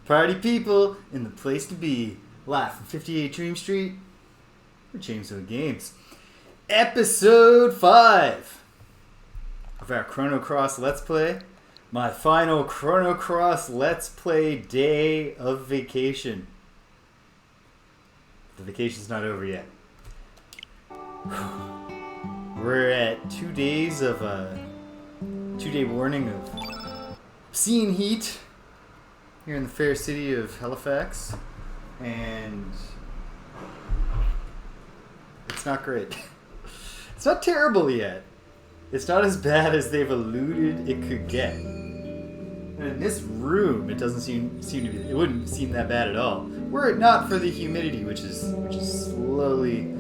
Party people in the place to be. Live from 58 Dream Street. We're Jameson Games. Episode 5 of our Chrono Cross Let's Play. My final Chrono Cross Let's Play day of vacation. The vacation's not over yet. We're at 2 days of a 2-day warning of obscene heat here in the fair city of Halifax, and it's not great. It's not terrible yet. It's not as bad as they've alluded it could get. And in this room, it doesn't seem to be. It wouldn't seem that bad at all, were it not for the humidity, which is slowly,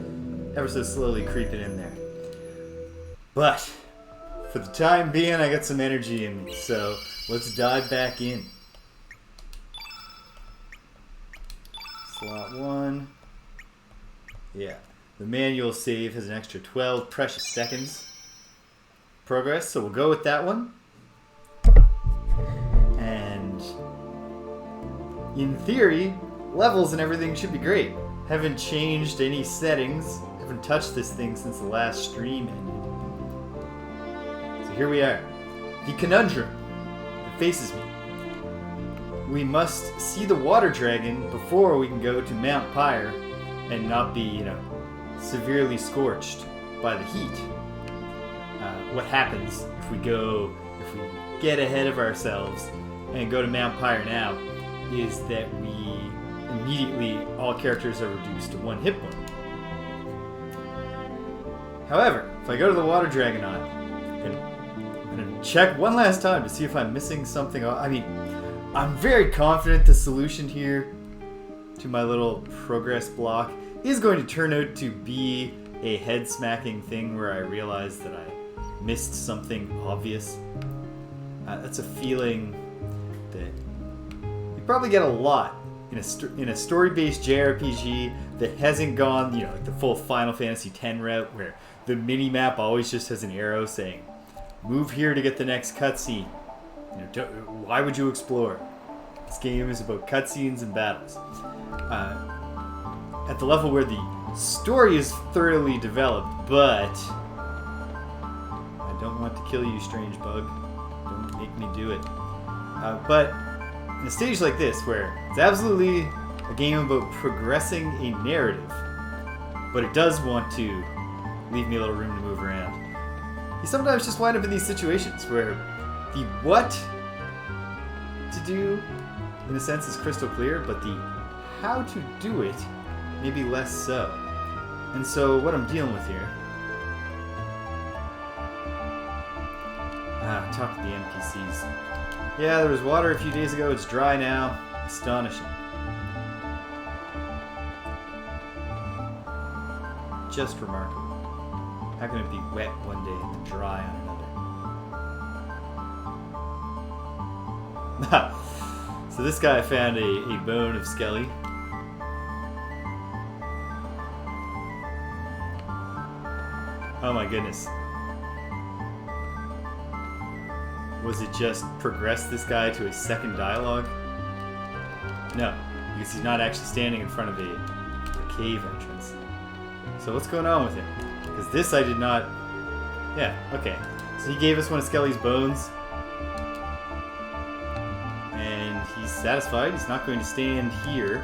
ever so slowly creeping in there. But for the time being, I got some energy in me, so let's dive back in. Slot 1. Yeah. The manual save has an extra 12 precious seconds progress, so we'll go with that one. And in theory, levels and everything should be great. Haven't changed any settings. Haven't touched this thing since the last stream ended. So here we are. The conundrum that faces me. We must see the water dragon before we can go to Mount Pyre and not be, severely scorched by the heat. What happens if we get ahead of ourselves and go to Mount Pyre now is that we immediately, all characters are reduced to 1 hit point. However, if I go to the water dragon on, and I'm going to check one last time to see if I'm missing something. I'm very confident the solution here to my little progress block is going to turn out to be a head-smacking thing where I realize that I missed something obvious. That's a feeling that you probably get a lot in a story-based JRPG that hasn't gone, like the full Final Fantasy X route where the mini-map always just has an arrow saying, move here to get the next cutscene. Why would you explore? This game is about cutscenes and battles. At the level where the story is thoroughly developed, but I don't want to kill you, strange bug. Don't make me do it. But in a stage like this, where it's absolutely a game about progressing a narrative, but it does want to leave me a little room to move around, you sometimes just wind up in these situations where the what to do, in a sense, is crystal clear, but the how to do it maybe less so. And so what I'm dealing with here... talk to the NPCs. Yeah, there was water a few days ago, it's dry now. Astonishing. Just remarkable. How can it be wet one day and then dry on another? So this guy found a bone of Skelly. Oh my goodness. Was it just progress this guy to a second dialogue? No, because he's not actually standing in front of a cave entrance. So what's going on with him? Because this I did not... Yeah, okay. So he gave us one of Skelly's bones. And he's satisfied. He's not going to stand here.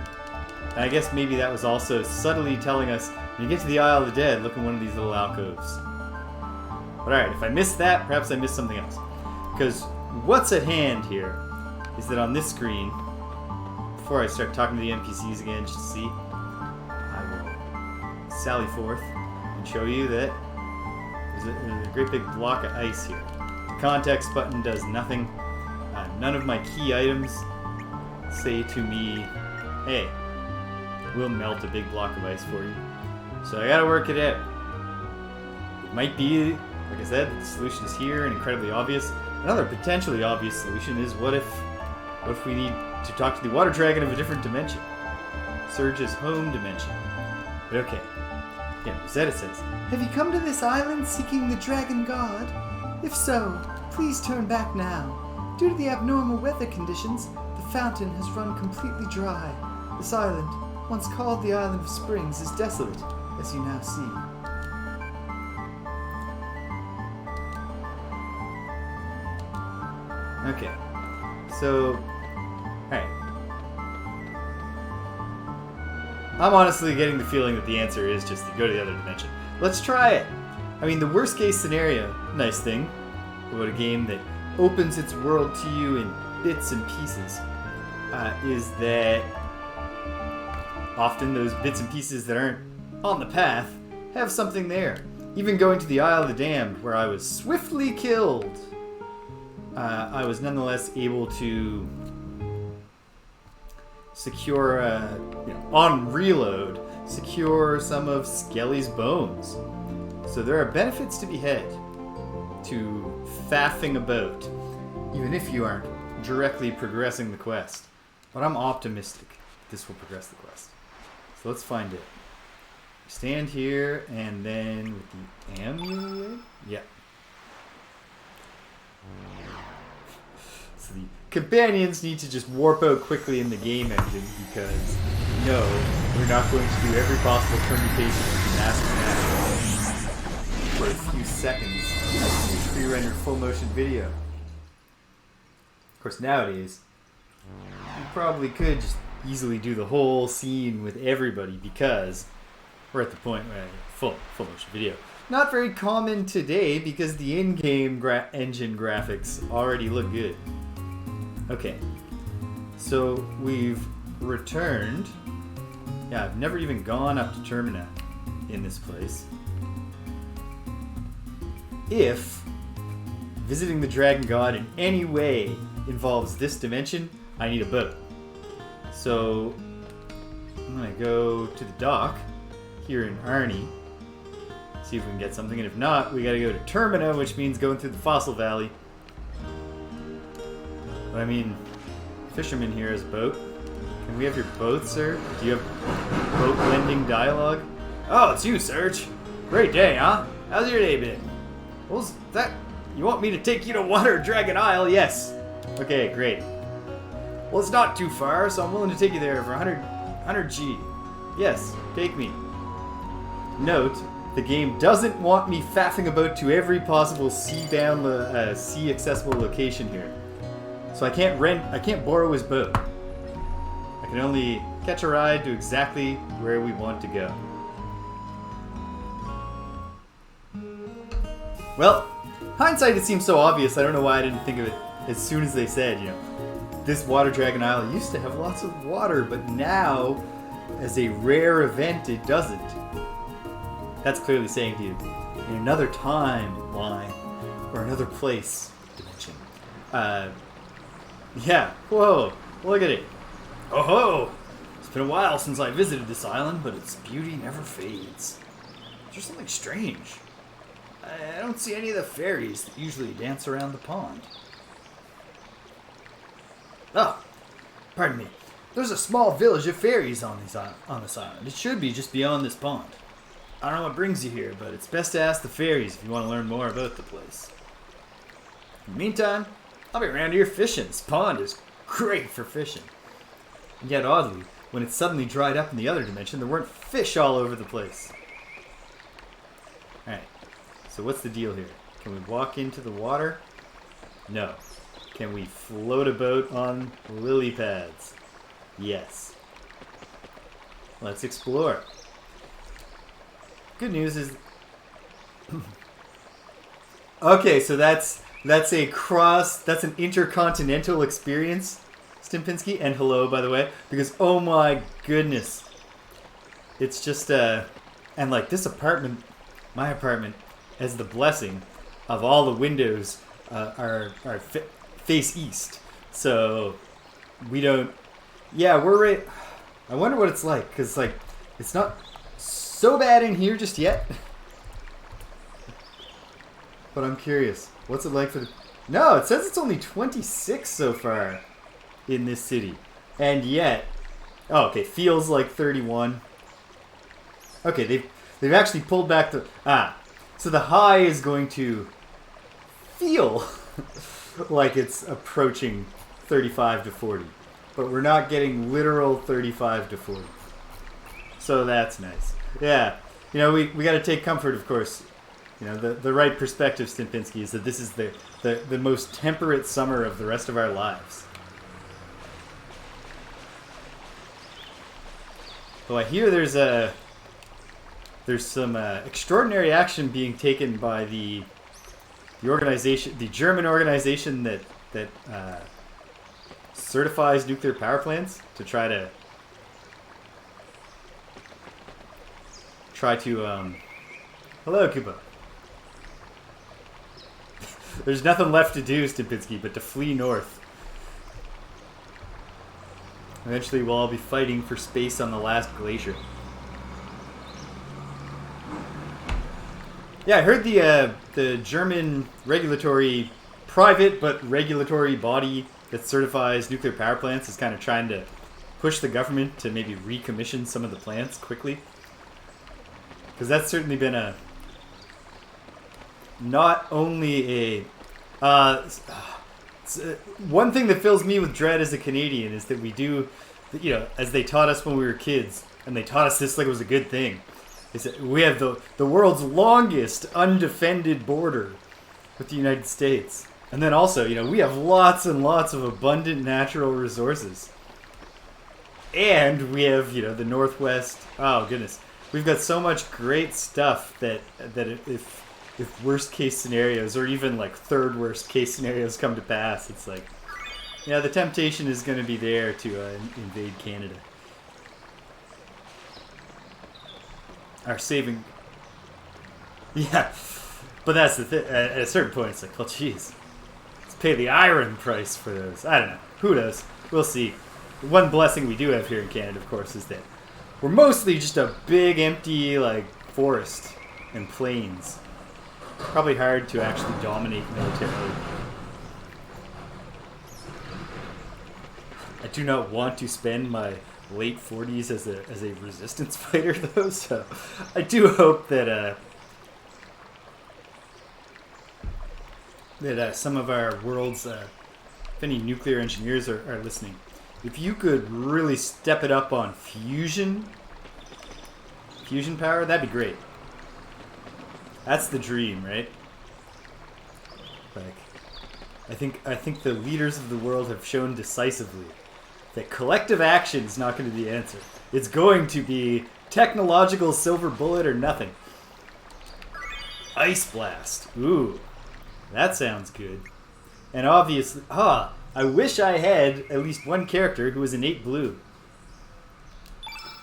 And I guess maybe that was also subtly telling us, when you get to the Isle of the Dead, look in one of these little alcoves. But alright, if I missed that, perhaps I missed something else. Because what's at hand here is that on this screen, before I start talking to the NPCs again just to see, I will sally forth and show you that there's a great big block of ice here. The context button does nothing. None of my key items say to me, hey, we'll melt a big block of ice for you. So I gotta work it out. It might be, like I said, that the solution is here and incredibly obvious. Another potentially obvious solution is what if we need to talk to the water dragon of a different dimension? Serge's home dimension. But okay. Yeah, Rosetta says, have you come to this island seeking the dragon god? If so, please turn back now. Due to the abnormal weather conditions, the fountain has run completely dry. This island, once called the Island of Springs, is desolate, as you now see. Okay. So, alright. I'm honestly getting the feeling that the answer is just to go to the other dimension. Let's try it! I mean, the worst case scenario, nice thing about a game that opens its world to you in bits and pieces, is that often those bits and pieces that aren't on the path have something there. Even going to the Isle of the Damned, where I was swiftly killed, I was nonetheless able to secure, on reload, secure some of Skelly's bones. So there are benefits to be had to faffing about, even if you aren't directly progressing the quest. But I'm optimistic this will progress the quest. So let's find it. Stand here, and then with the amulet? Yeah. So the companions need to just warp out quickly in the game engine because, no, we're not going to do every possible permutation of the master for a few seconds as a pre-rendered full motion video. Of course, nowadays, you probably could just easily do the whole scene with everybody because we're at the point where full motion video. Not very common today because the in-game engine graphics already look good. Okay, so we've returned. Yeah, I've never even gone up to Termina in this place. If visiting the Dragon God in any way involves this dimension, I need a boat. So I'm gonna go to the dock here in Arnie, see if we can get something, and if not, we gotta go to Termina, which means going through the Fossil Valley. But I mean, fisherman here has a boat. Can we have your boat, sir? Do you have boat lending dialogue? Oh, it's you, Serge. Great day, huh? How's your day been? What's that? You want me to take you to Water Dragon Isle? Yes. Okay, great. Well, it's not too far, so I'm willing to take you there for 100 G. Yes, take me. Note, the game doesn't want me faffing about to every possible sea-bound, sea-accessible location here. So I can't borrow his boat. I can only catch a ride to exactly where we want to go. Well, hindsight, it seems so obvious. I don't know why I didn't think of it as soon as they said, this Water Dragon Isle used to have lots of water, but now, as a rare event, it doesn't. That's clearly saying to you, in another timeline, or another place, dimension. Yeah, whoa, look at it. Oh ho! It's been a while since I visited this island, but its beauty never fades. There's something strange. I don't see any of the fairies that usually dance around the pond. Oh, pardon me. There's a small village of fairies on this island. It should be just beyond this pond. I don't know what brings you here, but it's best to ask the fairies if you want to learn more about the place. In the meantime, I'll be around here fishing. This pond is great for fishing. And yet, oddly, when it suddenly dried up in the other dimension, there weren't fish all over the place. Alright, so what's the deal here? Can we walk into the water? No. Can we float a boat on lily pads? Yes. Let's explore. Good news is... Okay, so that's an intercontinental experience, Stimpinski, and hello, by the way, because oh my goodness. It's just, and like this apartment, my apartment, has the blessing of all the windows are face east. So we don't, yeah, we're right. I wonder what it's like, because like, it's not so bad in here just yet. But I'm curious. What's it like for the... No, it says it's only 26 so far in this city. And yet... Oh, okay, feels like 31. Okay, they've actually pulled back the... So the high is going to feel like it's approaching 35 to 40. But we're not getting literal 35 to 40. So that's nice. Yeah. You know, we got to take comfort, of course. You know, the right perspective, Stimpinski, is that this is the most temperate summer of the rest of our lives. Well, I hear there's some extraordinary action being taken by the organization, the German organization that certifies nuclear power plants to try to hello, Kubo. There's nothing left to do, Stimpinski, but to flee north. Eventually we'll all be fighting for space on the last glacier. Yeah, I heard the German regulatory, private but regulatory body that certifies nuclear power plants is kind of trying to push the government to maybe recommission some of the plants quickly. Because that's certainly been not only one thing that fills me with dread as a Canadian is that we do, you know, as they taught us when we were kids, and they taught us this like it was a good thing, is that we have the world's longest undefended border with the United States. And then also, you know, we have lots and lots of abundant natural resources. And we have, you know, the Northwest. Oh, goodness. We've got so much great stuff that if worst case scenarios, or even like third worst case scenarios come to pass, it's like, yeah, the temptation is going to be there to invade Canada. Our saving... Yeah, but that's the thing. At a certain point, it's like, well, geez, let's pay the iron price for those. I don't know. Who knows? We'll see. The one blessing we do have here in Canada, of course, is that we're mostly just a big, empty, like, forest and plains. Probably hard to actually dominate militarily. I do not want to spend my late 40s as a resistance fighter, though, so I do hope that some of our world's, if any nuclear engineers are listening, if you could really step it up on fusion power, that'd be great. That's the dream, right? Like, I think the leaders of the world have shown decisively that collective action is not going to be the answer. It's going to be technological silver bullet or nothing. Ice blast. Ooh, that sounds good. And obviously, I wish I had at least one character who was innate blue.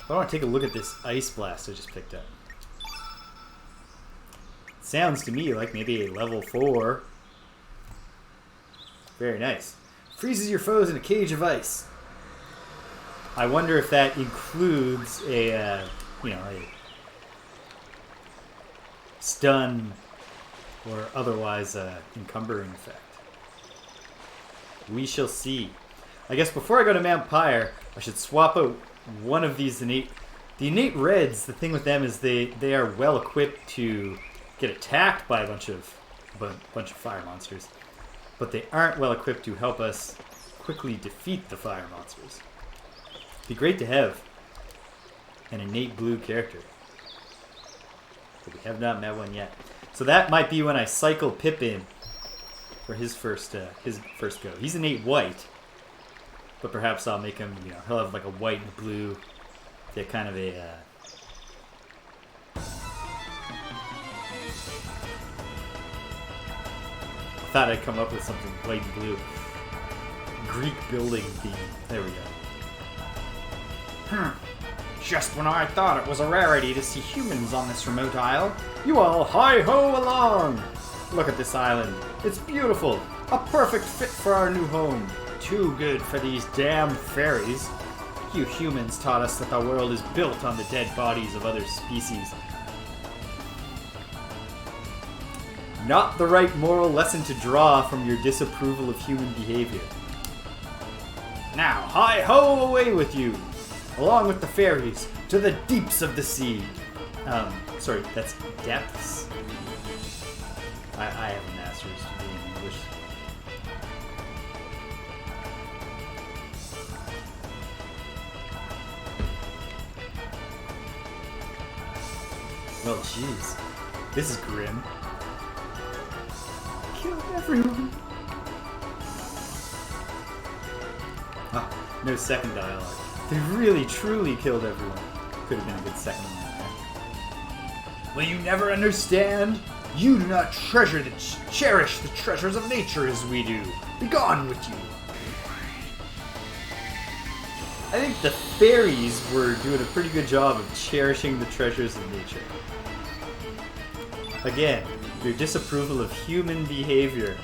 I want to take a look at this ice blast I just picked up. Sounds to me like maybe a level 4. Very nice. Freezes your foes in a cage of ice. I wonder if that includes a stun or otherwise encumbering effect. We shall see. I guess before I go to Mount Pyre, I should swap out one of these innate... The innate reds, the thing with them is they are well equipped to get attacked by a bunch of fire monsters, but they aren't well equipped to help us quickly defeat the fire monsters. It'd be great to have an innate blue character, but we have not met one yet. So that might be when I cycle Pip in for his first go. He's innate white, but perhaps I'll make him, he'll have like a white and blue, they're kind of a I thought I'd come up with something white and blue. Greek building theme. There we go. Just when I thought it was a rarity to see humans on this remote isle, you all hi-ho along! Look at this island. It's beautiful. A perfect fit for our new home. Too good for these damn fairies. You humans taught us that the world is built on the dead bodies of other species. Not the right moral lesson to draw from your disapproval of human behavior. Now, hi-ho away with you! Along with the fairies, to the deeps of the sea. Sorry, that's depths. I have a master's degree in English. Well, jeez. This is grim. Kill everyone. Ah, no second dialogue. They really, truly killed everyone. Could have been a good second line there. Will you never understand? You do not cherish the treasures of nature as we do. Be gone with you. I think the fairies were doing a pretty good job of cherishing the treasures of nature. Again, your disapproval of human behavior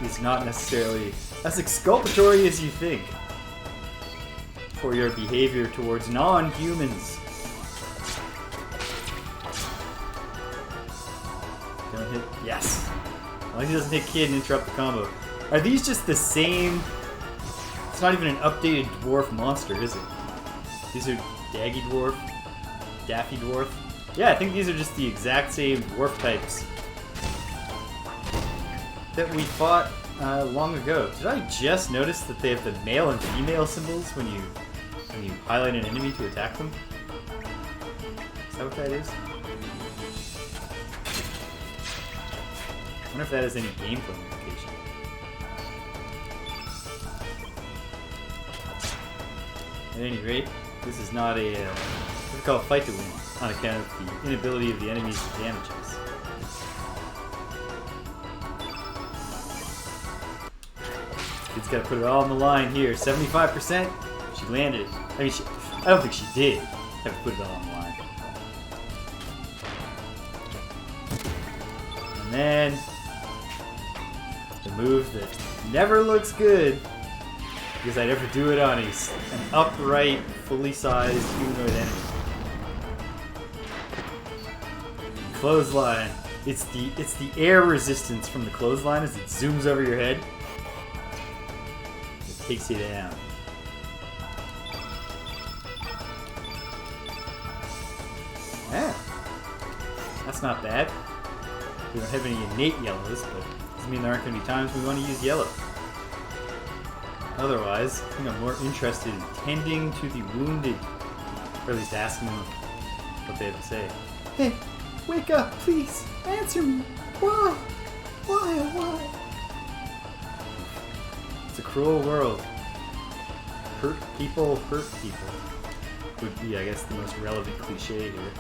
is not necessarily as exculpatory as you think for your behavior towards non-humans. Don't hit. Yes. As long as he doesn't hit kid and interrupt the combo. Are these just the same? It's not even an updated dwarf monster, is it? These are Daggy Dwarf, Daffy Dwarf. Yeah, I think these are just the exact same dwarf types that we fought long ago. Did I just notice that they have the male and female symbols when you highlight an enemy to attack them? Is that what that is? I wonder if that has any gameplay implication. At any rate, this is not a difficult fight to win on account of the inability of the enemies to damage us. Kid's got to put it all on the line here. 75%. She landed it. I mean, I don't think she did have to put it all on the line. And then the move that never looks good, because I never do it on an upright, fully sized humanoid enemy. Clothesline. It's the air resistance from the clothesline as it zooms over your head. It takes you down. Yeah. That's not bad. We don't have any innate yellows, but doesn't mean there aren't going to be times we want to use yellow. Otherwise, I think I'm more interested in tending to the wounded, or at least asking them what they have to say. Hey, wake up, please. Answer me. Why? Why? It's a cruel world. Hurt people would be, I guess, the most relevant cliche here.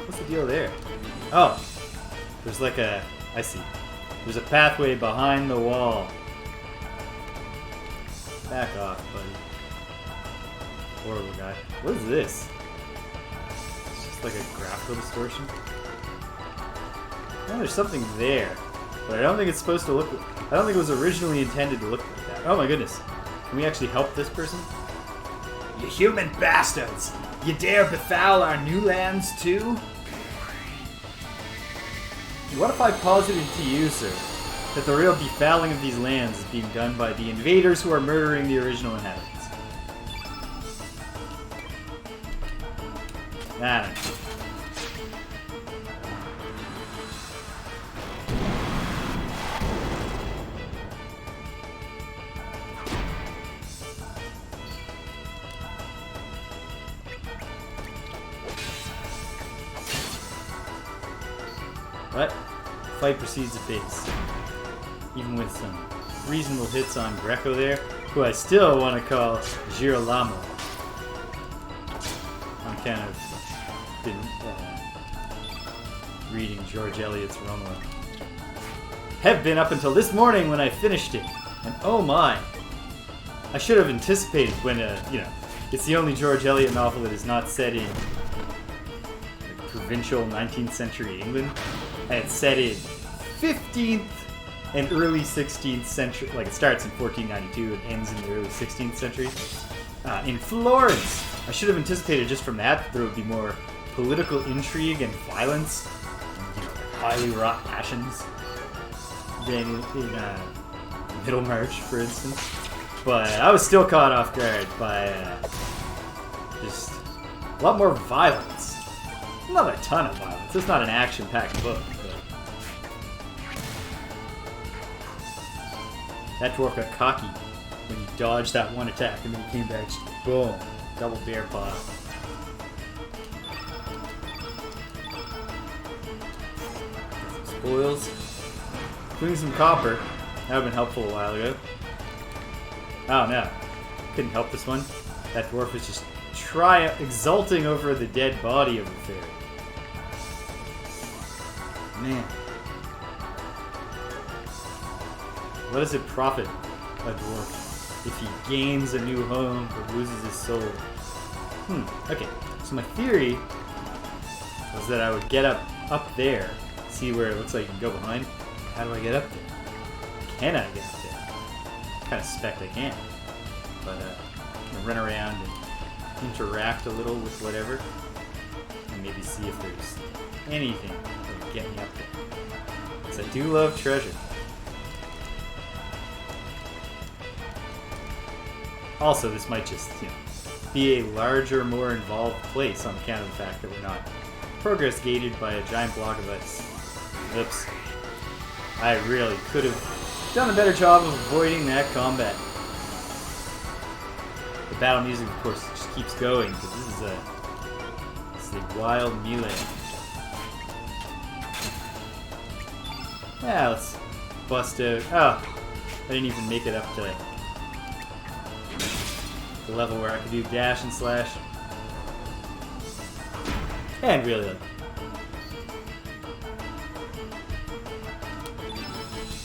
What's the deal there? Oh, there's like a... I see. There's a pathway behind the wall. Back off, buddy. Horrible guy. What is this? It's just like a graphical distortion. Oh, there's something there. But I don't think it's supposed to look... I don't think it was originally intended to look like that. Oh my goodness. Can we actually help this person? You human bastards! You dare befoul our new lands too? What if I posited to you, sir, that the real befouling of these lands is being done by the invaders who are murdering the original inhabitants? I don't know. But the fight proceeds apace. Even with some reasonable hits on Greco there, who I still want to call Girolamo. I'm kind of been reading George Eliot's Romola. Have been up until this morning when I finished it. And oh my! I should have anticipated when, it's the only George Eliot novel that is not set in provincial 19th century England. And it's set in 15th and early 16th century, like it starts in 1492 and ends in the early 16th century, in Florence. I should have anticipated just from that there would be more political intrigue and violence, and highly wrought passions than in Middlemarch, for instance. But I was still caught off guard by just a lot more violence. Not a ton of violence. It's not an action-packed book. That dwarf got cocky when he dodged that one attack and then he came back, boom, double bear paw. spoils. Including some copper. That would have been helpful a while ago. Oh no. Couldn't help this one. That dwarf was just exulting over the dead body of the fairy. Man. What does it profit a dwarf if he gains a new home but loses his soul? Okay. So my theory was that I would get up there, see where it looks like you can go behind. How do I get up there? Can I get up there? Kind of suspect I can. But I'm gonna run around and interact a little with whatever, and maybe see if there's anything that would get me up there. Because I do love treasure. Also, this might just, be a larger, more involved place on account of the fact that we're not progress gated by a giant block of ice. Oops. I really could have done a better job of avoiding that combat. The battle music, of course, just keeps going because this is a wild melee. Yeah, let's bust out. Oh, I didn't even make it up to the level where I could do dash and slash. And really,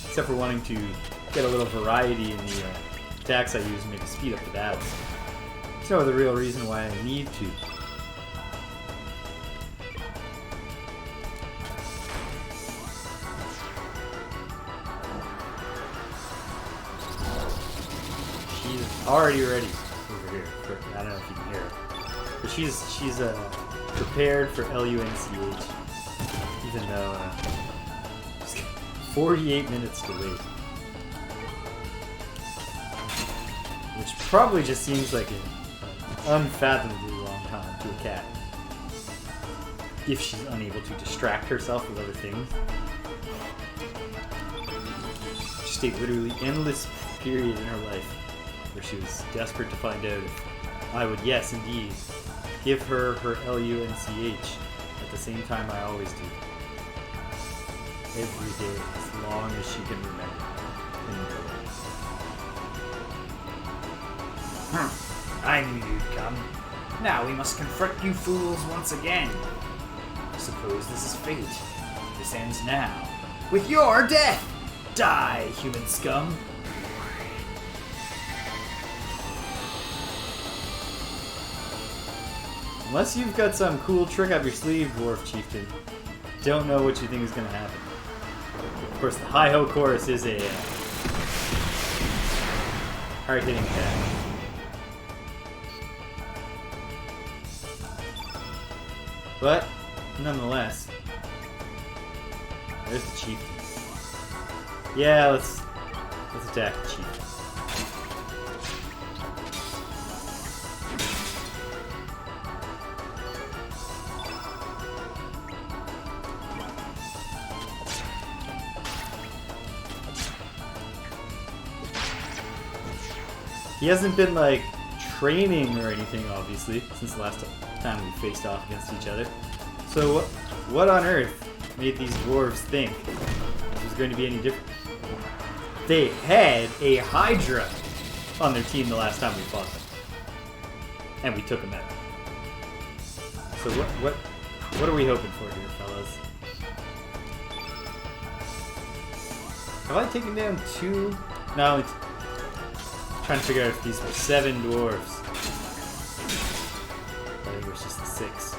except for wanting to get a little variety in the attacks I use and maybe speed up the battles. There's no other real reason why I need to. She's already ready over here. I don't know if you can hear her. But she's prepared for LUNCH. Even though 48 minutes to wait. Which probably just seems like an unfathomably long time to a cat. If she's unable to distract herself with other things. Just a literally endless period in her life where she was desperate to find out if I would, yes indeed, give her her LUNCH at the same time I always do. Every day, as long as she can remember. I knew you'd come. Now we must confront you fools once again. I suppose this is fate. This ends now. With your death! Die, human scum! Unless you've got some cool trick up your sleeve, Dwarf Chieftain, don't know what you think is going to happen. Of course, the Hi-Ho Chorus is a hard-hitting attack. But, nonetheless, there's the Chieftain. Yeah, let's attack the Chieftain. He hasn't been, like, training or anything, obviously, since the last time we faced off against each other. So what on earth made these dwarves think this was going to be any different? They had a Hydra on their team the last time we fought them. And we took them out. So what are we hoping for here, fellas? Have I taken down 2? No, it's trying to figure out if these were 7 dwarves. I think it was just the 6.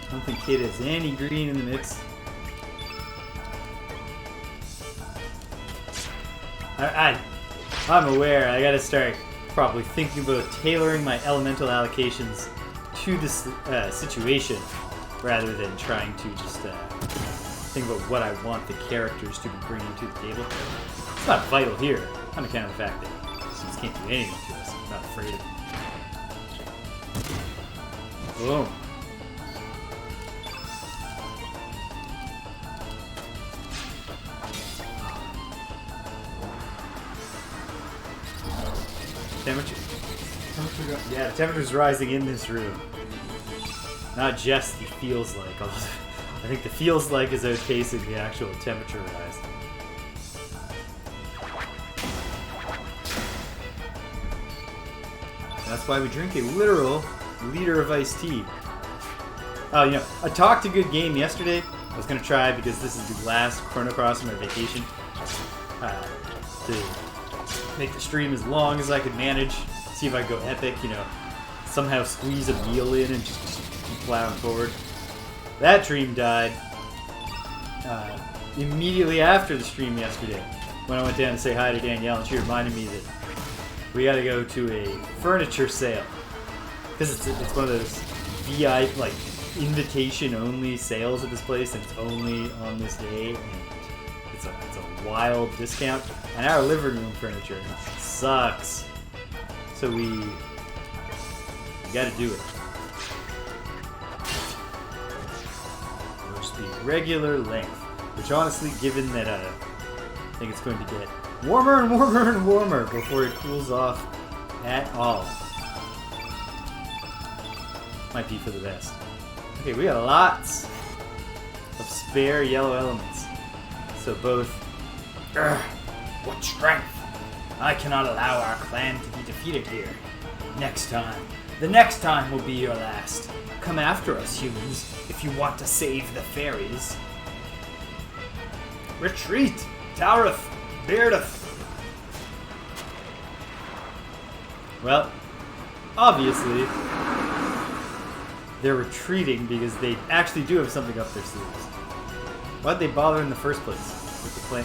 I don't think Kid has any green in the mix. I'm aware. I gotta start probably thinking about tailoring my elemental allocations to this situation rather than trying to just think about what I want the characters to be bringing to the table. It's not vital here, on account of the fact that conditions can't do anything to us. I'm not afraid of them. Boom. Temperature. Yeah, the temperature's rising in this room. Not just the feels like. Although I think the feels like is outpacing the actual temperature rise. That's why we drink a literal liter of iced tea. Oh, you know, I talked a good game yesterday. I was going to try, because this is the last Chrono Cross on my vacation, to make the stream as long as I could manage. See if I could go epic, you know, somehow squeeze a meal in and just keep plowing forward. That dream died immediately after the stream yesterday, when I went down to say hi to Danielle, and she reminded me that we got to go to a furniture sale, because it's one of those VI, like, invitation-only sales at this place, and it's only on this day, and it's a wild discount. And our living room furniture sucks, so we got to do it. It'll just be regular length, which honestly, given that I think it's going to get warmer and warmer and warmer before it cools off at all, might be for the best. Okay, we got lots of spare yellow elements. So both... What strength! I cannot allow our clan to be defeated here. Next time. The next time will be your last. Come after us, humans, if you want to save the fairies. Retreat! Taurith! Beardeth! Well, obviously, they're retreating because they actually do have something up their sleeves. Why'd they bother in the first place with the plan?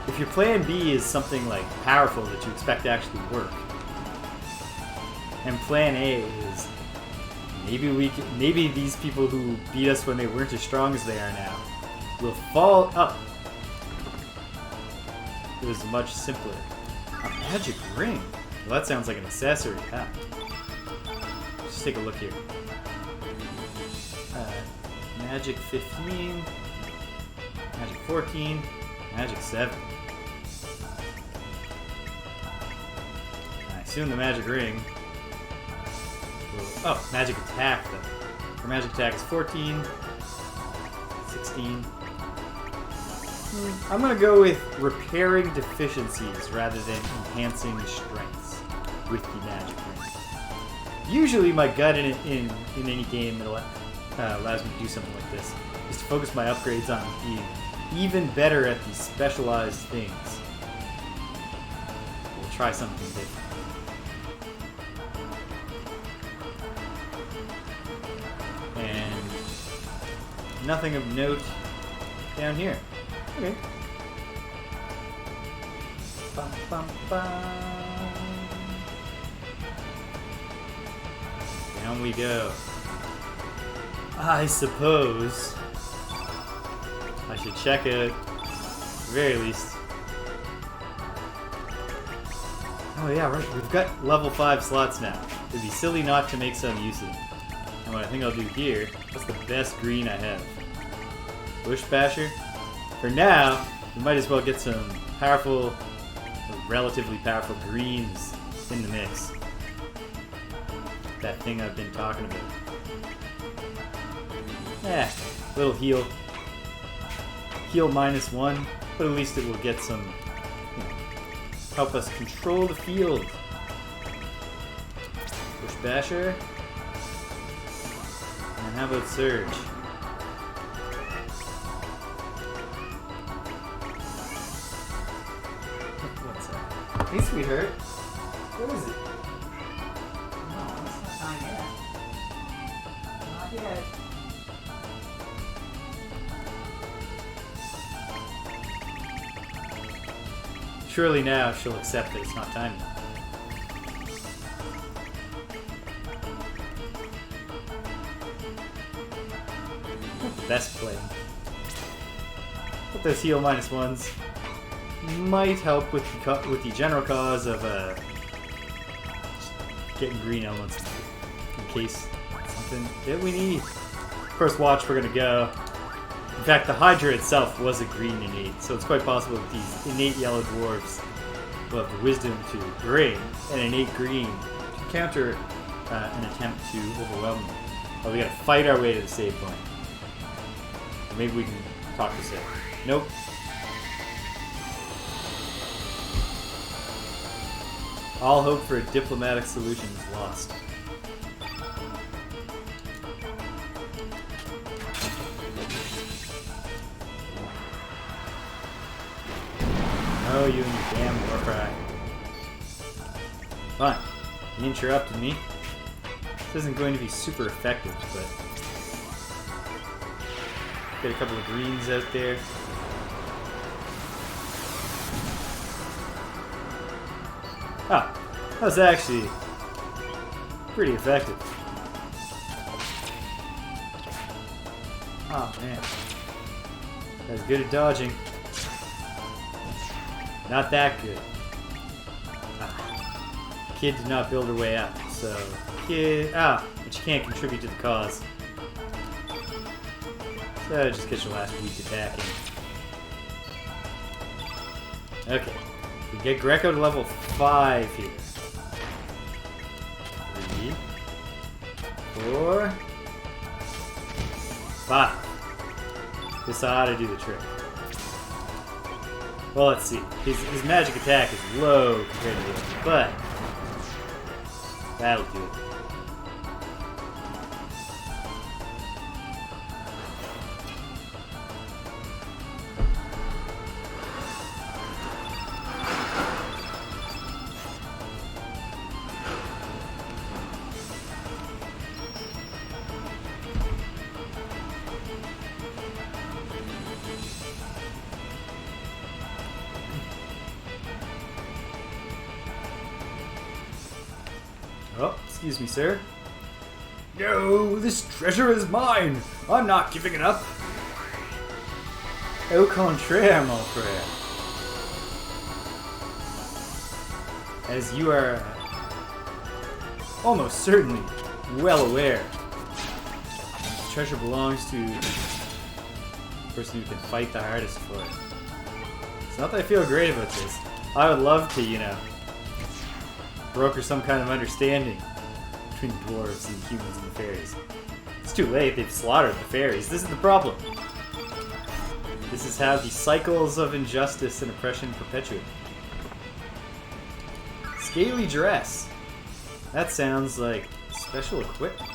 If your plan B is something like powerful that you expect to actually work, and plan A is maybe these people who beat us when they weren't as strong as they are now will fall up. It was much simpler. A magic ring. Well, that sounds like an accessory. Huh? Just take a look here. Magic 15, Magic 14, Magic 7. I assume the magic ring will... Oh, magic attack though. Her magic attack is 14, 16. I'm gonna go with repairing deficiencies rather than enhancing strengths with the magic ring. Usually my gut in any game that allows me to do something like this is to focus my upgrades on being even better at these specialized things. We'll try something different. And nothing of note down here. Okay. Bum, bum, bum. Down we go. I suppose I should check it, at the very least. Oh yeah, right. We've got level 5 slots now. It'd be silly not to make some use of them. And what I think I'll do here, that's the best green I have. Bush Basher. For now, we might as well get some powerful, or relatively powerful greens in the mix. That thing I've been talking about. Little heal. Heal -1, but at least it will get some, help us control the field. Bush Basher. And how about Serge? What's that? Hey, sweetheart. What is it? No, it's not time yet. Not yet. Surely now she'll accept that it's not time yet. Not the best play. Put those heal -1s. might help with the general cause of getting green elements in case something that we need. First watch we're gonna go. In fact, the Hydra itself was a green innate, so it's quite possible that these innate yellow dwarves will have the wisdom to bring an innate green to counter an attempt to overwhelm them. But we gotta fight our way to the save point. Or maybe we can talk to Serge. Nope. All hope for a diplomatic solution is lost. Oh, you and your damn war cry. Fine. You interrupted me. This isn't going to be super effective, but... Get a couple of greens out there. Ah, that was actually pretty effective. Oh man. That was good at dodging. Not that good. Ah. Kid did not build her way up, so kid. Ah, but you can't contribute to the cause. So just get your last week attacking. Okay. We get Greco to level 5 here. 3, 4, 5. This ought to do the trick. Well, let's see. His magic attack is low compared to this, but that'll do it. Oh, excuse me, sir. No, this treasure is mine. I'm not giving it up. Au contraire, mon frère. As you are almost certainly well aware, the treasure belongs to the person who can fight the hardest for it. It's not that I feel great about this. I would love to, broker some kind of understanding between the dwarves and the humans and the fairies. It's too late, they've slaughtered the fairies. This is the problem. This is how the cycles of injustice and oppression perpetuate. Scaly dress. That sounds like special equipment.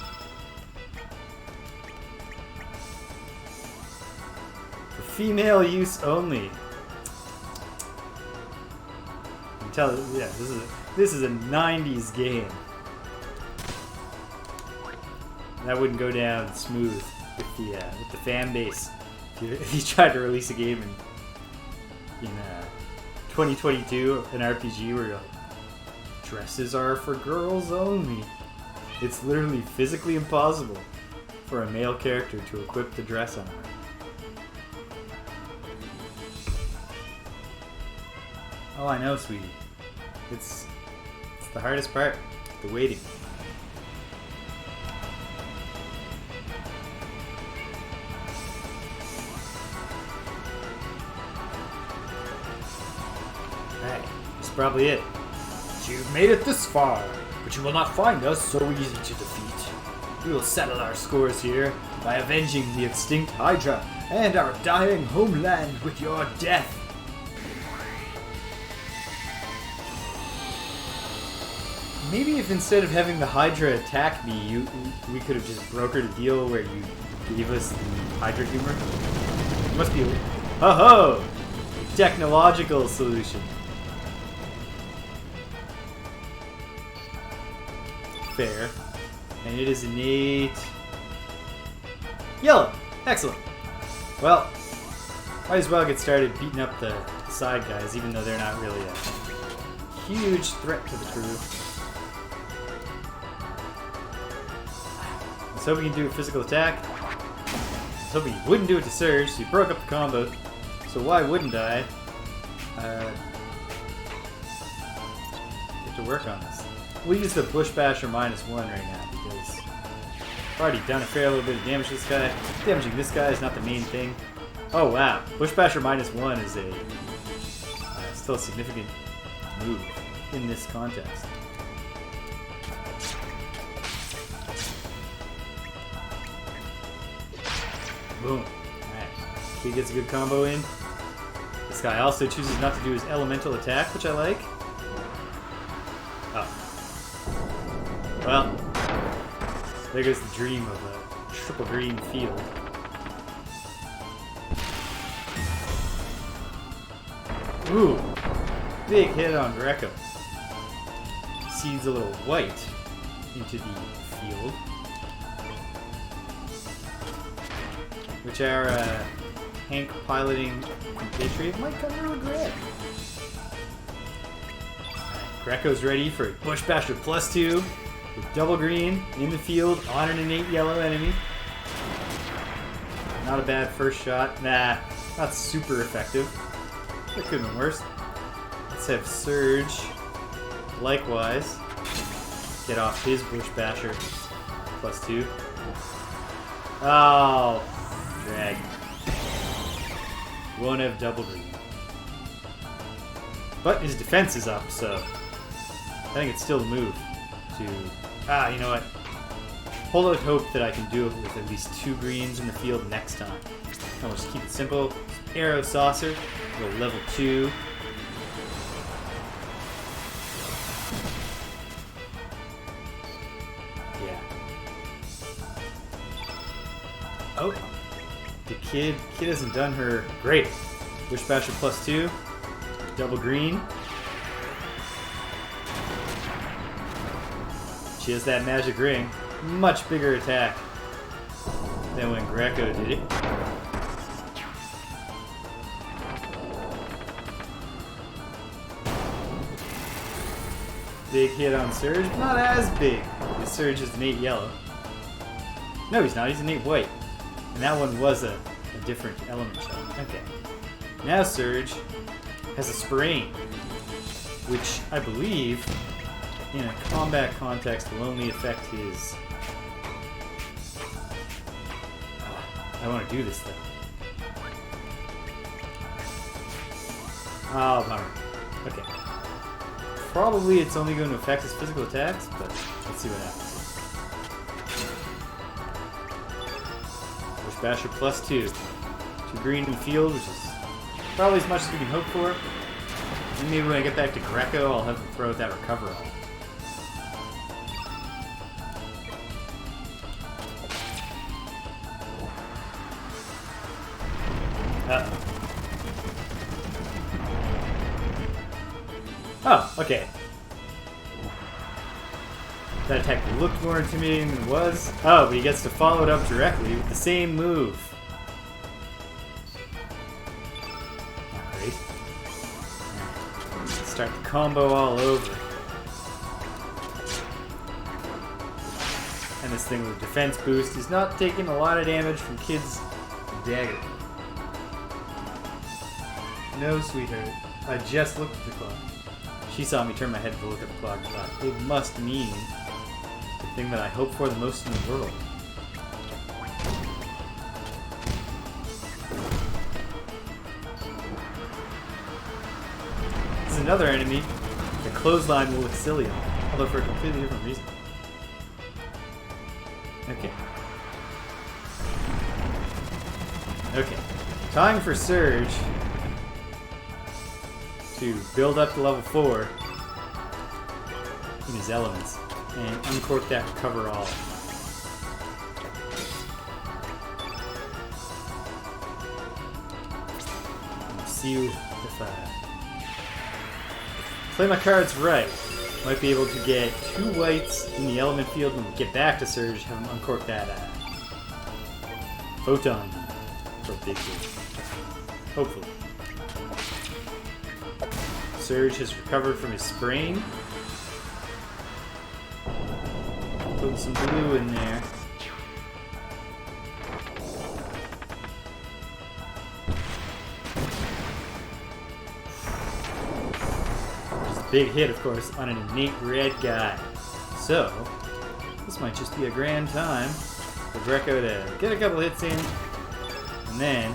For female use only. You can tell, yeah, this is a 90s game. That wouldn't go down smooth with the fan base if you tried to release a game in 2022, an RPG where you're like, dresses are for girls only. It's literally physically impossible for a male character to equip the dress on her. Oh, I know, sweetie. It's the hardest part, the waiting. Alright, that's probably it. You've made it this far, but you will not find us so easy to defeat. We will settle our scores here by avenging the extinct Hydra and our dying homeland with your death. Maybe if instead of having the Hydra attack me, we could have just brokered a deal where you gave us the Hydra humor. It must be a ho-ho! Technological solution. Fair. And it is innate. Yellow! Excellent! Well, might as well get started beating up the side guys, even though they're not really a huge threat to the crew. I was hoping you'd do a physical attack. I was hoping you wouldn't do it to Serge, so you broke up the combo. So why wouldn't I? get to work on this. We'll use the Bush Basher -1 right now because I've already done a fair little bit of damage to this guy. Damaging this guy is not the main thing. Oh wow, Bush Basher -1 is a still a significant move in this context. Boom. Alright. Kid gets a good combo in. This guy also chooses not to do his elemental attack, which I like. Oh. Well, there goes the dream of a triple green field. Ooh. Big hit on Greco. Seeds a little white into the field. Which our Hank piloting compatriot might come to regret. Alright, Greco's ready for Bush Basher +2 with double green in the field on an innate yellow enemy. Not a bad first shot. Nah, not super effective. That could have been worse. Let's have Serge likewise get off his Bush Basher +2. Oh, drag. Won't have double green. But his defense is up, so I think it's still a move to... you know what? Hold out hope that I can do it with at least 2 greens in the field next time. I'll just keep it simple. Arrow Saucer, go level 2. Yeah. Oh, the kid hasn't done her great. Bush Basher +2, double green. She has that magic ring. Much bigger attack than when Greco did it. Big hit on Serge, not as big as Serge is innate yellow. No, he's not, he's innate white. And that one was a different element shot. Okay. Now Serge has a sprain, which I believe in a combat context will only affect his... I want to do this though. Oh, bummer. Okay. Probably it's only going to affect his physical attacks, but let's see what happens. Bush Basher +2. 2 green in the field, which is probably as much as we can hope for. And maybe when I get back to Greco, I'll have him throw out that recover all. Uh-oh. Oh, okay. That attack looked more intimidating than it was. Oh, but he gets to follow it up directly with the same move. Not great. Let's start the combo all over. And this thing with defense boost is not taking a lot of damage from Kid's dagger. No, sweetheart. I just looked at the clock. She saw me turn my head to look at the clock and thought, it must mean the thing that I hope for the most in the world. This is another enemy. The clothesline will look silly on, although for a completely different reason. Okay. Okay. Time for Serge to build up to level 4 in his elements and uncork that recover all. Let's see if I play my cards right. Might be able to get 2 whites in the element field when we get back to Serge, have him uncork that photon for a big hit. Hopefully. Serge has recovered from his sprain. Put some blue in there. big hit, of course, on an innate red guy. So, this might just be a grand time for Greco to get a couple hits in, and then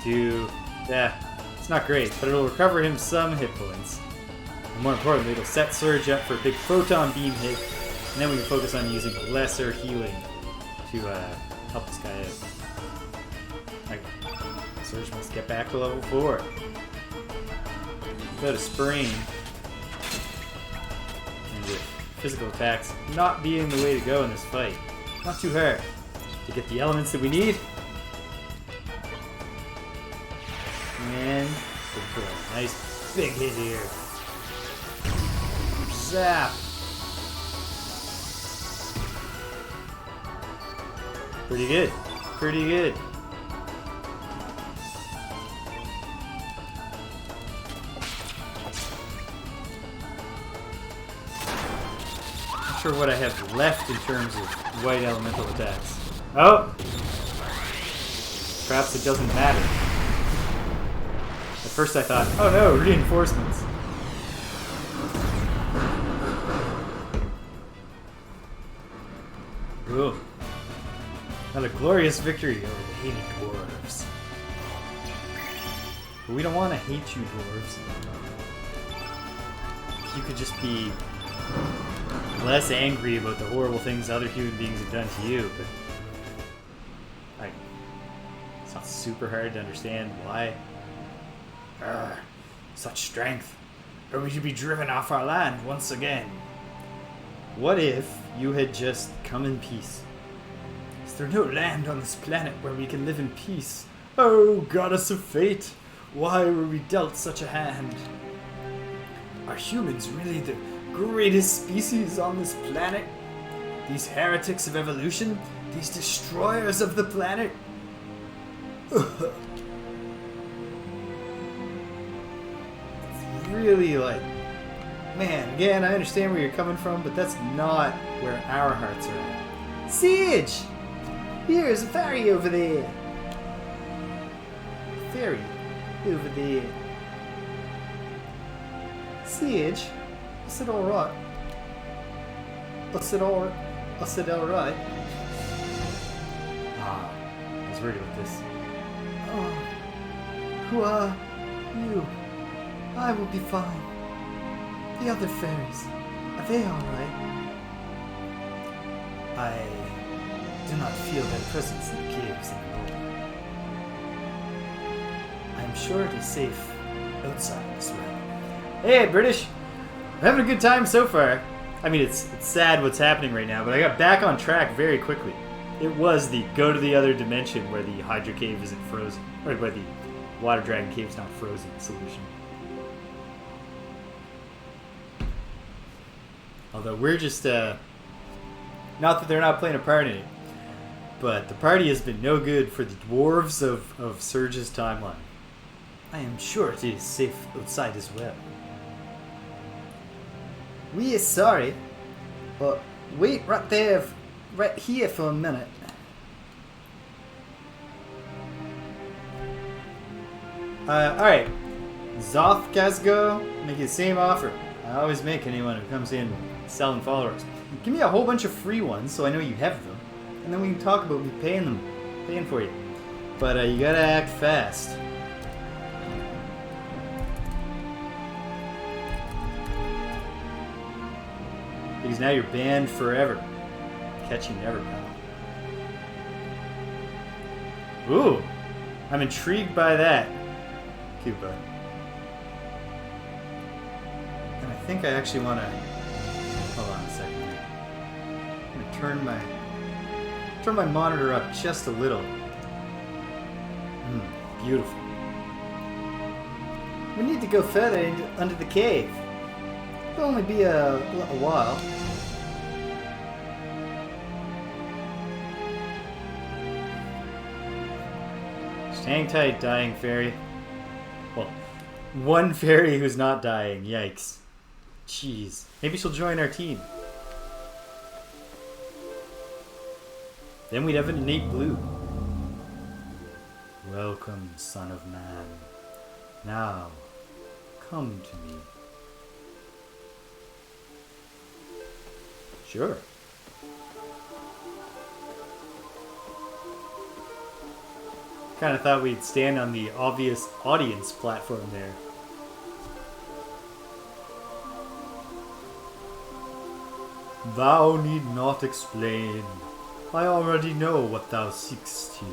it's not great, but it'll recover him some hit points. And more importantly, it'll set Serge up for a big photon beam hit, and then we can focus on using lesser healing to help this guy out. Like, Serge must get back to level 4. Without a sprain, and with physical attacks not being the way to go in this fight. Not too hard to get the elements that we need. And for a nice big hit here. Zap! Pretty good. Pretty good. Not sure what I have left in terms of white elemental attacks. Oh! Perhaps it doesn't matter. At first I thought, oh no, reinforcements. Ooh. Another glorious victory over the hated dwarves. But we don't want to hate you, dwarves. You could just be less angry about the horrible things other human beings have done to you, but it's not super hard to understand why. Such strength, or we should be driven off our land once again. What if you had just come in peace? Is there no land on this planet where we can live in peace? Oh, goddess of fate, why were we dealt such a hand? Are humans really the greatest species on this planet? These heretics of evolution? These destroyers of the planet? Really, like, man, again, I understand where you're coming from, but that's not where our hearts are at. Serge! Here's a fairy over there. Fairy over there. Serge, I said alright. I said alright. Ah, I was worried about this. Oh, who are you? I will be fine. The other fairies, are they alright? I do not feel their presence in the caves anymore. I am sure it is safe outside as well. Hey, British! I'm having a good time so far. I mean, it's sad what's happening right now, but I got back on track very quickly. It was the go to the other dimension where the Hydra Cave isn't frozen, or where the Water Dragon Cave's not frozen solution. Although we're just, not that they're not playing a part in it, but the party has been no good for the dwarves of Serge's timeline. I am sure it is safe outside as well. We are sorry, but wait right here for a minute. Alright. Zoth Casgo, make you the same offer I always make anyone who comes in selling followers. Give me a whole bunch of free ones so I know you have them, and then we can talk about me paying for you. But you gotta act fast. Because now you're banned forever. Catch you never, pal. Ooh, I'm intrigued by that. Cute, bud. And I think I actually want to. Hold on a second here. I'm gonna turn my monitor up just a little. Beautiful. We need to go further under the cave. It'll only be a little while. Just hang tight, dying fairy. Well, one fairy who's not dying. Yikes. Jeez. Maybe she'll join our team. Then we'd have an innate blue. Welcome, son of man. Now, come to me. Sure. Kind of thought we'd stand on the obvious audience platform there. Thou need not explain. I already know what thou seekst here.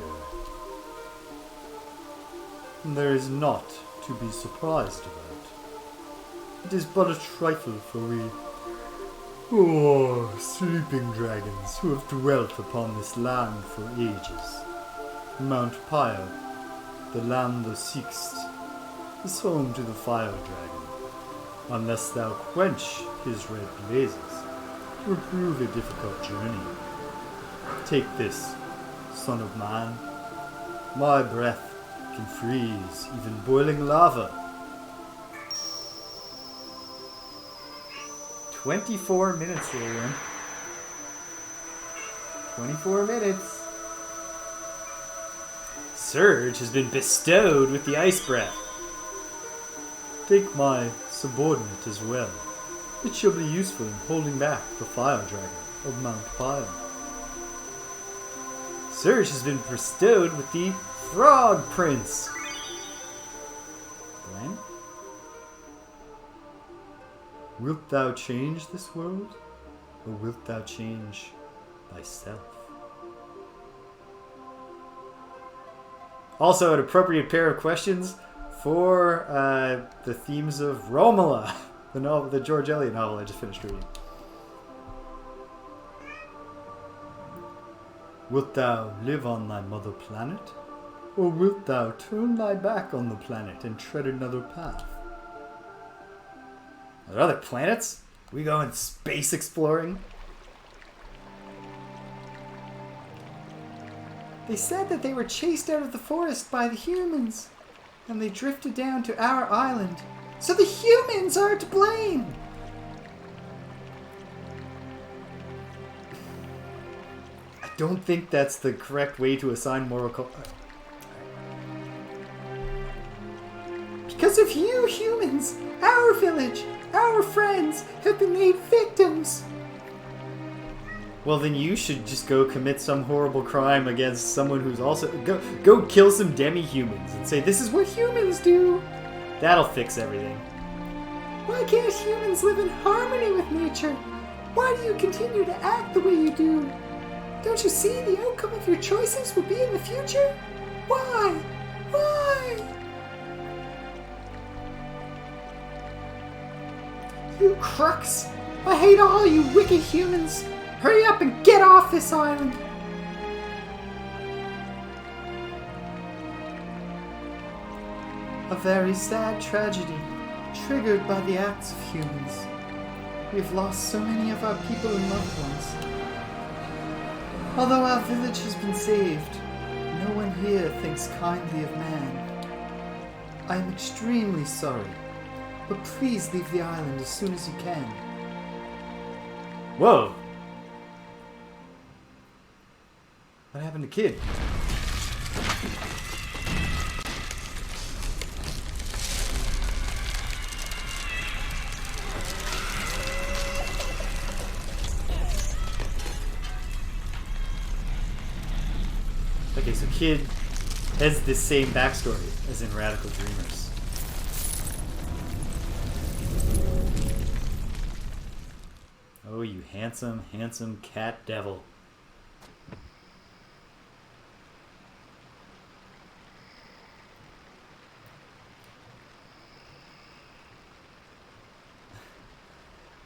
There is naught to be surprised about. It is but a trifle for we, sleeping dragons who have dwelt upon this land for ages. Mount Pyre, the land thou seekst, is home to the fire dragon. Unless thou quench his red blazes, it will prove a difficult journey. Take this, son of man. My breath can freeze even boiling lava. 24 minutes there, Win. 24 minutes. Serge has been bestowed with the ice breath. Take my subordinate as well. It shall be useful in holding back the fire dragon of Mount Pyre. Serge has been bestowed with the Frog Prince. Glenn? Wilt thou change this world, or wilt thou change thyself? Also, an appropriate pair of questions for the themes of Romola, the George Eliot novel I just finished reading. Wilt thou live on thy mother planet, or wilt thou turn thy back on the planet and tread another path? Are there other planets? We going space exploring? They said that they were chased out of the forest by the humans, and they drifted down to our island. So the humans are to blame! I don't think that's the correct way to assign moral Because of you humans, our village, our friends have been made victims. Well, then you should just go commit some horrible crime against someone who's also... Go kill some demi-humans and say, this is what humans do. That'll fix everything. Why can't humans live in harmony with nature? Why do you continue to act the way you do? Don't you see the outcome of your choices will be in the future? Why? Why? You crooks! I hate all you wicked humans! Hurry up and get off this island! A very sad tragedy, triggered by the acts of humans. We've lost so many of our people and loved ones. Although our village has been saved, no one here thinks kindly of man. I am extremely sorry, but please leave the island as soon as you can. Whoa! What happened to Kid? Okay, so Kid has the same backstory as in Radical Dreamers. Oh, you handsome, handsome cat devil.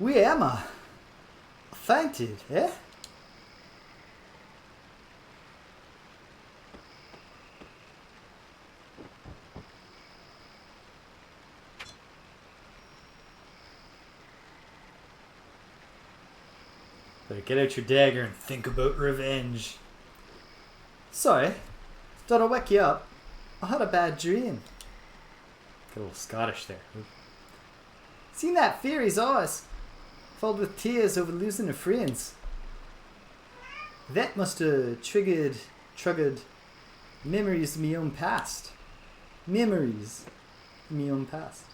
We Emma. Fainted, eh? Better get out your dagger and think about revenge. Sorry, don't I wake you up? I had a bad dream. Got a little Scottish there. Seen that fairy's eyes, filled with tears over losing her friends. That must have triggered memories of my own past. Memories my own past.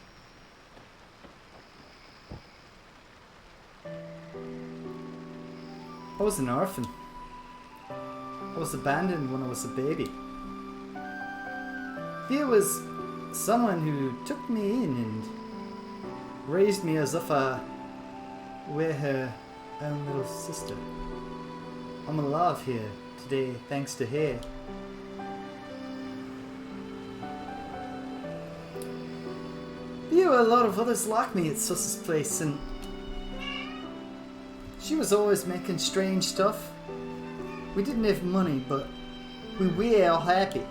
I was an orphan. I was abandoned when I was a baby. There was someone who took me in and raised me as if I were her own little sister. I'm alive here today thanks to her. There were a lot of others like me at Sus's place, and she was always making strange stuff. We didn't have money, but we were all happy.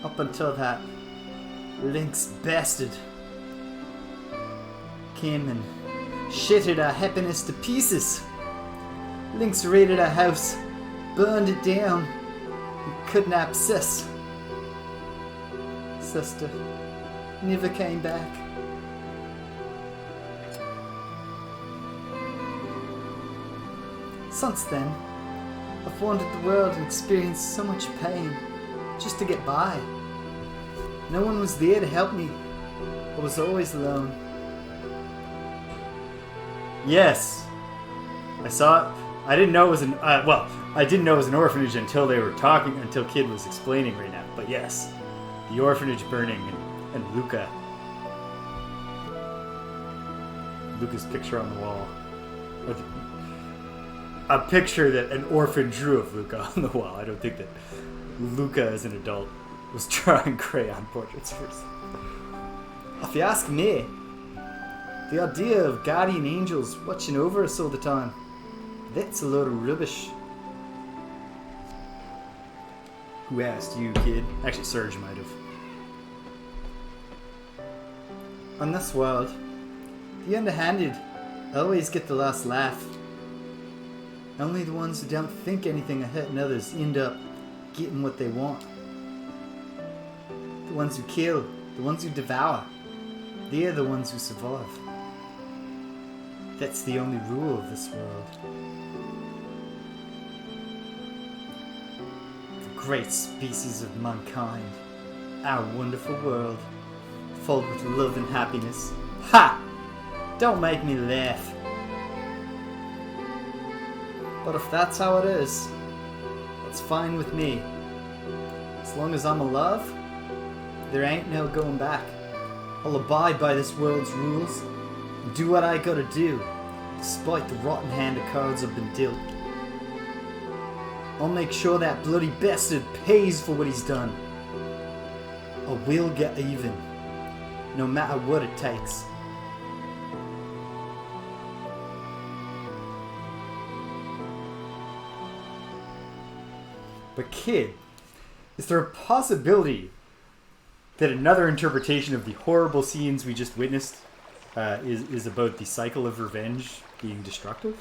Up until that Lynx bastard came and shattered our happiness to pieces. Lynx raided our house, burned it down, and kidnapped Sis. Sister never came back. Since then, I've wandered the world and experienced so much pain just to get by. No one was there to help me. I was always alone. Yes, I saw it. I didn't know it was an I didn't know it was an orphanage until until Kid was explaining right now. But yes, the orphanage burning and Luca's picture on the wall, or a picture that an orphan drew of Luca on the wall. I don't think that Luca as an adult was drawing crayon portraits first. If you ask me, the idea of guardian angels watching over us all the time, that's a load of rubbish. Who asked you, Kid? Actually, Serge might have. On this world, the underhanded always get the last laugh. Only the ones who don't think anything of hurting others end up getting what they want. The ones who kill, the ones who devour, they're the ones who survive. That's the only rule of this world. The great species of mankind, our wonderful world, filled with love and happiness. Ha! Don't make me laugh. But if that's how it is, that's fine with me. As long as I'm alive, there ain't no going back. I'll abide by this world's rules and do what I gotta do, despite the rotten hand of cards I've been dealt. I'll make sure that bloody bastard pays for what he's done. I will get even, no matter what it takes. But Kid, is there a possibility that another interpretation of the horrible scenes we just witnessed is about the cycle of revenge being destructive?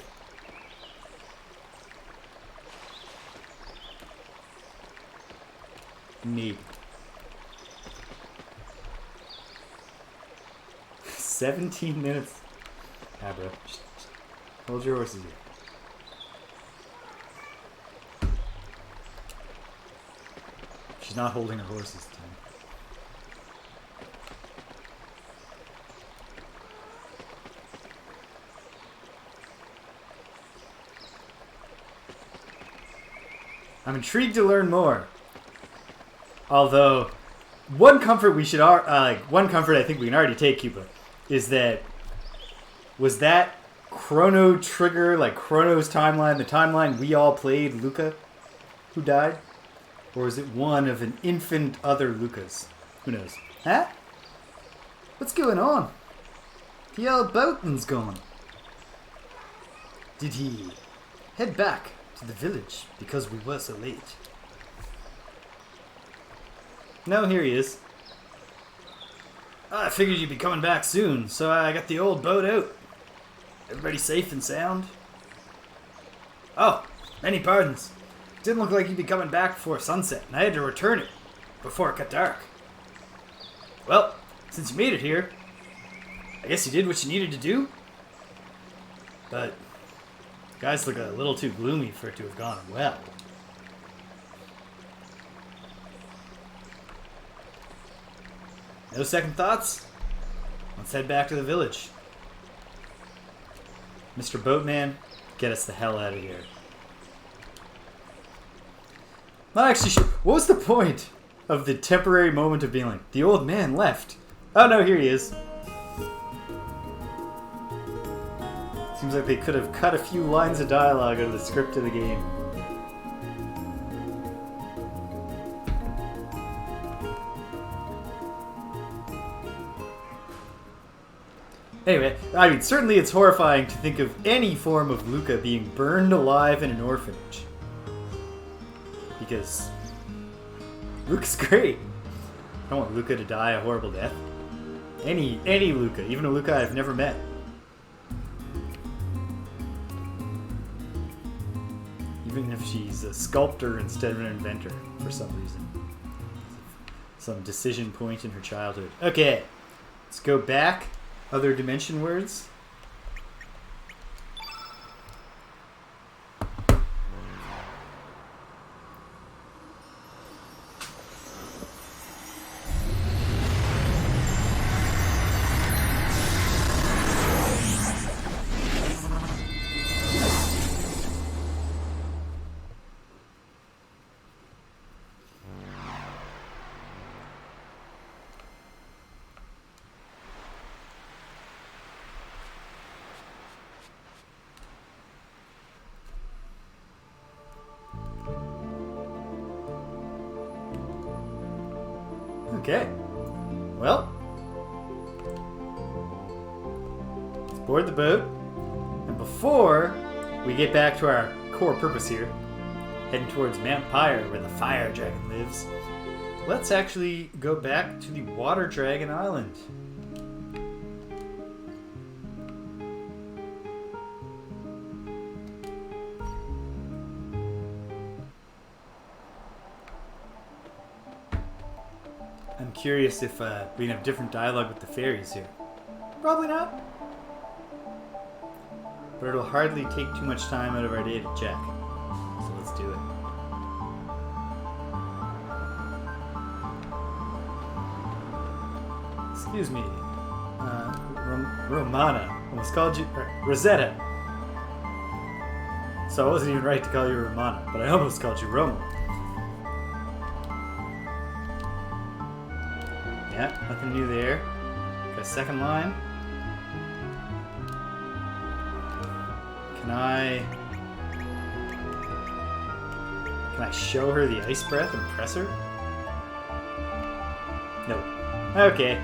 Maybe. 17 minutes. Ah, bro. Just hold your horses here. She's not holding her horses today. I'm intrigued to learn more. Although, one comfort I think we can already take, Cuba, is that was that Chrono trigger, like Chrono's timeline, the timeline we all played, Luca, who died? Or is it one of an infinite other Lucas? Who knows? Huh? What's going on? The old boatman's gone. Did he head back to the village because we were so late? No, here he is. I figured you'd be coming back soon, so I got the old boat out. Everybody safe and sound? Oh, many pardons. Didn't look like you'd be coming back before sunset, and I had to return it before it got dark. Well, since you made it here, I guess you did what you needed to do. But Guys look a little too gloomy for it to have gone well. No second thoughts? Let's head back to the village. Mr. Boatman, get us the hell out of here. Not actually sure. What was the point of the temporary moment of being like, the old man left? Oh no, here he is. Seems like they could have cut a few lines of dialogue out of the script of the game. Anyway, I mean, certainly it's horrifying to think of any form of Luca being burned alive in an orphanage. Because Luca's great. I don't want Luca to die a horrible death. Any Luca, even a Luca I've never met. Even if she's a sculptor instead of an inventor, for some reason. Some decision point in her childhood. Okay, let's go back. Other dimension words. Okay. Well, let's board the boat. And before we get back to our core purpose here, heading towards Mount Pyre where the fire dragon lives, let's actually go back to the water dragon island. I'm curious if we can have different dialogue with the fairies here. Probably not. But it'll hardly take too much time out of our day to check. So let's do it. Excuse me. Romana. Almost called you... Rosetta. So I wasn't even right to call you Romana, but I almost called you Roma. Yeah, nothing new there. Got a second line. Can I show her the ice breath and press her? No. Okay.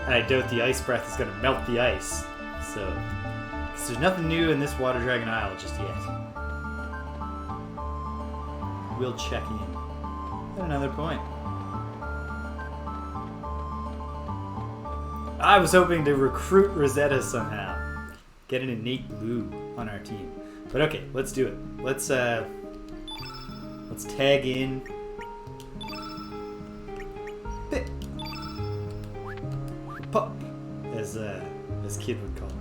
And I doubt the ice breath is going to melt the ice. So, because there's nothing new in this Water Dragon Isle just yet. We'll check in at another point. I was hoping to recruit Rosetta somehow. Get an innate blue on our team. But okay, let's do it. Let's tag in. Pup, as Kid would call him.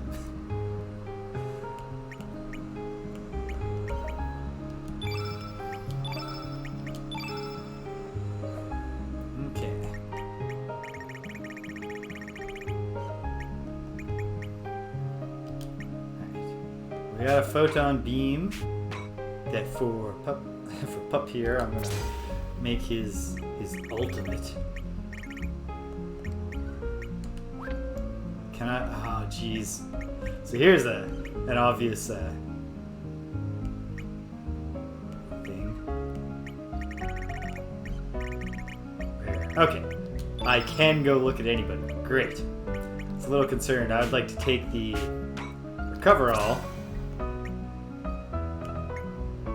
We got a photon beam that for Pup here, I'm gonna make his ultimate. Can I? Oh, jeez. So here's an obvious thing. Okay, I can go look at anybody. Great. It's a little concerned. I would like to take the recover all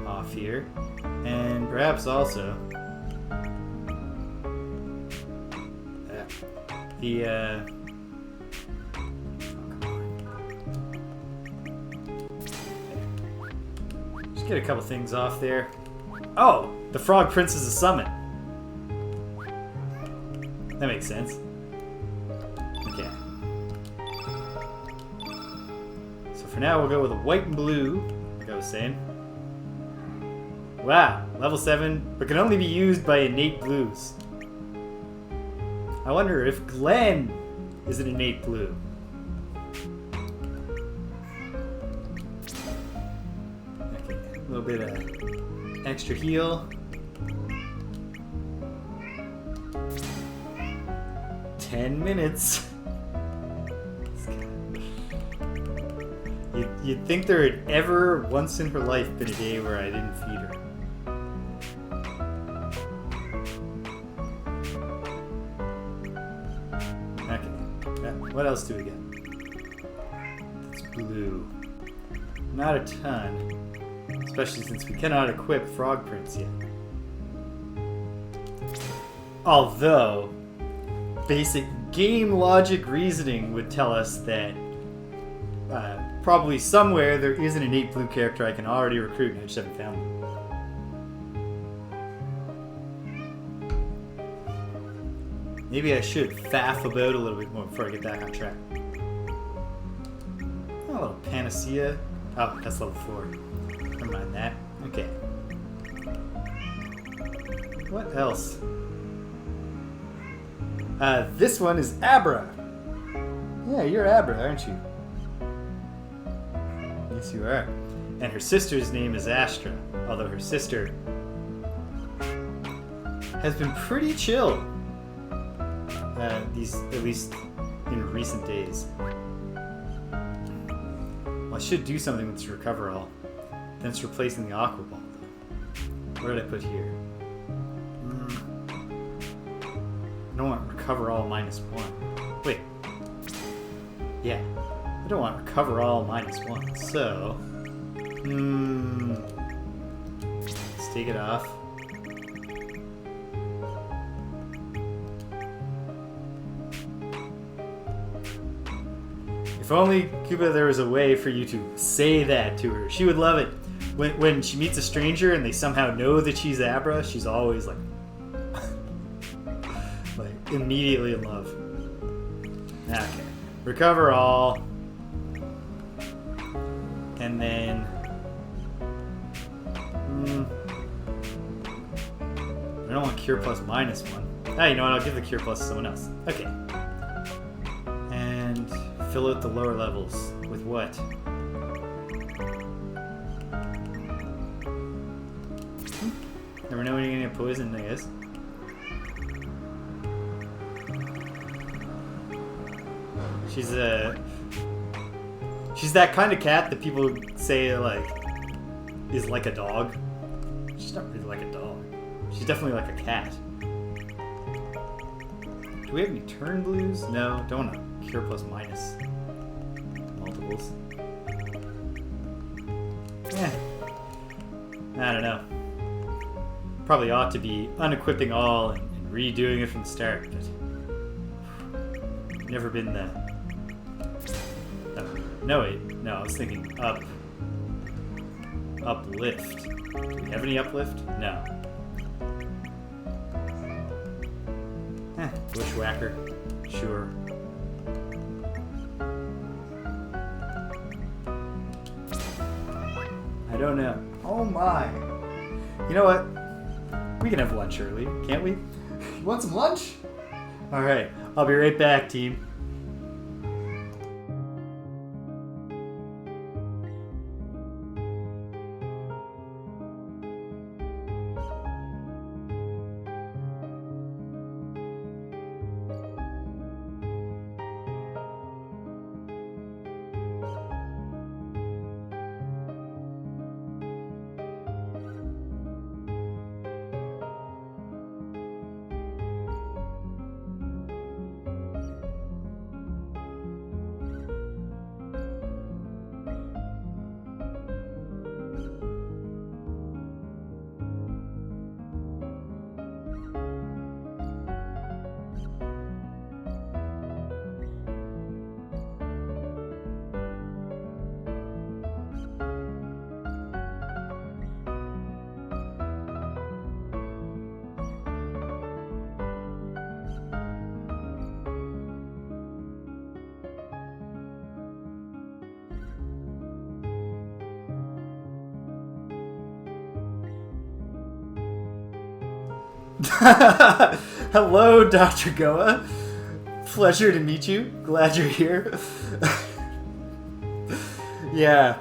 off here, and perhaps also the just get a couple things off there. Oh, the Frog Prince is a summon. That makes sense. Okay. So for now, we'll go with a white and blue, like I was saying. Wow, level 7, but can only be used by innate blues. I wonder if Glenn is an innate blue. Okay, a little bit of extra heal. 10 minutes. You'd think there had ever once in her life been a day where I didn't feed her. Okay. What else do we get? It's blue. Not a ton. Especially since we cannot equip frog prints yet. Although, basic game logic reasoning would tell us that probably somewhere there is an innate blue character I can already recruit and I just haven't found one. Maybe I should faff about a little bit more before I get back on track. Oh, a little panacea. Oh, that's level 4. Never mind that. Okay. What else? This one is Abra. Yeah, you're Abra, aren't you? Yes, you are. And her sister's name is Astra, although her sister has been pretty chill. At least in recent days. Well, I should do something with this recover all. Then it's replacing the aqua ball. What did I put here? I don't want recover all -1. Wait. Yeah. I don't want recover all -1. So. Let's take it off. If only, Kuba, there was a way for you to say that to her. She would love it. When she meets a stranger and they somehow know that she's Abra, she's always like immediately in love. Okay. Recover all. And then I don't want cure plus -1. Ah, you know what? I'll give the cure plus to someone else. Okay. And fill out the lower levels with what? Never know when you're gonna get poisoned, I guess. She's that kind of cat that people say like is like a dog. She's not really like a dog. She's definitely like a cat. Do we have any turn blues? No, don't want to cure plus minus multiples. I don't know. Probably ought to be unequipping all and redoing it from the start, but never been the. No, wait. No, I was thinking uplift. Do we have any uplift? No. Bushwhacker. Sure. I don't know. Oh my. You know what? We can have lunch early, can't we? You want some lunch? Alright, I'll be right back, team. Hello, Dr. Goa. Pleasure to meet you. Glad you're here. Yeah.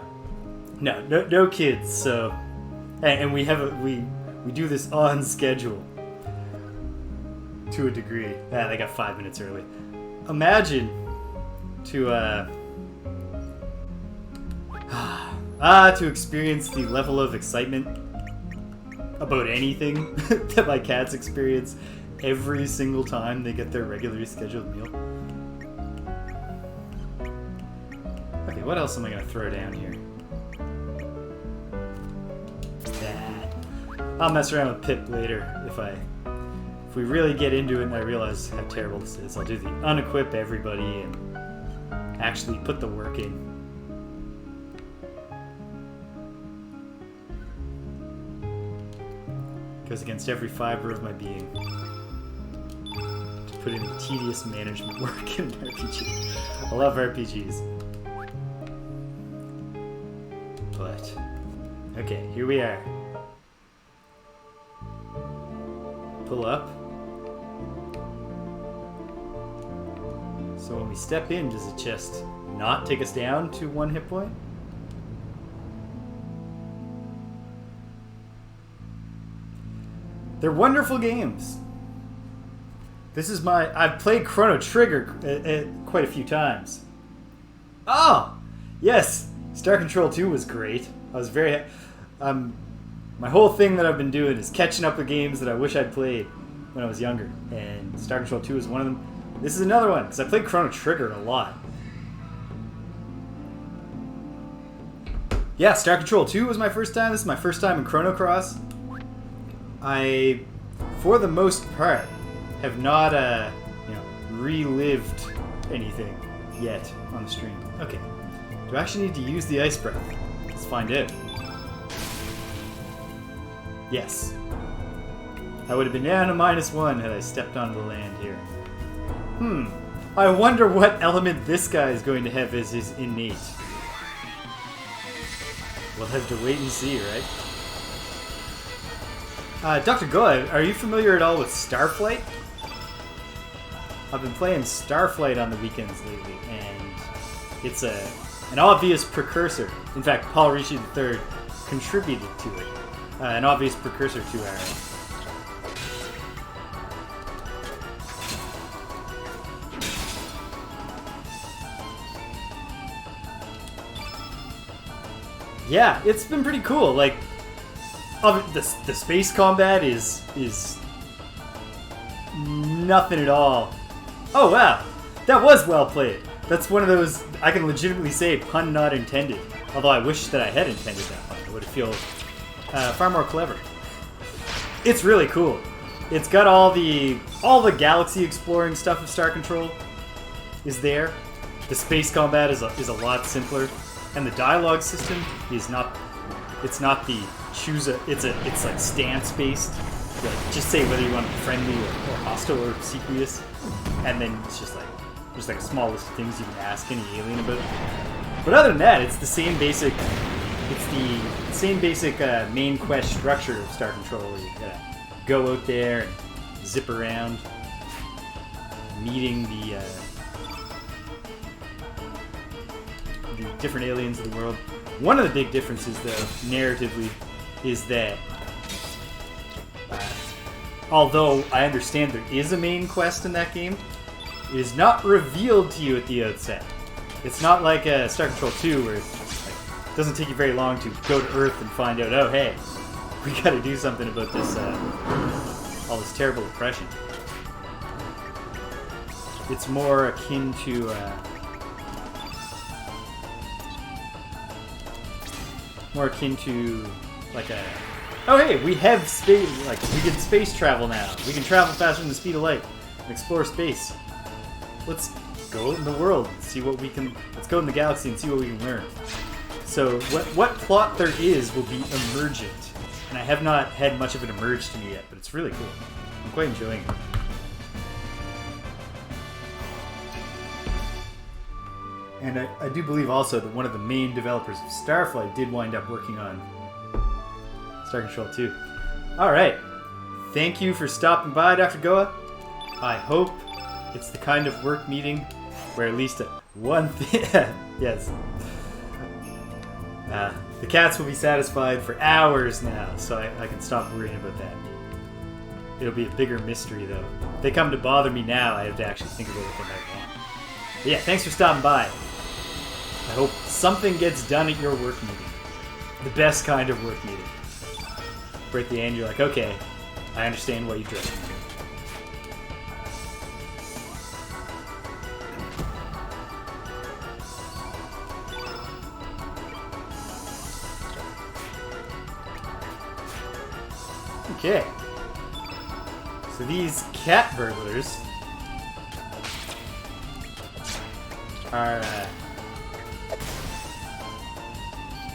No kids. So, and we do this on schedule to a degree. They got 5 minutes early. Imagine to experience the level of excitement about anything that my cats experience every single time they get their regularly scheduled meal. Okay, what else am I gonna throw down here? I'll mess around with Pip later if we really get into it and I realize how terrible this is. I'll do the unequip everybody and actually put the work in. Goes against every fiber of my being to put in the tedious management work in an RPG. I love RPGs. But, okay, here we are. Pull up. So when we step in, does it just not take us down to 1 hit point? They're wonderful games. I've played Chrono Trigger quite a few times. Oh! Yes! Star Control 2 was great. I was very... my whole thing that I've been doing is catching up with games that I wish I'd played when I was younger. And Star Control 2 is one of them. This is another one, because I played Chrono Trigger a lot. Yeah, Star Control 2 was my first time. This is my first time in Chrono Cross. I, for the most part, have not, relived anything yet on the stream. Okay. Do I actually need to use the ice breath? Let's find out. Yes. I would have been down to -1 had I stepped onto the land here. I wonder what element this guy is going to have as his innate. We'll have to wait and see, right? Dr. Goa, are you familiar at all with Starflight? I've been playing Starflight on the weekends lately, and it's an obvious precursor. In fact, Paul Ricci III contributed to it. An obvious precursor to our... Yeah, it's been pretty cool. Like, the space combat is nothing at all. Oh wow, that was well played. That's one of those I can legitimately say pun not intended. Although I wish that I had intended that pun. It would feel far more clever. It's really cool. It's got all the galaxy exploring stuff of Star Control is there. The space combat is a lot simpler, and the dialogue system is not. It's not the choose a. It's like stance based. Like, just say whether you want to be friendly or hostile or obsequious, and then it's just like there's like a small list of things you can ask any alien about. But other than that, it's the same basic. It's the same basic main quest structure of Star Control, where you gotta go out there and zip around, meeting the different aliens of the world. One of the big differences, though, narratively, is that although I understand there is a main quest in that game, it is not revealed to you at the outset. It's not like Star Control 2, where it doesn't take you very long to go to Earth and find out, oh hey, we gotta do something about this, all this terrible oppression. It's more akin to, like a, oh hey, we have space, like we can space travel now. We can travel faster than the speed of light and explore space. Let's go in the world and see what we can, let's go in the galaxy and see what we can learn. So what plot there is will be emergent. And I have not had much of it emerge to me yet, but it's really cool. I'm quite enjoying it. And I do believe also that one of the main developers of Starflight did wind up working on Star Control 2. Alright. thank you for stopping by, Dr. Goa. I hope it's the kind of work meeting where at least one thing... yes. The cats will be satisfied for hours now, so I can stop worrying about that. It'll be a bigger mystery, though. If they come to bother me now, I have to actually think about what they might want. But yeah, thanks for stopping by. I hope something gets done at your work meeting. The best kind of work meeting. Where at the end you're like, okay, I understand what you did. Okay. So these cat burglars are, I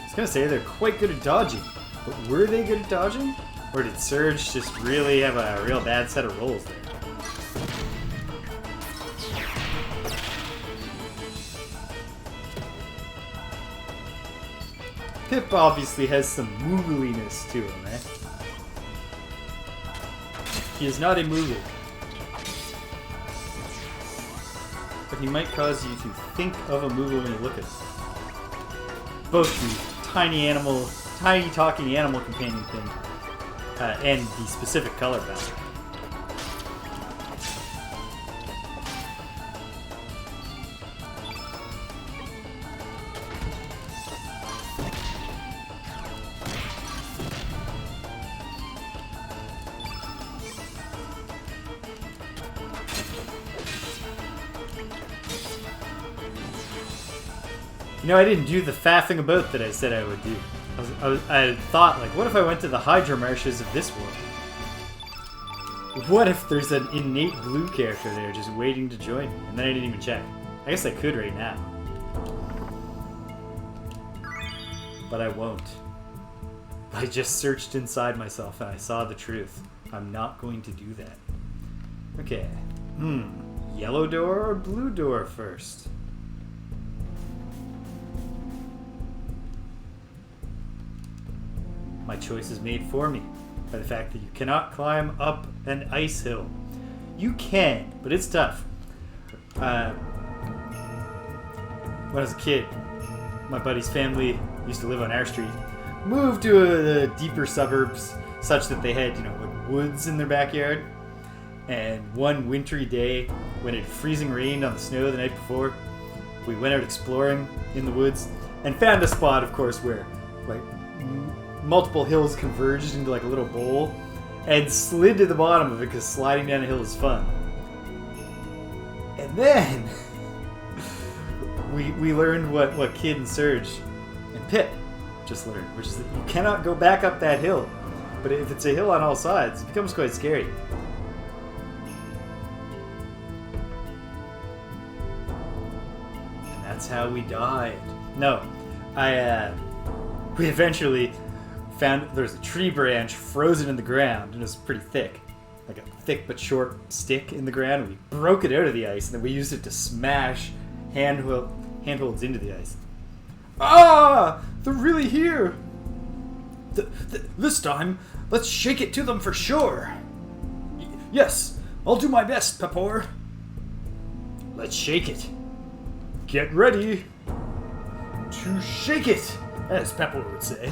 was gonna say they're quite good at dodging, but were they good at dodging? Or did Serge just really have a real bad set of rolls there? Pip obviously has some moogliness to him, eh? He is not a Moogle. But he might cause you to think of a Moogle when you look at him. Both the tiny talking animal companion thing, and the specific color palette. You know, I didn't do the faffing about that I said I would do. I thought, like, what if I went to the Hydra Marshes of this world? What if there's an innate blue character there just waiting to join me? And then I didn't even check. I guess I could right now. But I won't. I just searched inside myself and I saw the truth. I'm not going to do that. Okay. Yellow door or blue door first? My choice is made for me by the fact that you cannot climb up an ice hill. You can, but it's tough. When I was a kid, my buddy's family used to live on our street. Moved to the deeper suburbs such that they had, like woods in their backyard. And one wintry day, when it freezing rained on the snow the night before, we went out exploring in the woods and found a spot, of course, where like multiple hills converged into like a little bowl and slid to the bottom of it because sliding down a hill is fun. And then we learned what Kid and Serge and Pip just learned, which is that you cannot go back up that hill. But if it's a hill on all sides, it becomes quite scary. And that's how we died. No, we eventually found there's a tree branch frozen in the ground, and it was pretty thick. Like a thick but short stick in the ground, and we broke it out of the ice, and then we used it to smash handholds into the ice. Ah! They're really here! This time, let's shake it to them for sure! Yes, I'll do my best, Pepor. Let's shake it. Get ready to shake it, as Pepper would say.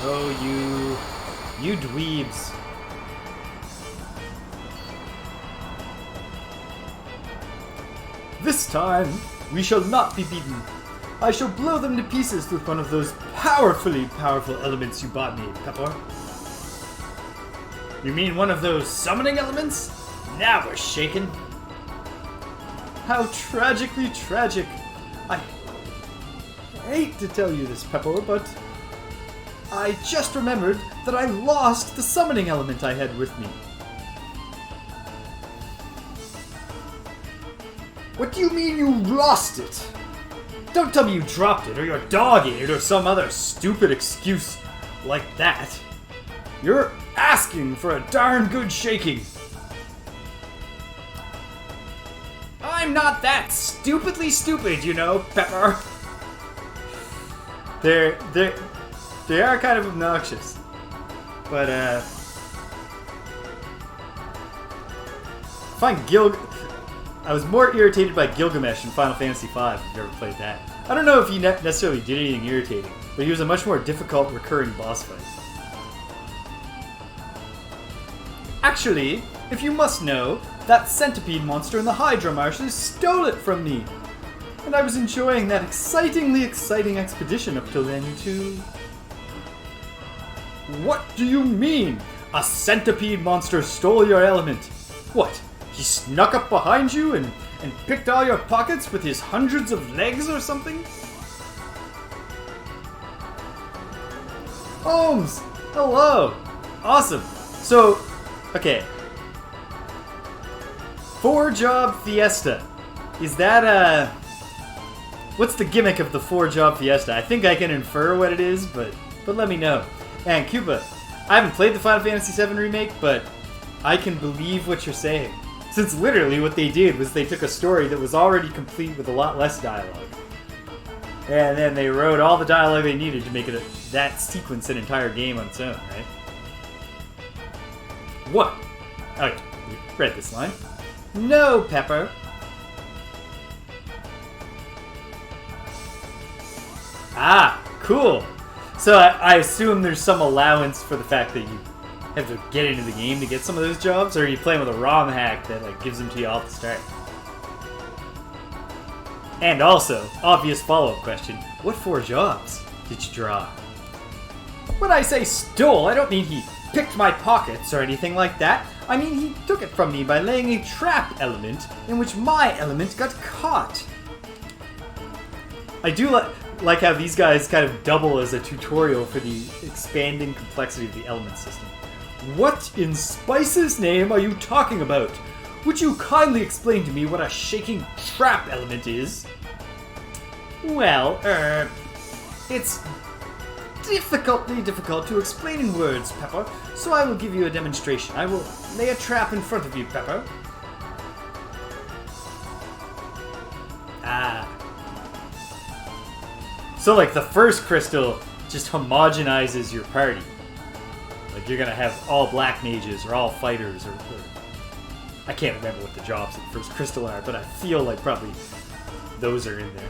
Oh, you dweebs. This time, we shall not be beaten. I shall blow them to pieces with one of those powerful elements you bought me, Pepper. You mean one of those summoning elements? Now we're shaken. How tragically tragic. I hate to tell you this, Pepper, but I just remembered that I lost the summoning element I had with me. What do you mean you lost it? Don't tell me you dropped it, or your dog ate it, or some other stupid excuse like that. You're asking for a darn good shaking. I'm not that stupidly stupid, you know, Pepper. They are kind of obnoxious. But, I was more irritated by Gilgamesh in Final Fantasy V, if you've ever played that. I don't know if he necessarily did anything irritating, but he was a much more difficult recurring boss fight. Actually, if you must know, that centipede monster in the Hydra Marshes stole it from me. And I was enjoying that exciting expedition up till then, too. What do you mean? A centipede monster stole your element? What? He snuck up behind you and picked all your pockets with his hundreds of legs or something? Holmes! Hello! Awesome! So, okay. 4-job fiesta. Is that, what's the gimmick of the 4-job fiesta? I think I can infer what it is, but let me know. And Cuba, I haven't played the Final Fantasy VII Remake, but I can believe what you're saying. Since literally what they did was they took a story that was already complete with a lot less dialogue. And then they wrote all the dialogue they needed to make it that sequence an entire game on its own, right? What? Okay, we read this line. No, Pepper. Ah, cool. So I assume there's some allowance for the fact that you have to get into the game to get some of those jobs, or are you playing with a ROM hack that like gives them to you off the start? And also, obvious follow-up question, what 4 jobs did you draw? When I say stole, I don't mean he picked my pockets or anything like that. I mean he took it from me by laying a trap element in which my element got caught. I do like how these guys kind of double as a tutorial for the expanding complexity of the element system. What in Spice's name are you talking about? Would you kindly explain to me what a shaking trap element is? Well, it's difficult to explain in words, Pepper, so I will give you a demonstration. I will lay a trap in front of you, Pepper. Ah. So, like, the first crystal just homogenizes your party. Like, you're gonna have all black mages, or all fighters, or I can't remember what the jobs of the first crystal are, but I feel like probably those are in there.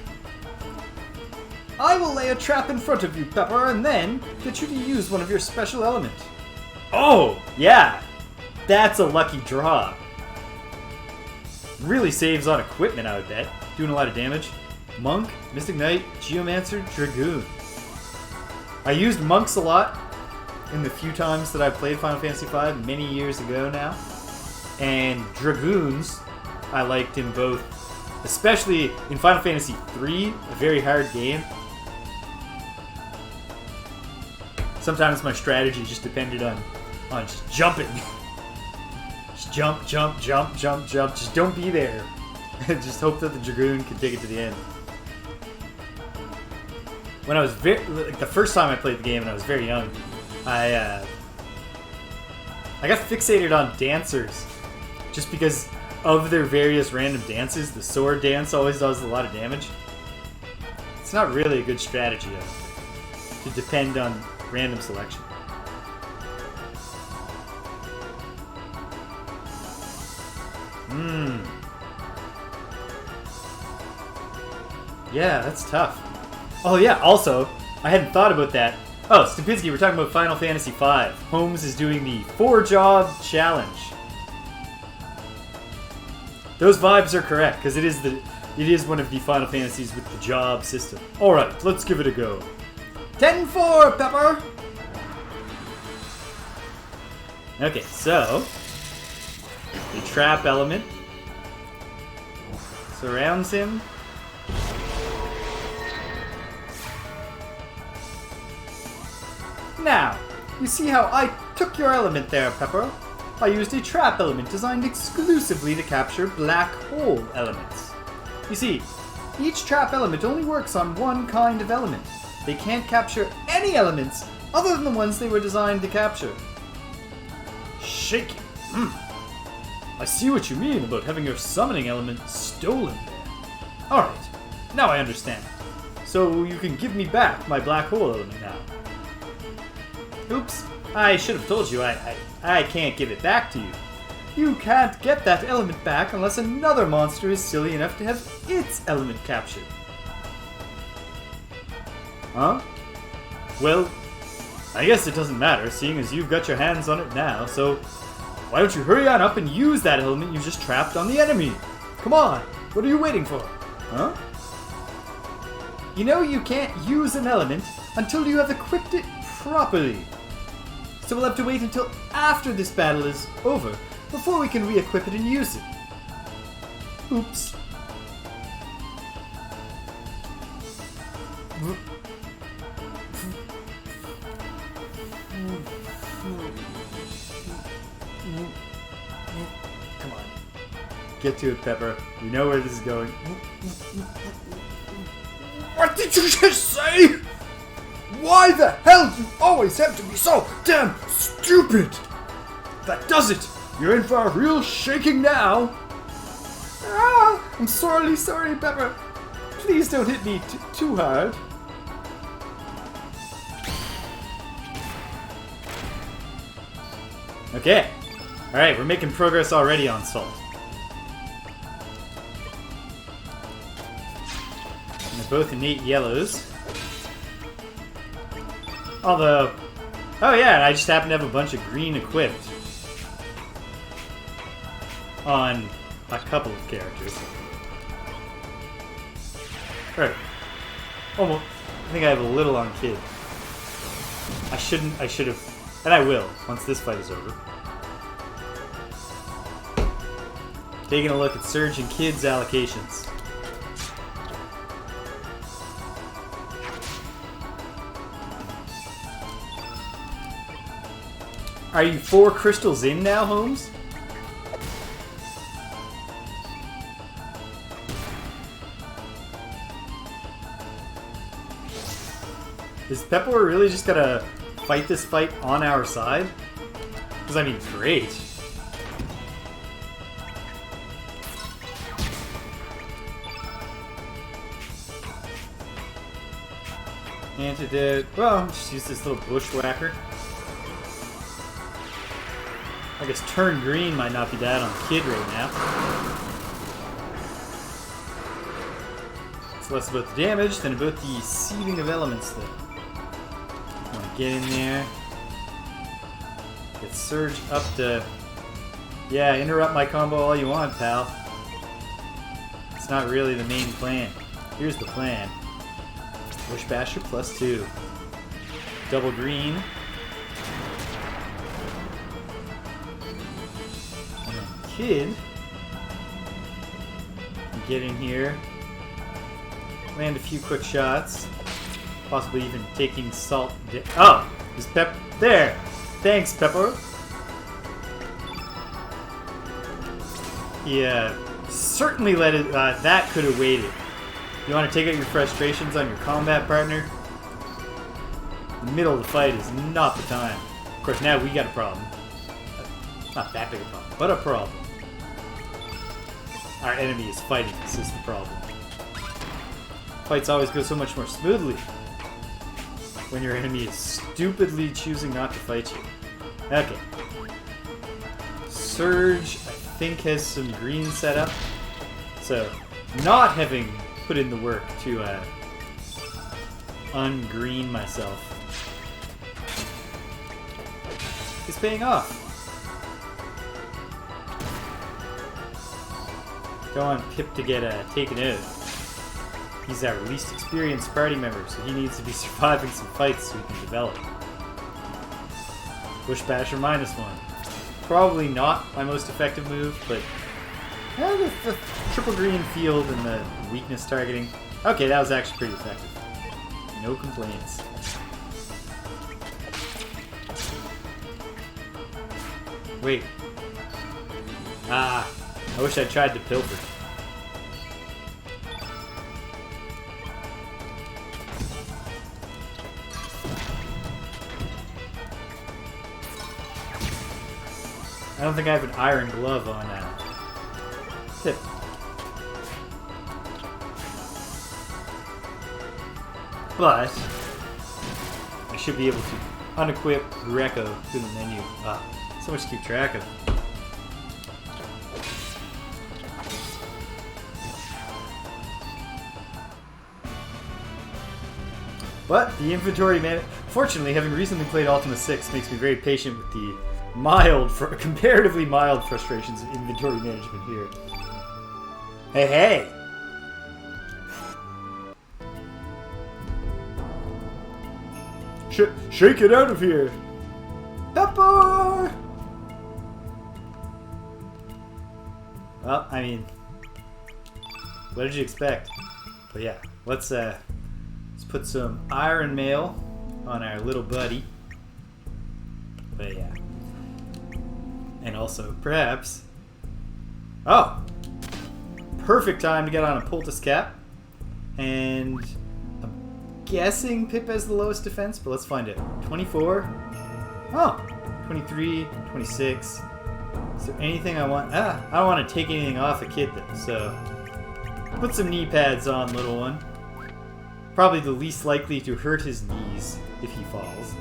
I will lay a trap in front of you, Pepper, and then get you to use one of your special elements. Oh, yeah! That's a lucky draw. Really saves on equipment, I would bet. Doing a lot of damage. Monk, Mystic Knight, Geomancer, Dragoon. I used monks a lot in the few times that I played Final Fantasy V many years ago now. And Dragoons, I liked in both, especially in Final Fantasy III, a very hard game. Sometimes my strategy just depended on just jumping. Just jump. Just don't be there. Just hope that the Dragoon can take it to the end. When I was the first time I played the game and I was very young, I got fixated on dancers just because of their various random dances. The sword dance always does a lot of damage. It's not really a good strategy to depend on random selection. Yeah, that's tough. Oh yeah, also, I hadn't thought about that. Oh, Stupinski, we're talking about Final Fantasy V. Holmes is doing the 4-job challenge. Those vibes are correct, because it is one of the Final Fantasies with the job system. Alright, let's give it a go. 10-4, Pepper! Okay, so the trap element surrounds him. Now, you see how I took your element there, Pepper? I used a trap element designed exclusively to capture black hole elements. You see, each trap element only works on one kind of element. They can't capture any elements other than the ones they were designed to capture. Shaking. I see what you mean about having your summoning element stolen there. Alright, now I understand. So you can give me back my black hole element now. Oops. I should have told you I can't give it back to you. You can't get that element back unless another monster is silly enough to have its element captured. Huh? Well, I guess it doesn't matter, seeing as you've got your hands on it now, so why don't you hurry on up and use that element you just trapped on the enemy? Come on, what are you waiting for? Huh? You know you can't use an element until you have equipped it properly. So we'll have to wait until after this battle is over before we can re-equip it and use it. Oops. Come on. Get to it, Pepper. We know where this is going. What did you just say? Why the hell do you always have to be so damn stupid? That does it. You're in for a real shaking now. Ah, I'm sorely sorry, Pepper. Please don't hit me too hard. Okay. Alright, we're making progress already on Salt. And they're both innate yellows. Although... Oh yeah, I just happen to have a bunch of green equipped. On a couple of characters. Right. Almost. I think I have a little on Kid. I should have... And I will, once this fight is over. Taking a look at Serge and Kid's allocations. Are you 4 crystals in now, Holmes? Is Pepper really just gonna fight this fight on our side? Because, I mean, great. Antidote. Well, just use this little bushwhacker. I guess turn green might not be bad on Kid right now. It's less about the damage than about the seeding of elements that want to get in there. Get Serge up to... Yeah, interrupt my combo all you want, pal. It's not really the main plan. Here's the plan. Bush Basher +2. Double green. And then Kid. Get in here. Land a few quick shots. Possibly even taking Salt. Oh! There's Pep. There! Thanks, Pepper. Yeah. Certainly let it. That could have waited. You want to take out your frustrations on your combat partner? The middle of the fight is not the time. Of course, now we got a problem. Not that big a problem, but a problem. Our enemy is fighting us is the problem. Fights always go so much more smoothly when your enemy is stupidly choosing not to fight you. Okay. Serge, I think, has some green set up. So, not having put in the work to ungreen myself is paying off. Go on Pip to get taken out. He's our least experienced party member, so he needs to be surviving some fights so he can develop. Bush Basher -1. Probably not my most effective move, but the triple green field and the weakness targeting. Okay, that was actually pretty effective. No complaints. Wait. I wish I tried to pilfer. I don't think I have an iron glove on Pip. But I should be able to Unequip, Greco, to the menu. Ah, so much to keep track of. But the inventory fortunately, having recently played Ultima 6 makes me very patient with the comparatively mild frustrations of inventory management here. Hey, hey! Shake it out of here! Pepper! Well, I mean, what did you expect? But yeah, let's put some iron mail on our little buddy. But yeah. And also, perhaps... Oh! Perfect time to get on a poultice cap. And I'm guessing Pip has the lowest defense, but let's find out. 24. Oh! 23, 26. Is there anything I want? I don't want to take anything off a kid though, so... Put some knee pads on, little one. Probably the least likely to hurt his knees if he falls.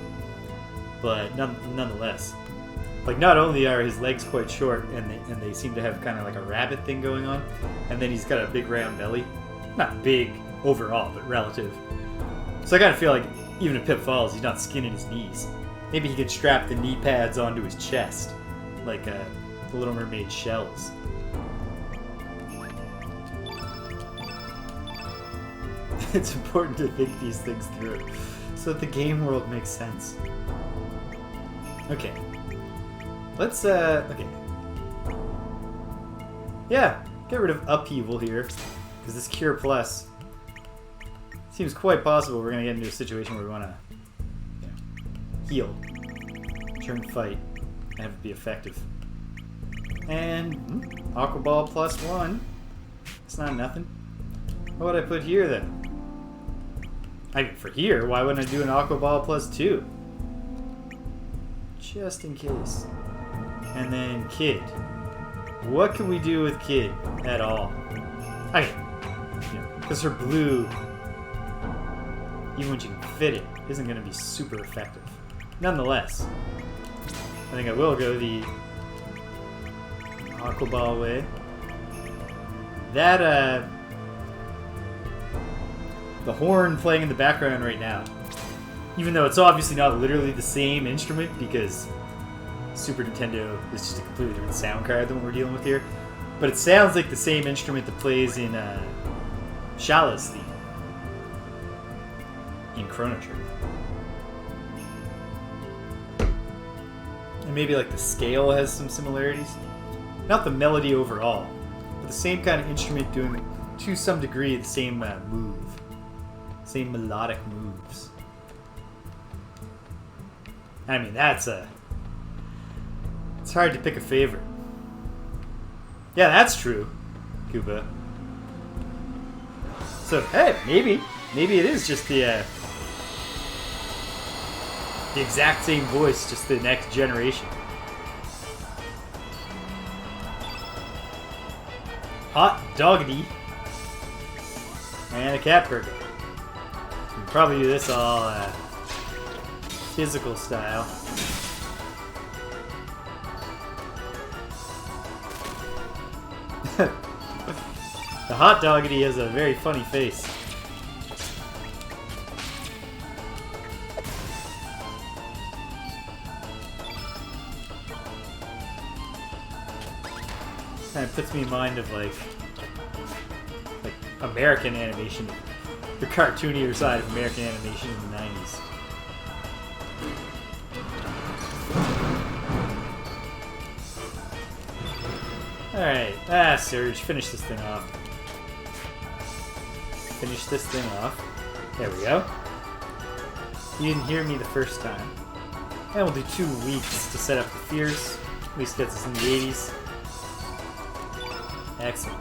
But nonetheless. Like, not only are his legs quite short, and they seem to have kind of like a rabbit thing going on, and then he's got a big round belly. Not big overall, but relative. So I kind of feel like even if Pip falls, he's not skinning his knees. Maybe he could strap the knee pads onto his chest, like the Little Mermaid shells. It's important to think these things through, so that the game world makes sense. Okay. Let's, okay. Yeah, get rid of upheaval here, because this Cure Plus seems quite possible we're going to get into a situation where we want to, heal, turn fight, and have it be effective. And, Aqua Ball +1. It's not nothing. What would I put here, then? I mean, for here, why wouldn't I do an Aqua Ball +2? Just in case. And then Kid. What can we do with Kid at all? I mean, because her blue, even when you can fit it, isn't going to be super effective. Nonetheless, I think I will go the Aqua Ball way. That, the horn playing in the background right now, even though it's obviously not literally the same instrument because Super Nintendo is just a completely different sound card than what we're dealing with here, but it sounds like the same instrument that plays in Shala's theme in Chrono Trigger. And maybe like the scale has some similarities. Not the melody overall, but the same kind of instrument doing, to some degree, the same move. Same melodic moves. I mean, it's hard to pick a favorite. Yeah, that's true, Koopa. So, hey, maybe it is just the exact same voice, just the next generation. Hot doggity. And a cat burger. We can probably do this all physical style. The hot doggity has a very funny face. Kind of puts me in mind of like American animation, the cartoonier side of American animation in the 90s. Alright, Serge, finish this thing off. Finish this thing off. There we go. You didn't hear me the first time. And we'll do 2 weeks to set up the fears. At least gets us in the 80s. Excellent.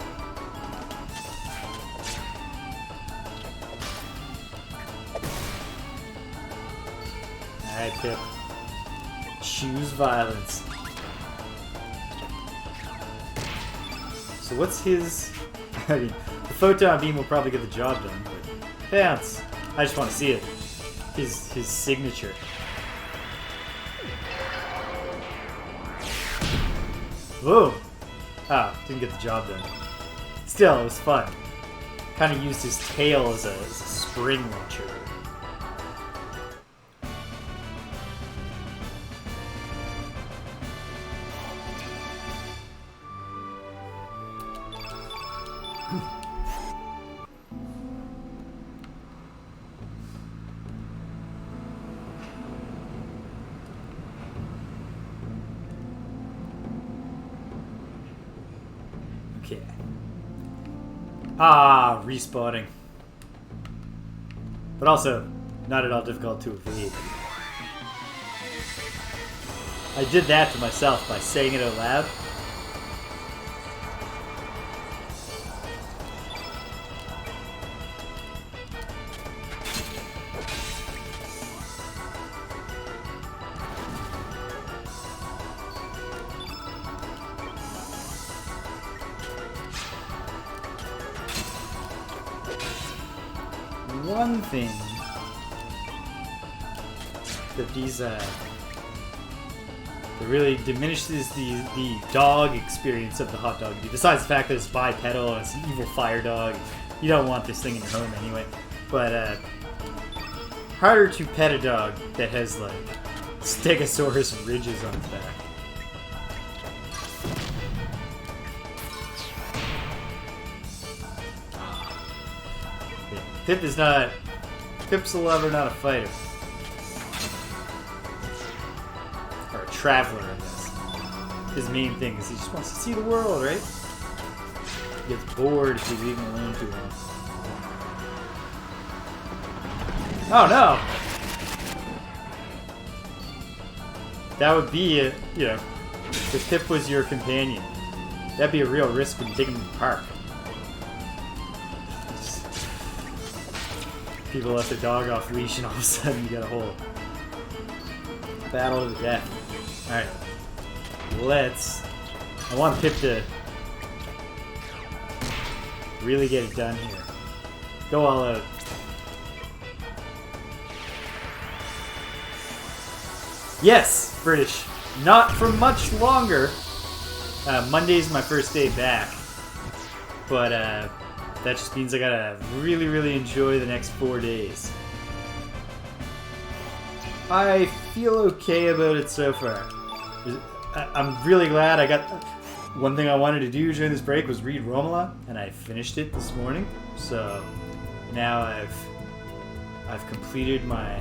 Alright, Pip. Choose violence. So what's his... I mean, the photon beam will probably get the job done, but... Bounce! I just want to see it. His signature. Whoa! Ah, didn't get the job done. Still, it was fun. Kind of used his tail as a spring launcher. Okay. Ah, respawning. But also, not at all difficult to evade. I did that to myself by saying it out loud. One thing that these that really diminishes the dog experience of the hot dog, besides the fact that it's bipedal and it's an evil fire dog. You don't want this thing in your home anyway. But harder to pet a dog that has like Stegosaurus ridges on its back. Pip's a lover, not a fighter. Or a traveler, I guess. His main thing is he just wants to see the world, right? He gets bored if you leave him alone too long. Oh no! That would be if Pip was your companion. That'd be a real risk when you take him to the park. People let their dog off leash and all of a sudden you got a whole battle to the death. Alright. I want Pip to really get it done here. Go all out. Yes! British. Not for much longer. Monday's my first day back. But, that just means I gotta really, really enjoy the next 4 days. I feel okay about it so far. I'm really glad I got... One thing I wanted to do during this break was read Romola, and I finished it this morning. So now I've completed my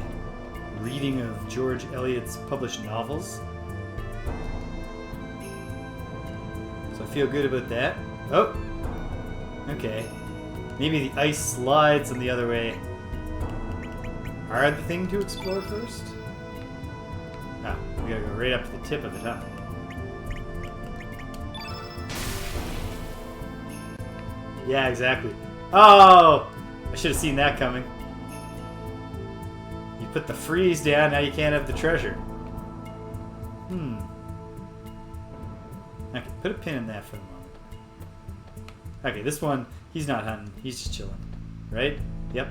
reading of George Eliot's published novels. So I feel good about that. Oh! Okay. Maybe the ice slides on the other way are the thing to explore first? Ah, we gotta go right up to the tip of it, huh? Yeah, exactly. Oh! I should have seen that coming. You put the freeze down, now you can't have the treasure. Okay, put a pin in that for the moment. Okay, this one, he's not hunting. He's just chilling. Right? Yep.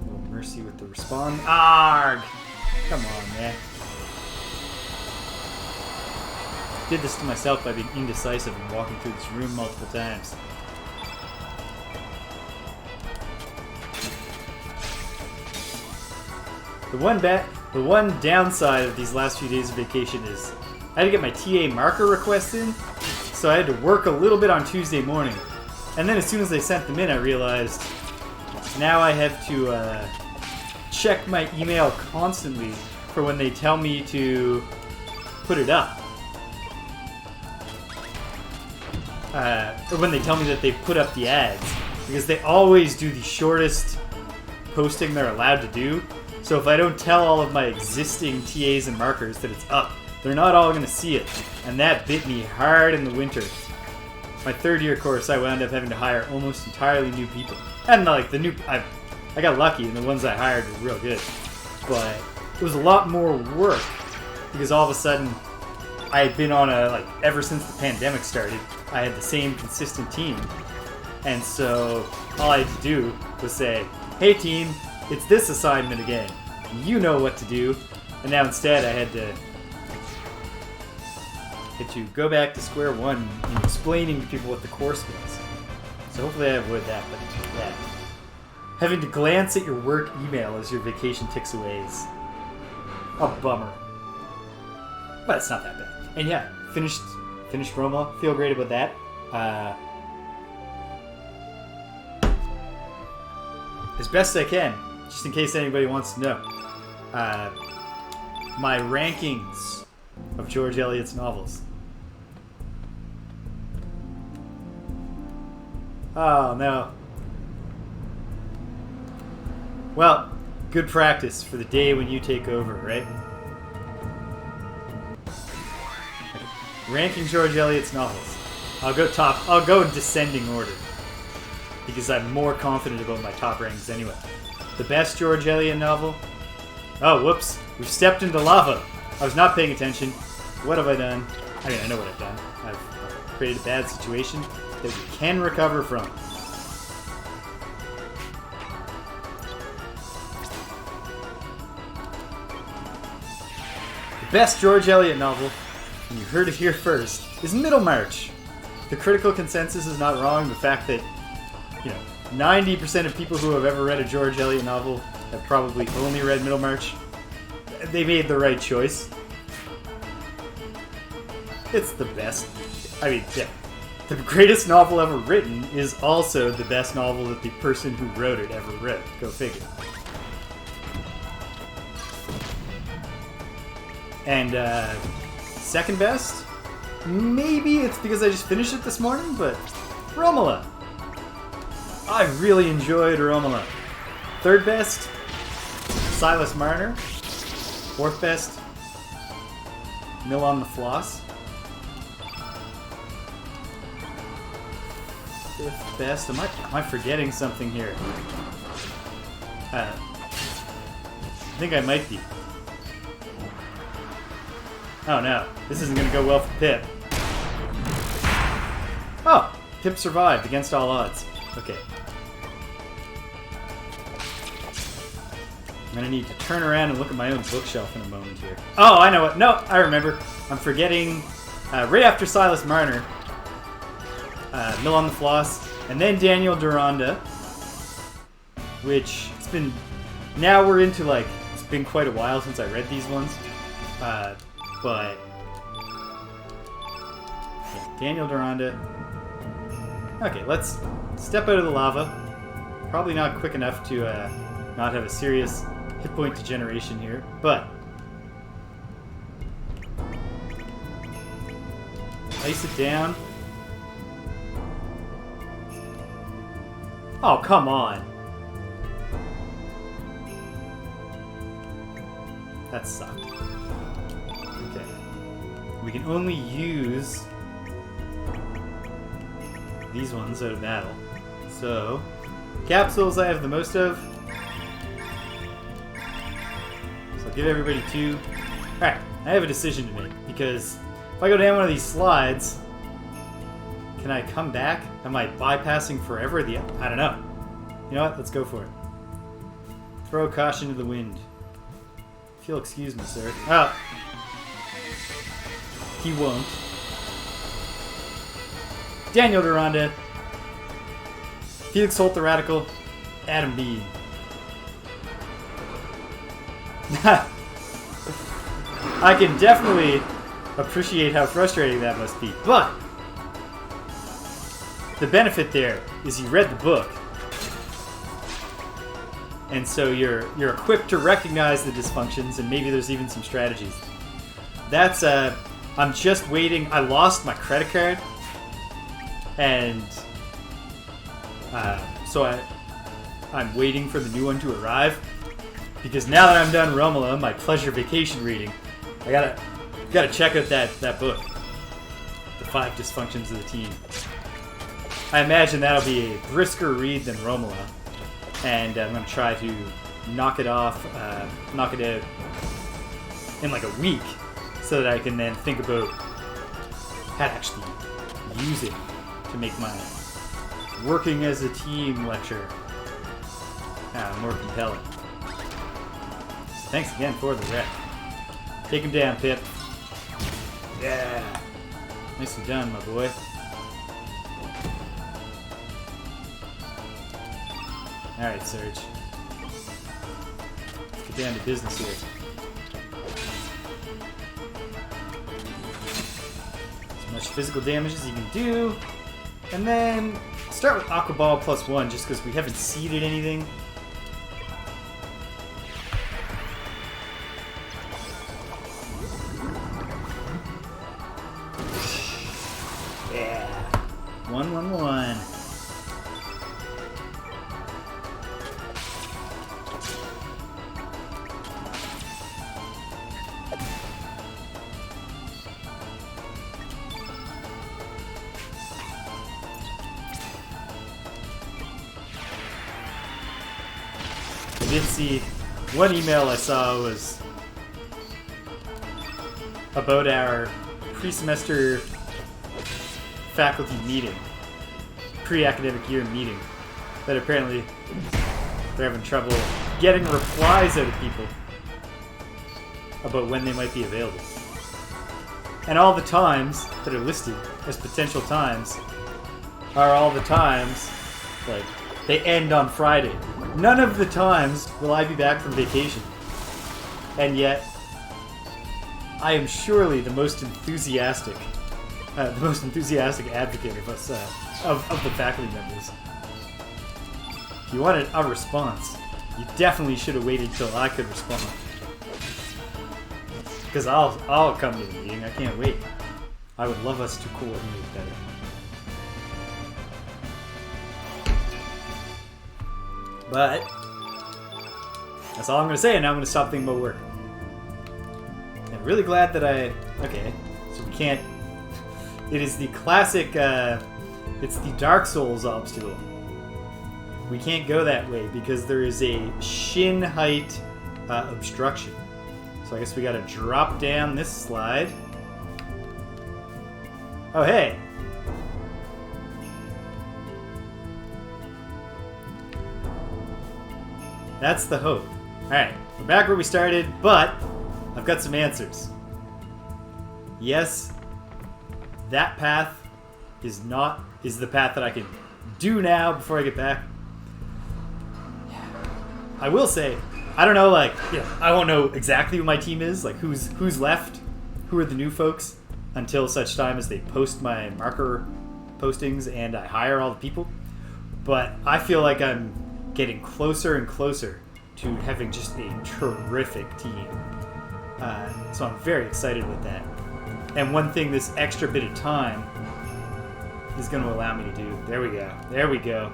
A little mercy with the respawn. Arg! Come on, man. Did this to myself by being indecisive and walking through this room multiple times. The one downside of these last few days of vacation is I had to get my TA marker request in, so I had to work a little bit on Tuesday morning. And then as soon as they sent them in, I realized now I have to check my email constantly for when they tell me to put it up. Or when they tell me that they put up the ads. Because they always do the shortest posting they're allowed to do. So if I don't tell all of my existing TAs and markers that it's up, they're not all going to see it. And that bit me hard in the winter. My third year course, I wound up having to hire almost entirely new people. And like the new... I got lucky and the ones I hired were real good. But it was a lot more work. Because all of a sudden, I had been on ever since the pandemic started, I had the same consistent team. And so all I had to do was say, hey team, it's this assignment again. You know what to do. And now instead I had to go back to square one in explaining to people what the course was. So hopefully I avoid that, but yeah. Having to glance at your work email as your vacation ticks away is a bummer. But it's not that bad. And yeah, finished Roma. Feel great about that. As best I can, just in case anybody wants to know. My rankings of George Eliot's novels. Oh no. Well, good practice for the day when you take over, right? Ranking George Eliot's novels. I'll go in descending order. Because I'm more confident about my top rankings anyway. The best George Eliot novel? Oh, whoops. We've stepped into lava. I was not paying attention. What have I done? I mean, I know what I've done. I've created a bad situation that we can recover from. The best George Eliot novel, and you heard it here first, is Middlemarch. The critical consensus is not wrong. The fact that, 90% of people who have ever read a George Eliot novel have probably only read Middlemarch. They made the right choice. It's the best. I mean, yeah. The greatest novel ever written is also the best novel that the person who wrote it ever wrote. Go figure. And second best? Maybe it's because I just finished it this morning, but Romola. I really enjoyed Romola. Third best? Silas Marner. Fourth best? Mill on the Floss. Fifth best? Am I forgetting something here? I think I might be. Oh no, this isn't going to go well for Pip. Oh, Pip survived against all odds. Okay. I'm going to need to turn around and look at my own bookshelf in a moment here. Oh, I know what. No, I remember. I'm forgetting right after Silas Marner, Mill on the Floss, and then Daniel Deronda, which it's been... Now we're into, it's been quite a while since I read these ones. But... Yeah, Daniel Deronda. Okay, let's step out of the lava. Probably not quick enough to not have a serious hit point degeneration here, but ice it down. Oh, come on. That sucked. Okay. We can only use these ones out of battle. So, capsules I have the most of. So I'll give everybody 2. Alright, I have a decision to make, because if I go down one of these slides, can I come back? Am I bypassing forever? I don't know. You know what? Let's go for it. Throw caution to the wind. If you'll excuse me, sir. Oh. He won't. Daniel Deronda. Felix Holt the Radical. Adam Bean. I can definitely appreciate how frustrating that must be, but the benefit there is you read the book, and so you're equipped to recognize the dysfunctions, and maybe there's even some strategies. That's I'm just waiting. I lost my credit card, and so I'm waiting for the new one to arrive, because now that I'm done Romola, my pleasure vacation reading, I gotta check out that book, The 5 Dysfunctions of the Team. I imagine that'll be a brisker read than Romola, and I'm gonna try to knock it out in like a week, so that I can then think about how to actually use it to make my working as a team lecture more compelling. So thanks again for the rec. Take him down, Pip. Yeah. Nicely done, my boy. Alright, Serge. Let's get down to business here. As much physical damage as you can do. And then start with Aqua Ball +1 just because we haven't seeded anything. Yeah. 1-1-1. I did see one email I saw was about our pre-semester faculty meeting, pre-academic year meeting, that apparently they're having trouble getting replies out of people about when they might be available. And all the times that are listed as potential times are all the times, like, they end on Friday. None of the times will I be back from vacation. And yet, I am surely the most enthusiastic advocate of us, of the faculty members. If you wanted a response, you definitely should have waited till I could respond. Because I'll come to the meeting. I can't wait. I would love us to coordinate better. But that's all I'm going to say, and now I'm going to stop thinking about work. I'm really glad that okay, so we can't... It is the classic, it's the Dark Souls obstacle. We can't go that way because there is a shin height obstruction. So I guess we got to drop down this slide. Oh, hey! That's the hope. Alright, we're back where we started, but I've got some answers. Yes, that path is the path that I can do now before I get back. I will say, I don't know, I won't know exactly who my team is, like who's left, who are the new folks, until such time as they post my marker postings and I hire all the people. But I feel like I'm getting closer and closer to having just a terrific team. So I'm very excited with that. And one thing this extra bit of time is going to allow me to do, there we go.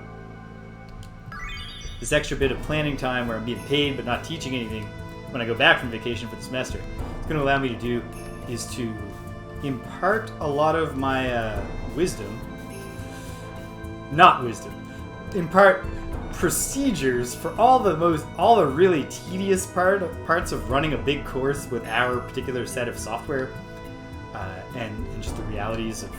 This extra bit of planning time where I'm being paid but not teaching anything when I go back from vacation for the semester, it's going to allow me to do is to impart a lot of my impart procedures for all the really tedious parts of running a big course with our particular set of software, and just the realities of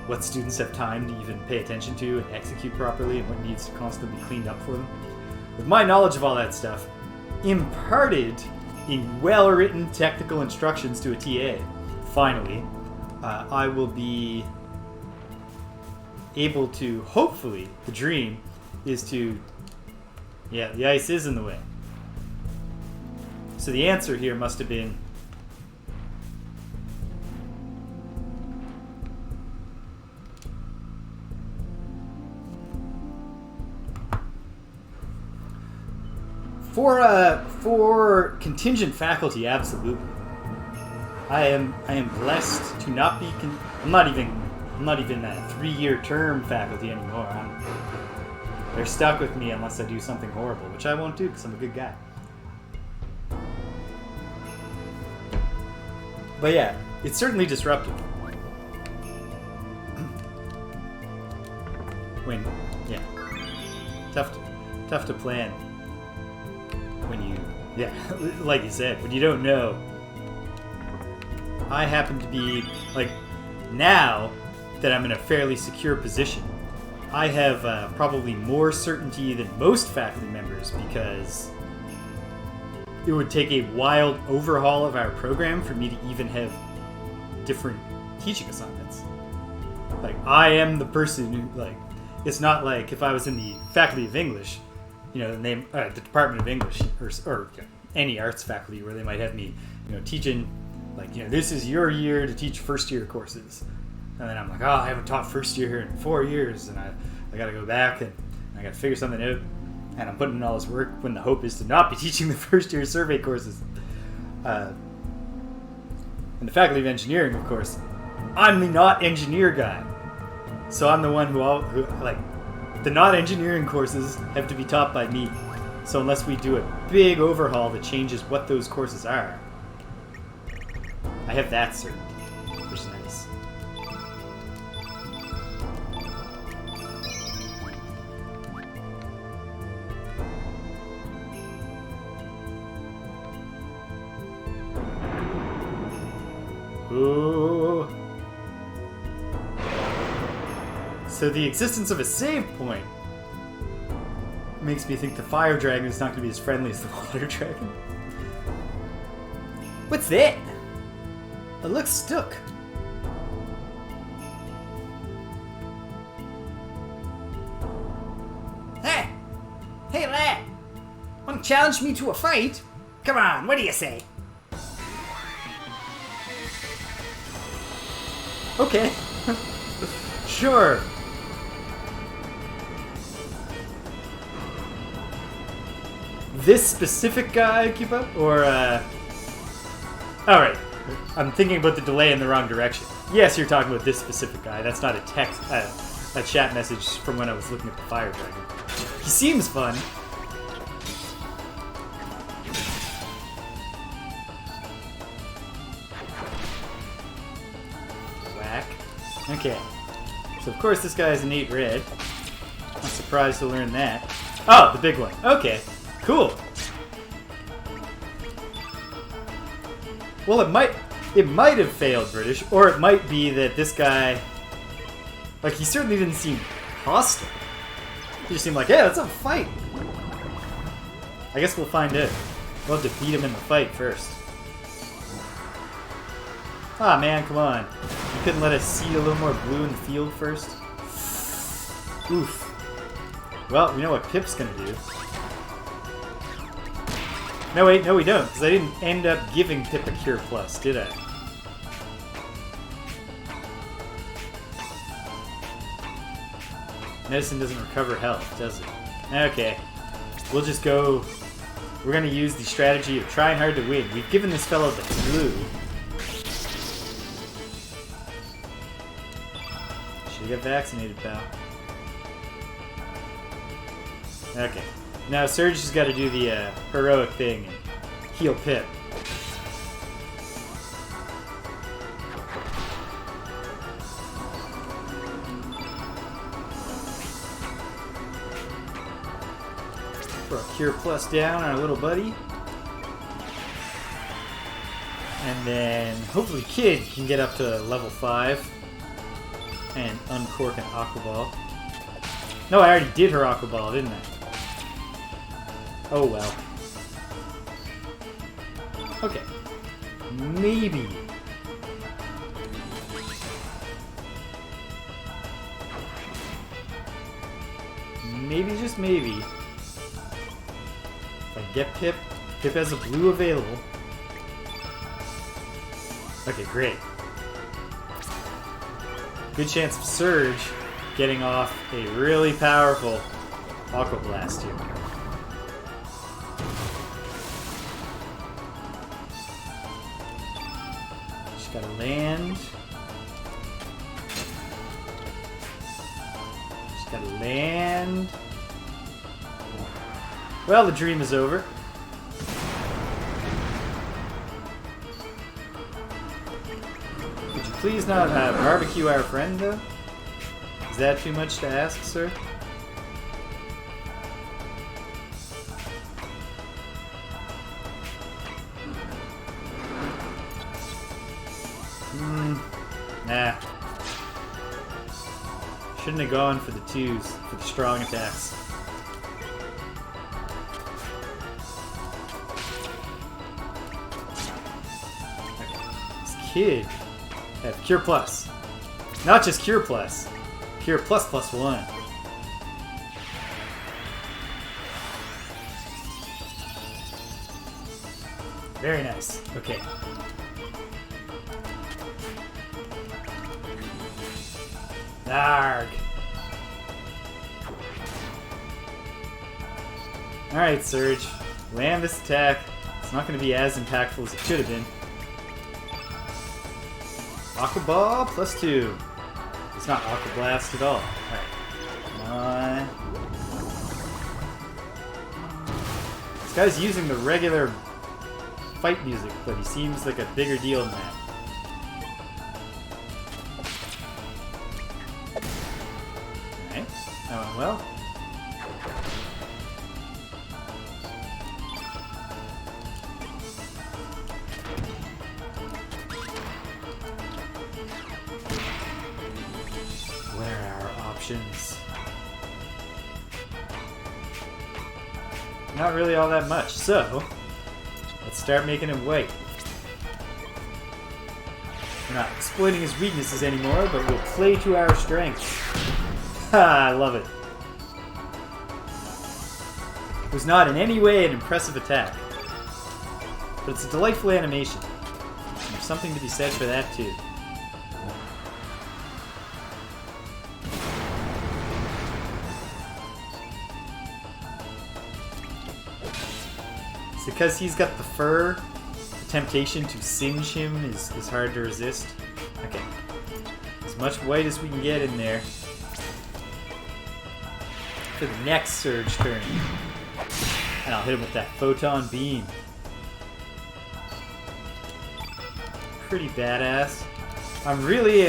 what students have time to even pay attention to and execute properly and what needs to constantly be cleaned up for them. With my knowledge of all that stuff, imparted in well-written technical instructions to a TA, finally, I will be able to, hopefully, the dream is to, the ice is in the way. So the answer here must have been for contingent faculty, absolutely. I am blessed to not be. I'm not even a 3-year term faculty anymore. They're stuck with me unless I do something horrible, which I won't do because I'm a good guy. But yeah, it's certainly disruptive. Tough to plan when you, like you said, when you don't know. I happen to be, now that I'm in a fairly secure position, I have probably more certainty than most faculty members because it would take a wild overhaul of our program for me to even have different teaching assignments. Like, I am the person who, like, it's not like if I was in the Faculty of English, you know, the Department of English, or any arts faculty where they might have me, you know, teaching, like, you know, this is your year to teach first year courses. And then I'm like, oh, I haven't taught first year in 4 years, and I got to go back and I got to figure something out. And I'm putting in all this work when the hope is to not be teaching the first year survey courses. In the Faculty of Engineering, of course, I'm the not engineer guy. So I'm the one who like, the not engineering courses have to be taught by me. So unless we do a big overhaul that changes what those courses are, I have that certainty, which is nice. Ooh. So the existence of a save point makes me think the fire dragon is not going to be as friendly as the water dragon. What's that? It looks stuck. Hey! Hey, lad! Want to challenge me to a fight? Come on, what do you say? Okay. Sure. This specific guy keep up? Or, Alright. I'm thinking about the delay in the wrong direction. Yes, you're talking about this specific guy. That's not a text, a chat message from when I was looking at the fire dragon. He seems fun. Whack. Okay. So of course this guy is an 8 red. I'm surprised to learn that. Oh, the big one. Okay. Cool. Well, it might have failed British, or it might be that this guy, like, he certainly didn't seem hostile. He just seemed like, hey, let's have a fight. I guess we'll find out. We'll have to beat him in the fight first. Ah, man, come on. You couldn't let us see a little more blue in the field first? Oof. Well, we know what Pip's gonna do. No, wait, no we don't, because I didn't end up giving Pip a Cure Plus, did I? Medicine doesn't recover health, does it? Okay. We'll just go... We're going to use the strategy of trying hard to win. We've given this fellow the flu. Should get vaccinated, pal. Okay. Now Serge has got to do the heroic thing and heal Pip. Throw a Cure Plus down our little buddy. And then hopefully Kid can get up to level 5 and uncork an Aqua Ball. No, I already did her Aqua Ball, didn't I? Oh well. Okay. Maybe. Maybe, just maybe. If I get Pip, Pip has a blue available. Okay, great. Good chance of Serge getting off a really powerful Aqua Blast here. Gotta land. Just gotta land. Well, the dream is over. Could you please not barbecue our friend, though? Is that too much to ask, sir? Nah. Shouldn't have gone for the 2s, for the strong attacks. kid have Cure Plus. Not just Cure Plus. Cure Plus plus 1. Very nice. Okay. Arg. Alright, Serge. Land this attack. It's not going to be as impactful as it could have been. Aqua Ball plus 2. It's not Aqua Blast at all. Alright. Come on. This guy's using the regular fight music, but he seems like a bigger deal than that. Alright. That went well. What are our options? Not really all that much, so let's start making him wait. We're not exploiting his weaknesses anymore, but we'll play to our strengths. Ha! I love it. It was not in any way an impressive attack, but it's a delightful animation. There's something to be said for that too. It's because he's got the fur, the temptation to singe him is hard to resist. Okay. As much white as we can get in there. For the next Surge turn. And I'll hit him with that photon beam. Pretty badass. I'm really,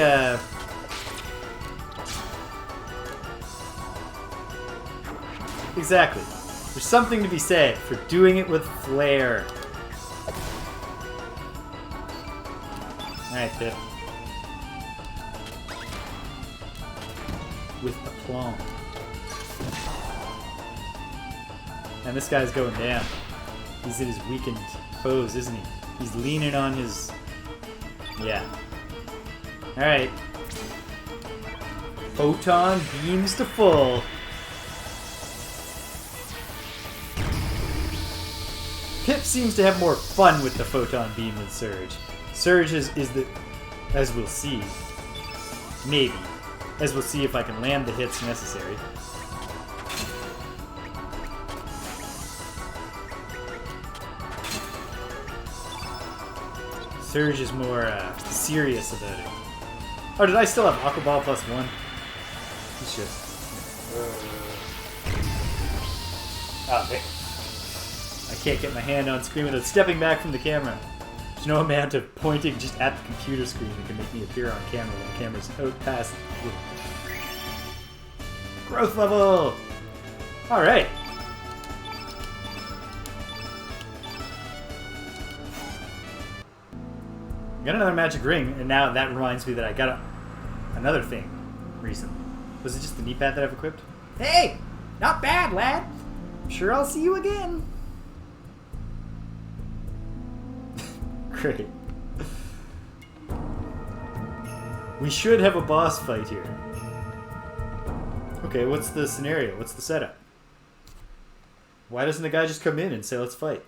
Exactly. There's something to be said for doing it with flair. Alright, Pip. With aplomb. And this guy's going down. He's in his weakened pose, isn't he? He's leaning on his... Yeah. Alright. Photon beams to full. Pip seems to have more fun with the photon beam than Serge. Serge is the... as we'll see. Maybe. As we'll see if I can land the hits necessary. Serge is more serious about it. Oh, did I still have Aqua Ball plus 1? He should. Oh, there. I can't get my hand on screen without stepping back from the camera. There's no amount of pointing just at the computer screen that can make me appear on camera when the camera's out past growth level! Alright. I got another magic ring, and now that reminds me that I got another thing recently. Was it just the knee pad that I've equipped? Hey! Not bad, lad! Sure I'll see you again. Great. We should have a boss fight here. Okay, what's the scenario? What's the setup? Why doesn't the guy just come in and say, let's fight?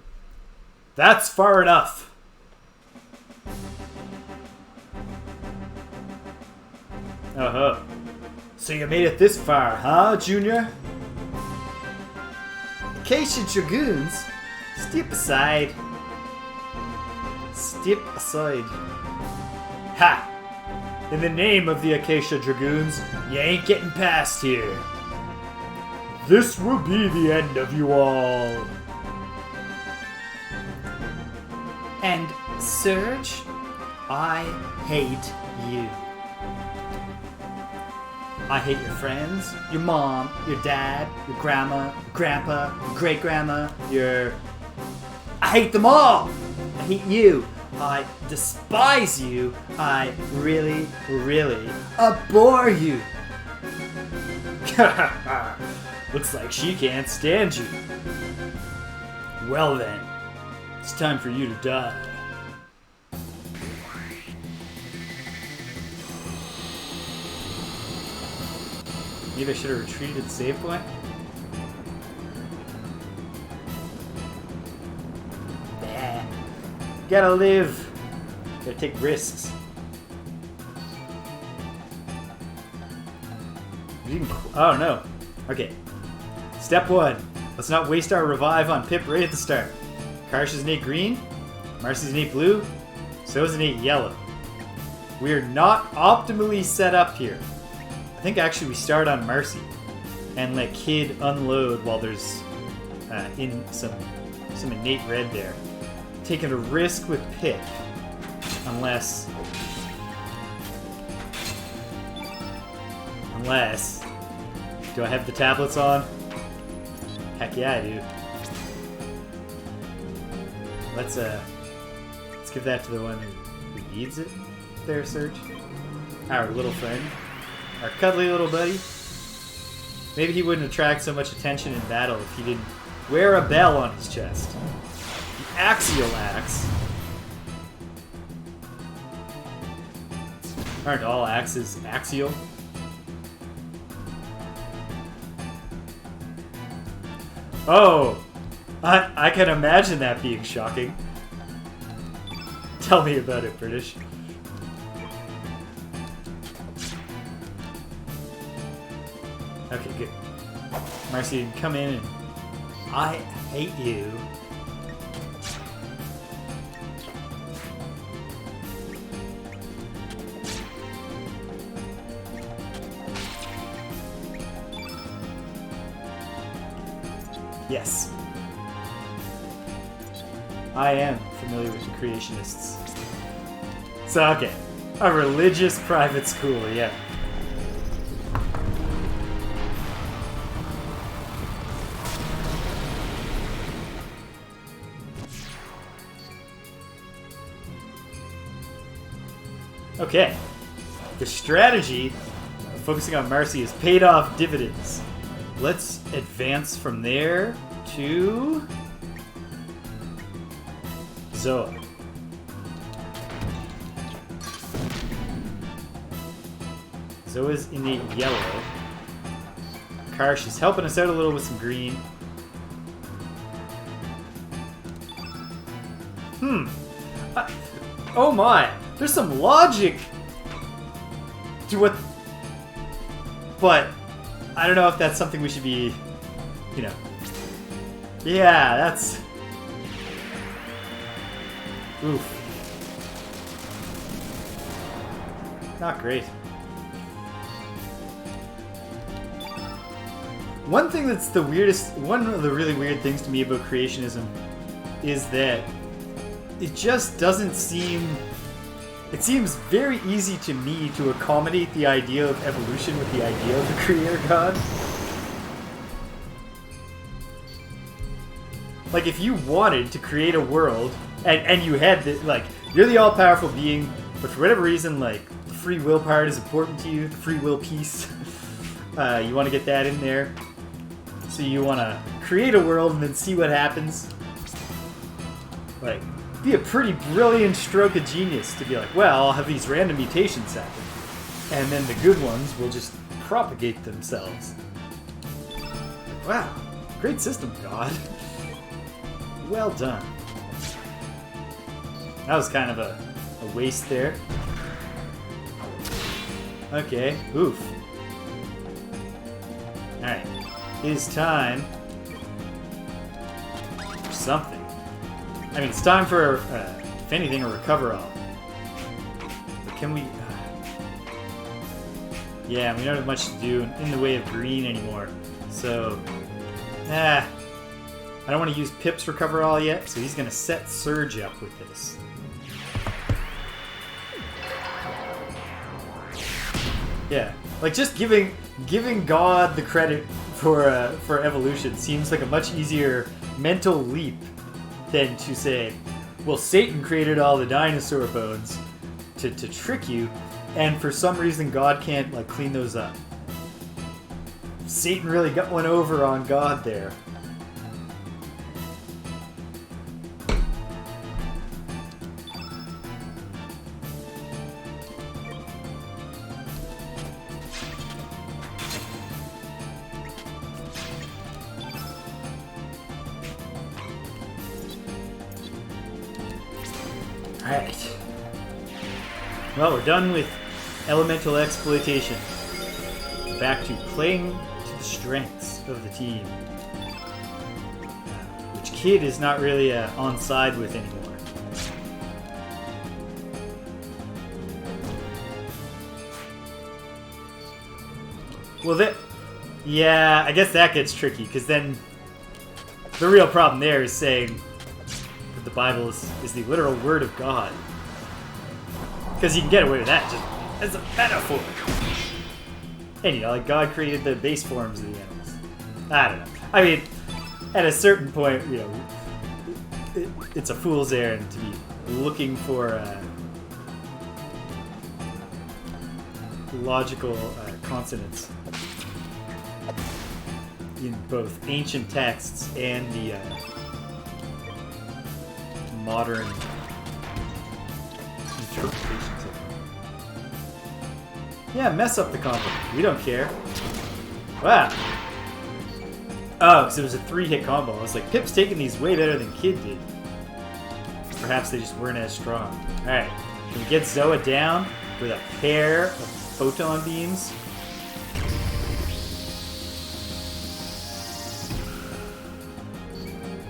That's far enough! Uh-huh. So you made it this far, huh, Junior? Acacia Dragoons? Step aside. Step aside. Ha! In the name of the Acacia Dragoons, you ain't getting past here. This will be the end of you all. And Serge, I hate you. I hate your friends, your mom, your dad, your grandma, your grandpa, your great-grandma, I hate them all! I hate you. I despise you. I really, really abhor you. Looks like she can't stand you. Well then, it's time for you to die. Maybe I should have retreated to the save point. Bah. Gotta live. Gotta take risks. Oh no. Okay. Step 1. Let's not waste our revive on Pip right at the start. Karsh is innate green. Marcy's innate blue. So is innate yellow. We are not optimally set up here. I think actually we start on Marcy and let Kid unload while there's in some innate red there. Taking a risk with Pip. Unless... Do I have the tablets on? Heck yeah, I do. Let's give that to the one who needs it. There, Serge. Our little friend. Our cuddly little buddy. Maybe he wouldn't attract so much attention in battle if he didn't wear a bell on his chest. The axial axe. Aren't all axes axial? Oh! I can imagine that being shocking. Tell me about it, British. Okay, good. Marcy, come in and... I hate you. Yes. I am familiar with the creationists. So, okay. A religious private school, yeah. Okay. The strategy of focusing on Marcy has paid off dividends. Let's advance from there to Zoa. Zoa's innate yellow. Karsh is helping us out a little with some green. Oh my! There's some logic to what... But I don't know if that's something we should be, you know... Yeah, that's... Oof. Not great. One thing that's the weirdest... One of the really weird things to me about creationism is that it just doesn't seem... It seems very easy to me to accommodate the idea of evolution with the idea of the creator god. Like, if you wanted to create a world, and you had the, like, you're the all-powerful being, but for whatever reason, like, the free will part is important to you, the free will piece. You want to get that in there. So you want to create a world and then see what happens. Like, be a pretty brilliant stroke of genius to be like, well, I'll have these random mutations happen, and then the good ones will just propagate themselves. Wow, great system, God. Well done. That was kind of a waste there. Okay, oof. Alright, it is time for something. I mean, it's time for, if anything, a recover-all. But can we... Yeah, we don't have much to do in the way of green anymore. So... I don't want to use Pip's recover-all yet, so he's going to set Serge up with this. Yeah, like just giving God the credit for evolution seems like a much easier mental leap than to say, well, Satan created all the dinosaur bones to trick you, and for some reason God can't like clean those up. Satan really got one over on God there. Alright. Well, we're done with elemental exploitation. Back to playing to the strengths of the team. Which Kid is not really on side with anymore. Well, yeah, I guess that gets tricky, because then the real problem there is saying that the Bible is the literal word of God. Because you can get away with that just as a metaphor. And, you know, like, God created the base forms of the animals. I don't know. I mean, at a certain point, you know, it's a fool's errand to be looking for logical consonants in both ancient texts and the modern interpretations of them. Yeah, mess up the combo. We don't care. Wow. Oh, because it was a 3-hit combo. I was like, Pip's taking these way better than Kid did. Perhaps they just weren't as strong. Alright, can we get Zoa down with a pair of photon beams?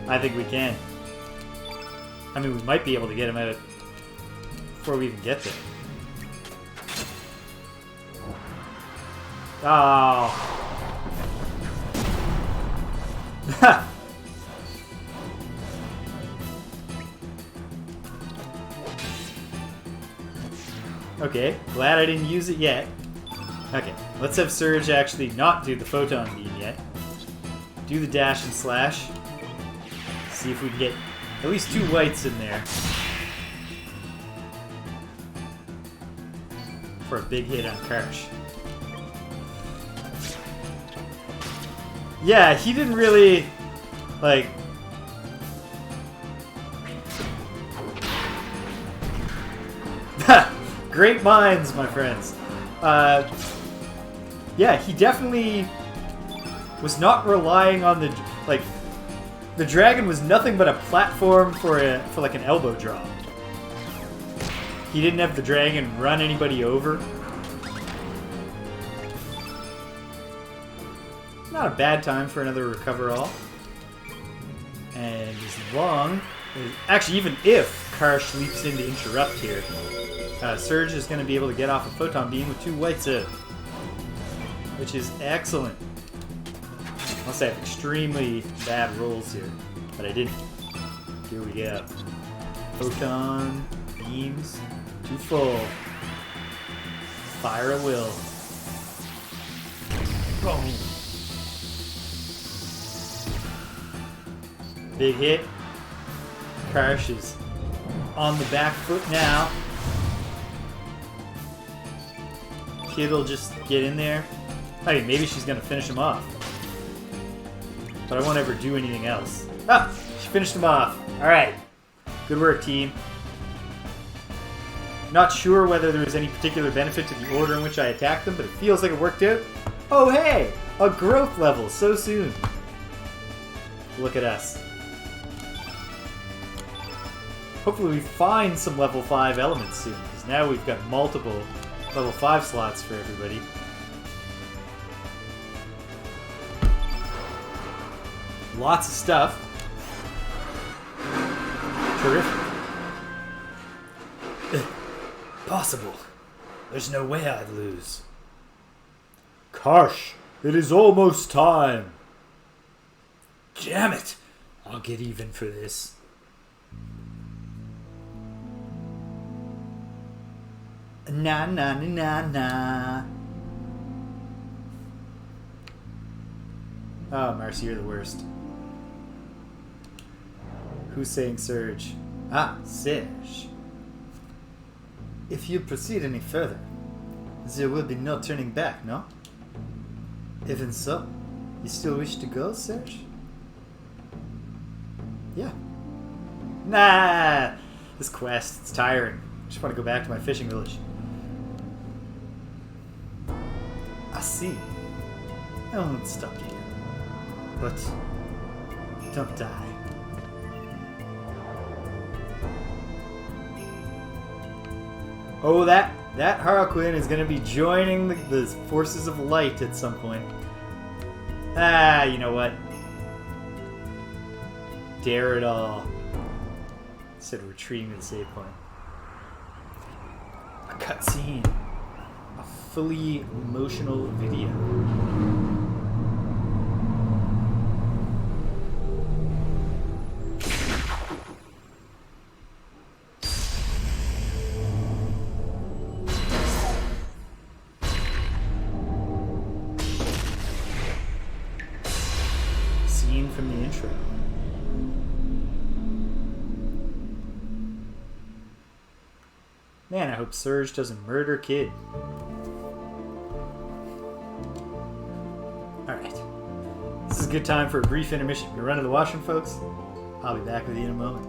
I think we can. I mean, we might be able to get him out before we even get there. Oh. Okay, glad I didn't use it yet. Okay, let's have Serge actually not do the photon beam yet. Do the dash and slash. See if we can get at least 2 whites in there for a big hit on Karsh. Yeah, he didn't really, like... Great minds, my friends. Yeah, he definitely was not relying on the... Like, the dragon was nothing but a platform for like an elbow drop. He didn't have the dragon run anybody over. Not a bad time for another recover all. And as long as, actually, even if Karsh leaps in to interrupt here, Serge is going to be able to get off a photon beam with 2 whites out, which is excellent. Unless I have extremely bad rolls here, but I didn't. Here we go. Photon beams to full. Fire a will. Boom. Big hit. Karsh is on the back foot now. Kid will just get in there. I mean, maybe she's going to finish him off. But I won't ever do anything else. Ah! She finished him off. Alright. Good work, team. Not sure whether there was any particular benefit to the order in which I attacked them, but it feels like it worked out. Oh, hey! A growth level so soon. Look at us. Hopefully we find some level 5 elements soon, because now we've got multiple level 5 slots for everybody. Lots of stuff. Terrific. Possible. There's no way I'd lose. Karsh, it is almost time. Damn it! I'll get even for this. Na na na na na. Oh, Marcy, you're the worst. Who's saying Serge? Ah, Serge. If you proceed any further, there will be no turning back, no? Even so, you still wish to go, Serge? Yeah. Nah! This quest, it's tiring. I just want to go back to my fishing village. I see. I won't stop you. But don't die. Oh, that Harlequin is going to be joining the forces of light at some point. Ah, you know what? Dare it all. Instead of retreating to the save point. A cutscene. A fully emotional video. Scene from the intro. Man, I hope Serge doesn't murder Kid. Alright. This is a good time for a brief intermission. We're running to the washroom, folks. I'll be back with you in a moment.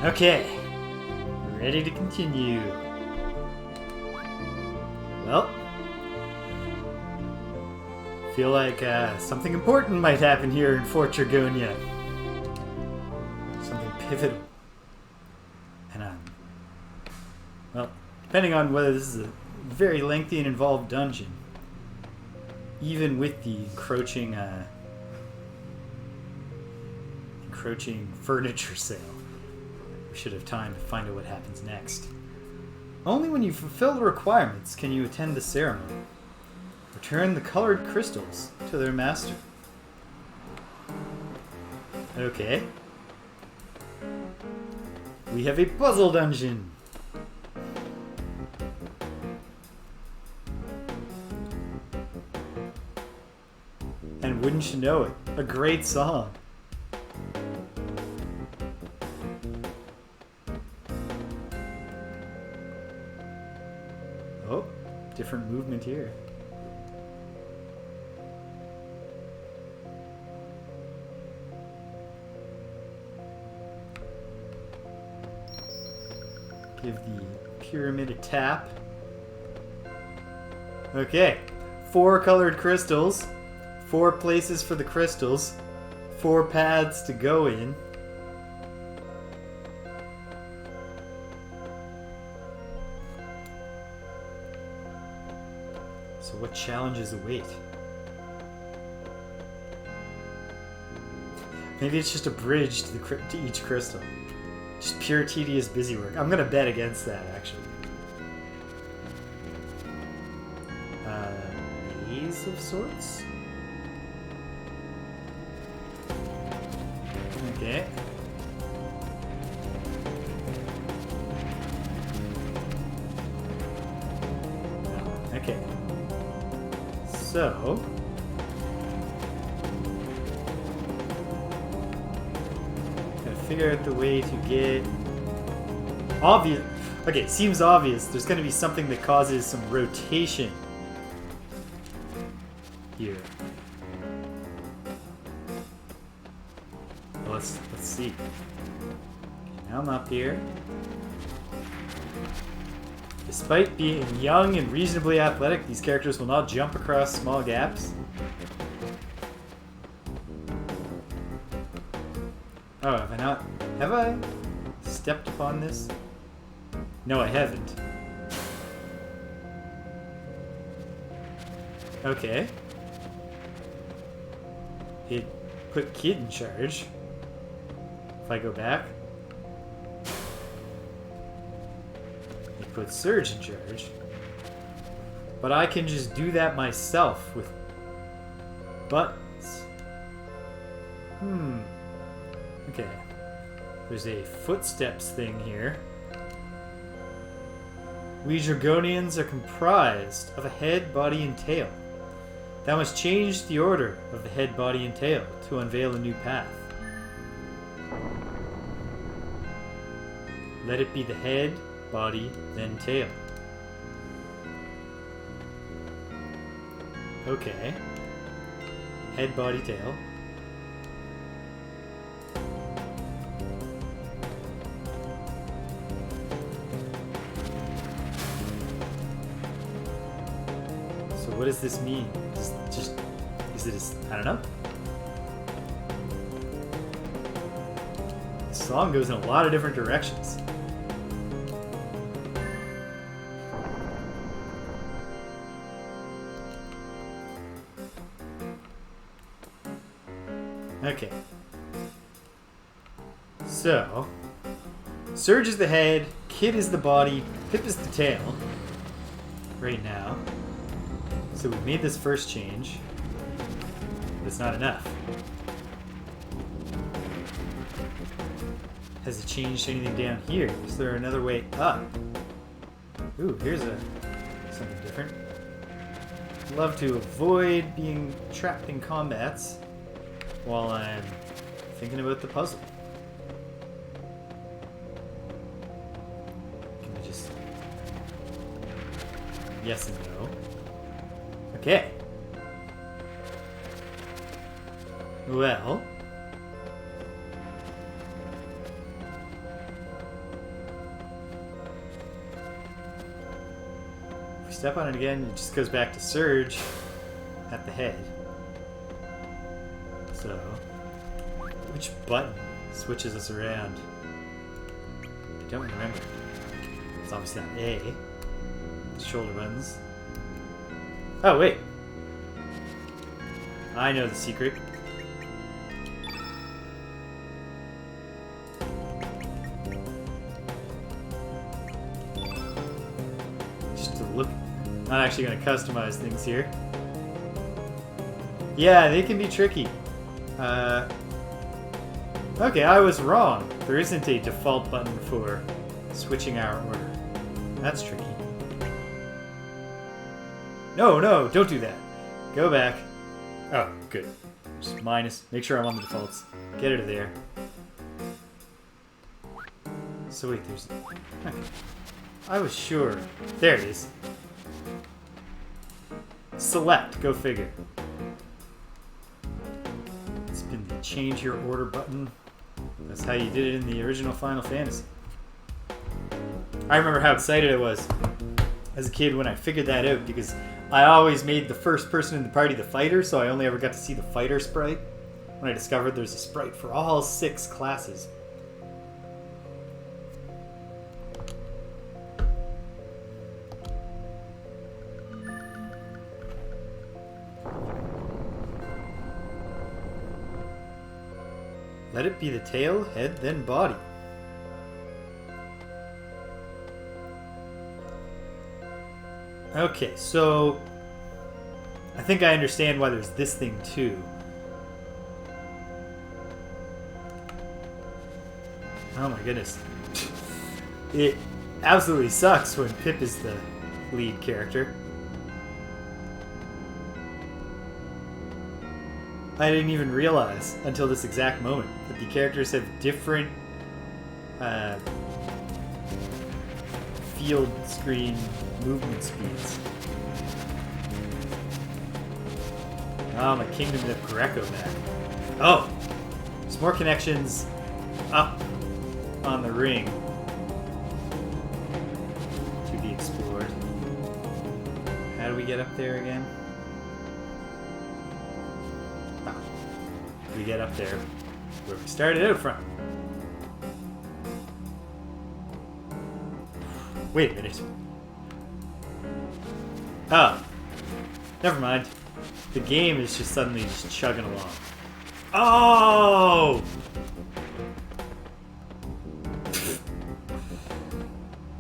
Okay, ready to continue. Well, feel like something important might happen here in Fort Dragonia. Something pivotal. And well, depending on whether this is a very lengthy and involved dungeon, even with the encroaching furniture sale, we should have time to find out what happens next. Only when you fulfill the requirements can you attend the ceremony. Return the colored crystals to their master. Okay. We have a puzzle dungeon. And wouldn't you know it, a great song. Oh, different movement here. Give the pyramid a tap. Okay, 4 colored crystals, 4 places for the crystals, 4 paths to go in. So what challenges await? Maybe it's just a bridge to each crystal. Just pure tedious busy work. I'm gonna bet against that, actually. Maze of sorts? Okay. Okay. So... gotta figure out the way to get... obvious... okay, it seems obvious. There's gonna be something that causes some rotation here. Well, let's see. Now I'm up here. Despite being young and reasonably athletic, these characters will not jump across small gaps. Oh, have I not? Have I stepped upon this? No, I haven't. Okay. It put Kid in charge. If I go back. It put Serge in charge. But I can just do that myself with buttons. Okay. There's a footsteps thing here. We Dragonians are comprised of a head, body, and tail. Thou must change the order of the head, body, and tail to unveil a new path. Let it be the head, body, then tail. Okay. Head, body, tail. So what does this mean? Is it I don't know. The song goes in a lot of different directions. Okay. So, Serge is the head, Kid is the body, Pip is the tail. Right now. So we've made this first change. But it's not enough. Has it changed anything down here? Is there another way up? Ooh, here's something different. Love to avoid being trapped in combats while I'm thinking about the puzzle. Can we just... yes and no. Okay. Well... if we step on it again, it just goes back to Serge at the head. So, which button switches us around? I don't remember. It's obviously not A. The shoulder buttons. Oh, wait. I know the secret. Just to look. Not actually going to customize things here. Yeah, they can be tricky. Okay, I was wrong. There isn't a default button for switching our order. That's tricky. No, don't do that. Go back. Oh, good. Just minus. Make sure I'm on the defaults. Get it there. So wait, there's... okay. I was sure. There it is. Select. Go figure. Spin the change your order button. That's how you did it in the original Final Fantasy. I remember how excited I was as a kid when I figured that out, because I always made the first person in the party the fighter, so I only ever got to see the fighter sprite when I discovered there's a sprite for all 6 classes. Let it be the tail, head, then body. Okay, so I think I understand why there's this thing too. Oh my goodness. It absolutely sucks when Pip is the lead character. I didn't even realize until this exact moment that the characters have different field screen movement speeds. Oh, my Kingdom of Greco back. Oh! There's more connections up on the ring to be explored. How do we get up there again? Oh. We get up there where we started out from. Wait a minute. Oh. Never mind. The game is just suddenly just chugging along. Oh!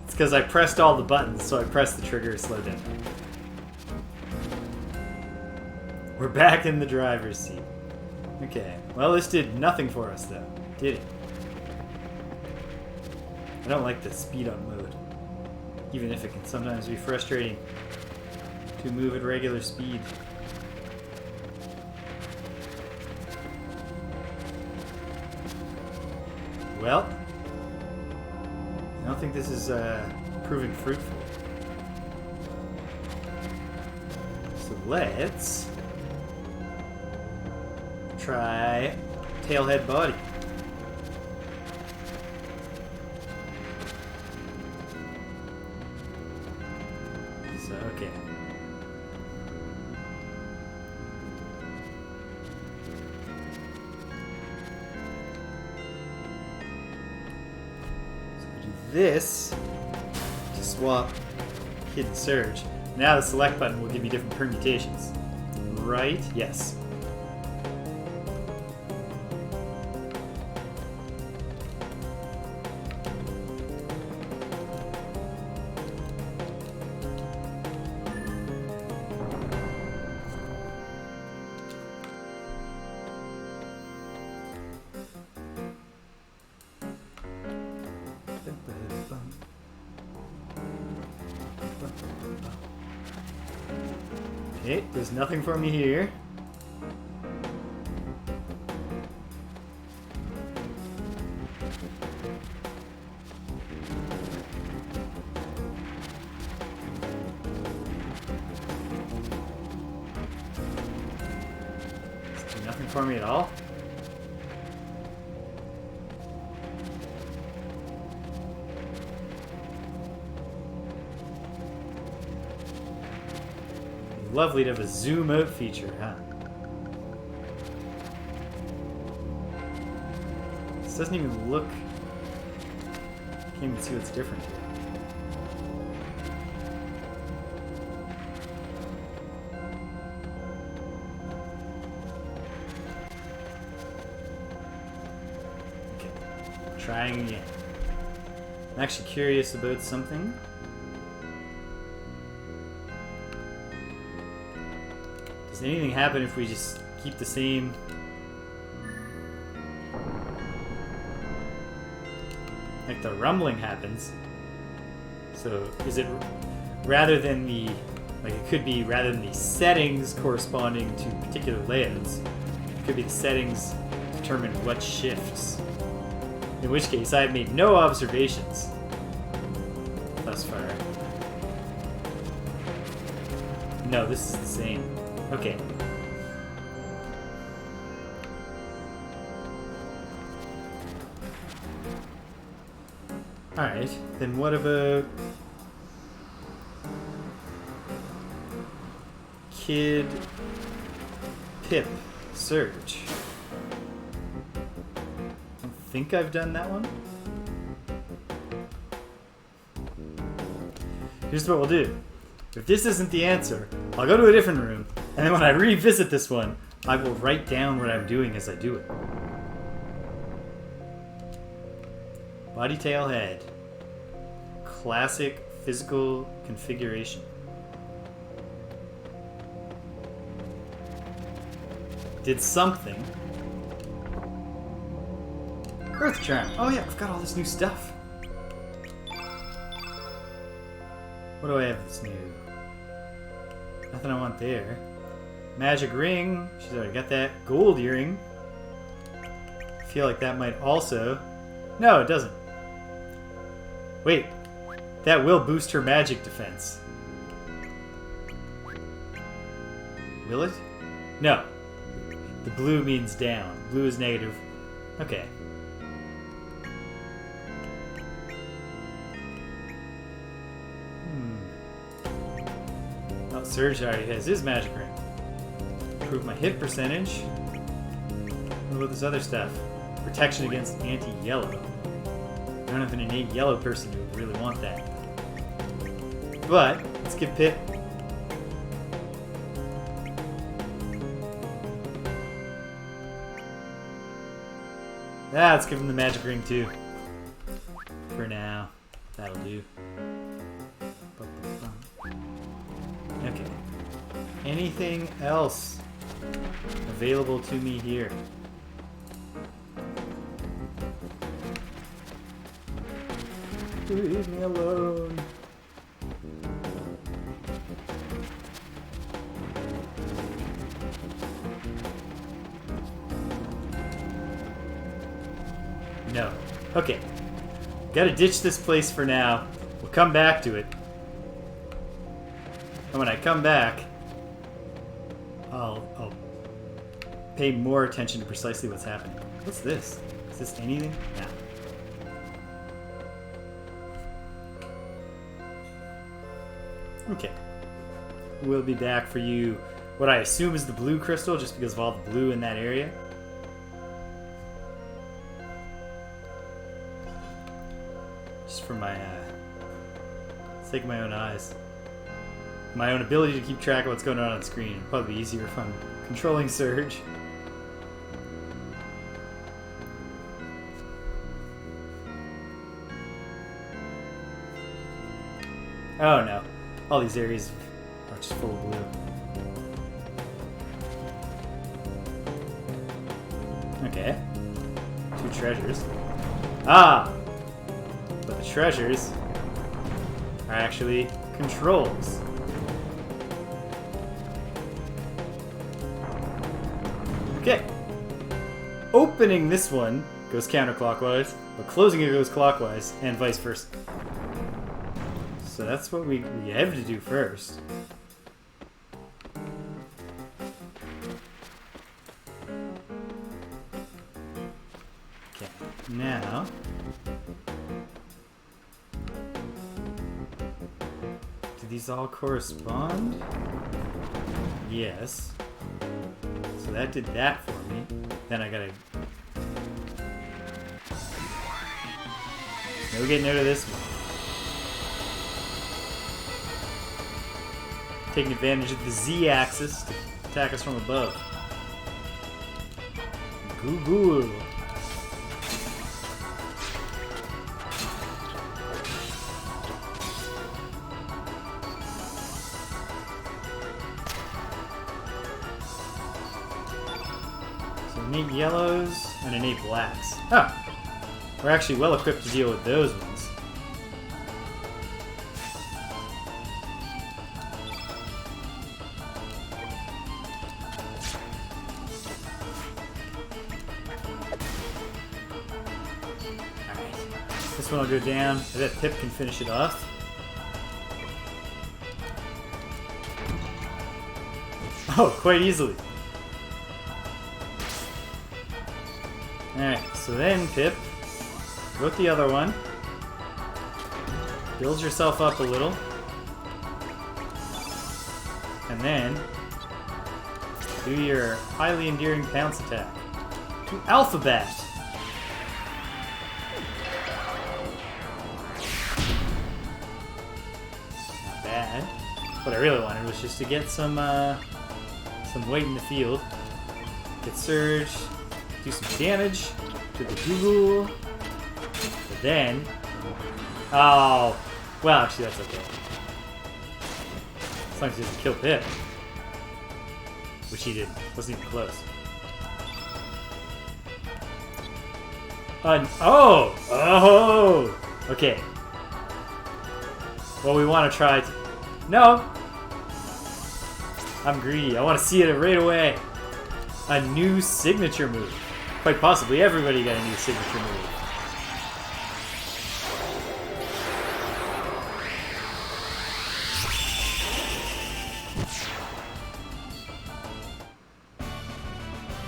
It's because I pressed all the buttons, so I pressed the trigger to slow down. We're back in the driver's seat. Okay. Well, this did nothing for us, though, did it? I don't like the speed-up mode. Even if it can sometimes be frustrating to move at regular speed. Well, I don't think this is proving fruitful. So let's try tailhead body. So, okay. This to swap Hidden Serge. Now the select button will give you different permutations. Right? Yes. Okay, there's nothing for me here. There's nothing for me at all. Lovely to have a zoom out feature, huh? This doesn't even look... Can't even see what's different here. Okay, trying again. I'm actually curious about something. Does anything happen if we just keep the same... Like the rumbling happens. So is it rather than the... Like it could be rather than the settings corresponding to particular layouts, it could be the settings determine what shifts. In which case I have made no observations thus far. No, this is the same. Okay. Alright, then what about Kid Pip Serge? I think I've done that one. Here's what we'll do. If this isn't the answer, I'll go to a different room, and then when I revisit this one, I will write down what I'm doing as I do it. Body, tail, head. Classic physical configuration. Did something. Earth Charm. Oh yeah, I've got all this new stuff. What do I have that's new? Nothing I want there. Magic ring. She's already got that. Gold earring. I feel like that might also... No, it doesn't. Wait. That will boost her magic defense. Will it? No. The blue means down. Blue is negative. Okay. Oh, Serge already has his magic ring. Improve my hit percentage. What about this other stuff? Protection against anti-yellow. I don't have an innate yellow person who would really want that. But, let's give Pip... let's give him the magic ring too. For now. That'll do. Okay. Anything else available to me here? Leave me alone. No. Okay. Gotta ditch this place for now. We'll come back to it. And when I come back, I'll pay more attention to precisely what's happening. What's this? Is this anything? Nah. Okay. We'll be back for you. What I assume is the blue crystal, just because of all the blue in that area. Just for my sake of my own eyes. My own ability to keep track of what's going on screen. It'd probably be easier if I'm controlling Serge. Oh no. All these areas are just full of blue. Okay. 2 treasures. Ah! But the treasures are actually controls. Okay. Opening this one goes counterclockwise, but closing it goes clockwise, and vice versa. So that's what we have to do first. Okay, now... do these all correspond? Yes. So that did that for me. Then I gotta... no getting out of this one. Taking advantage of the Z-axis to attack us from above. Goo-goo. So innate yellows and innate blacks. Oh! We're actually well equipped to deal with those ones. This one will go down. I bet Pip can finish it off. Oh, quite easily. Alright, so then Pip, go with the other one. Build yourself up a little. And then do your highly endearing pounce attack. To Alphabet! What I really wanted was just to get some weight in the field. Get Serge, do some damage to the Google. But then... oh, well, actually that's okay. As long as he doesn't kill Pip. Which he didn't. Wasn't even close. Oh! Okay. Well, we want to try to... No! I'm greedy. I want to see it right away. A new signature move. Quite possibly everybody got a new signature move.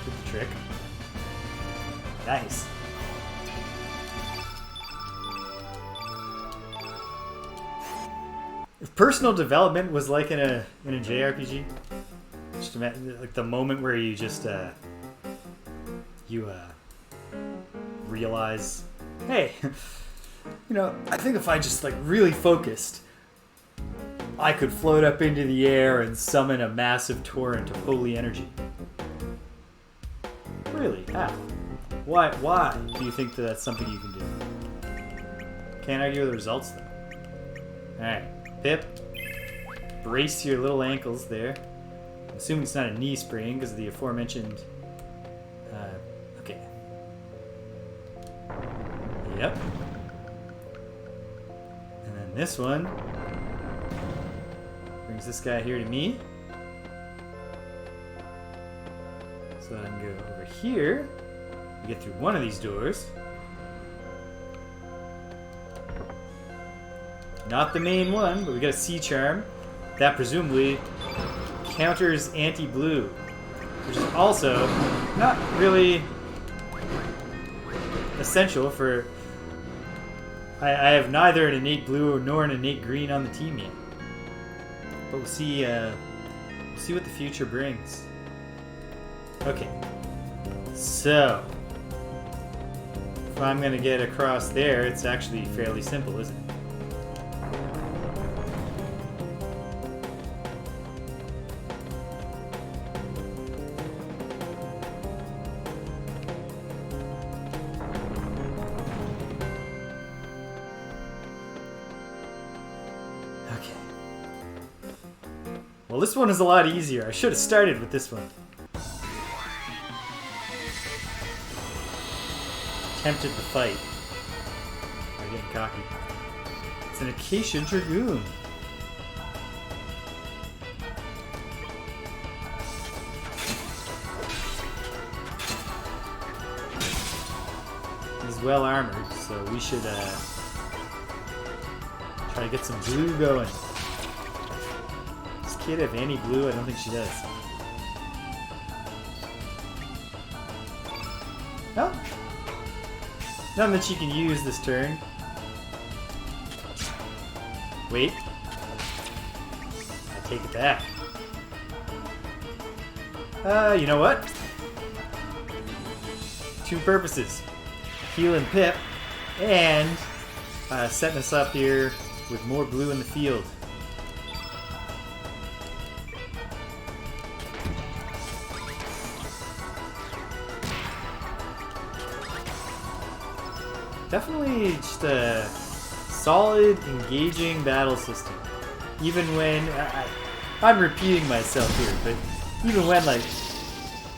Did the trick. Nice. If personal development was like in a JRPG, just imagine like the moment where you just realize, hey, you know, I think if I just like really focused, I could float up into the air and summon a massive torrent of holy energy. Really? How? Why do you think that that's something you can do? Can't argue with the results though. Alright, Pip, brace your little ankles there. I'm assuming it's not a knee sprain because of the aforementioned... okay. Yep. And then this one brings this guy here to me. So I can go over here. We get through one of these doors. Not the main one, but we got a sea charm. That presumably counters anti-blue, which is also not really essential for... I have neither an innate blue nor an innate green on the team yet. But we'll see what the future brings. Okay. So, if I'm going to get across there, it's actually fairly simple, isn't it? Well, this one is a lot easier. I should have started with this one. Tempted to fight. I'm getting cocky. It's an Acacia Dragoon. He's well armored, so we should try to get some blue going. Kid have any blue? I don't think she does. No? Nothing that she can use this turn. Wait. I take it back. You know what? Two purposes. Healing Pip and setting us up here with more blue in the field. Definitely just a solid, engaging battle system. Even when... I'm repeating myself here, but even when, like,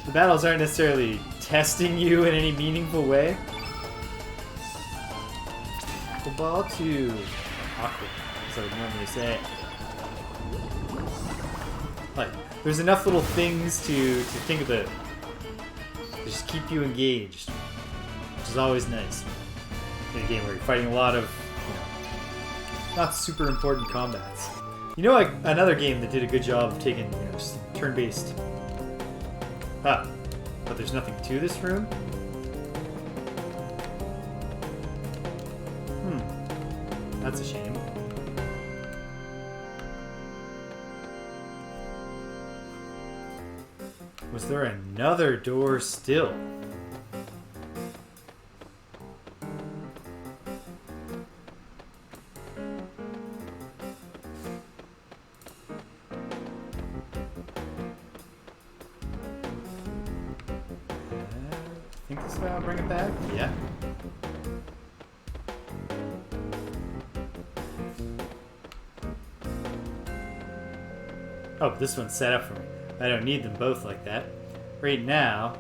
the battles aren't necessarily testing you in any meaningful way. Aqua Ball to Aqua, as I would normally say. Like, there's enough little things to think about. To just keep you engaged, which is always nice. In a game where you're fighting a lot of, you know, not super important combats. You know, like another game that did a good job of taking, you know, just turn-based. Ah, but there's nothing to this room. That's a shame. Was there another door still? I think this guy will bring it back? Yeah. Oh, this one's set up for me. I don't need them both like that. Right now,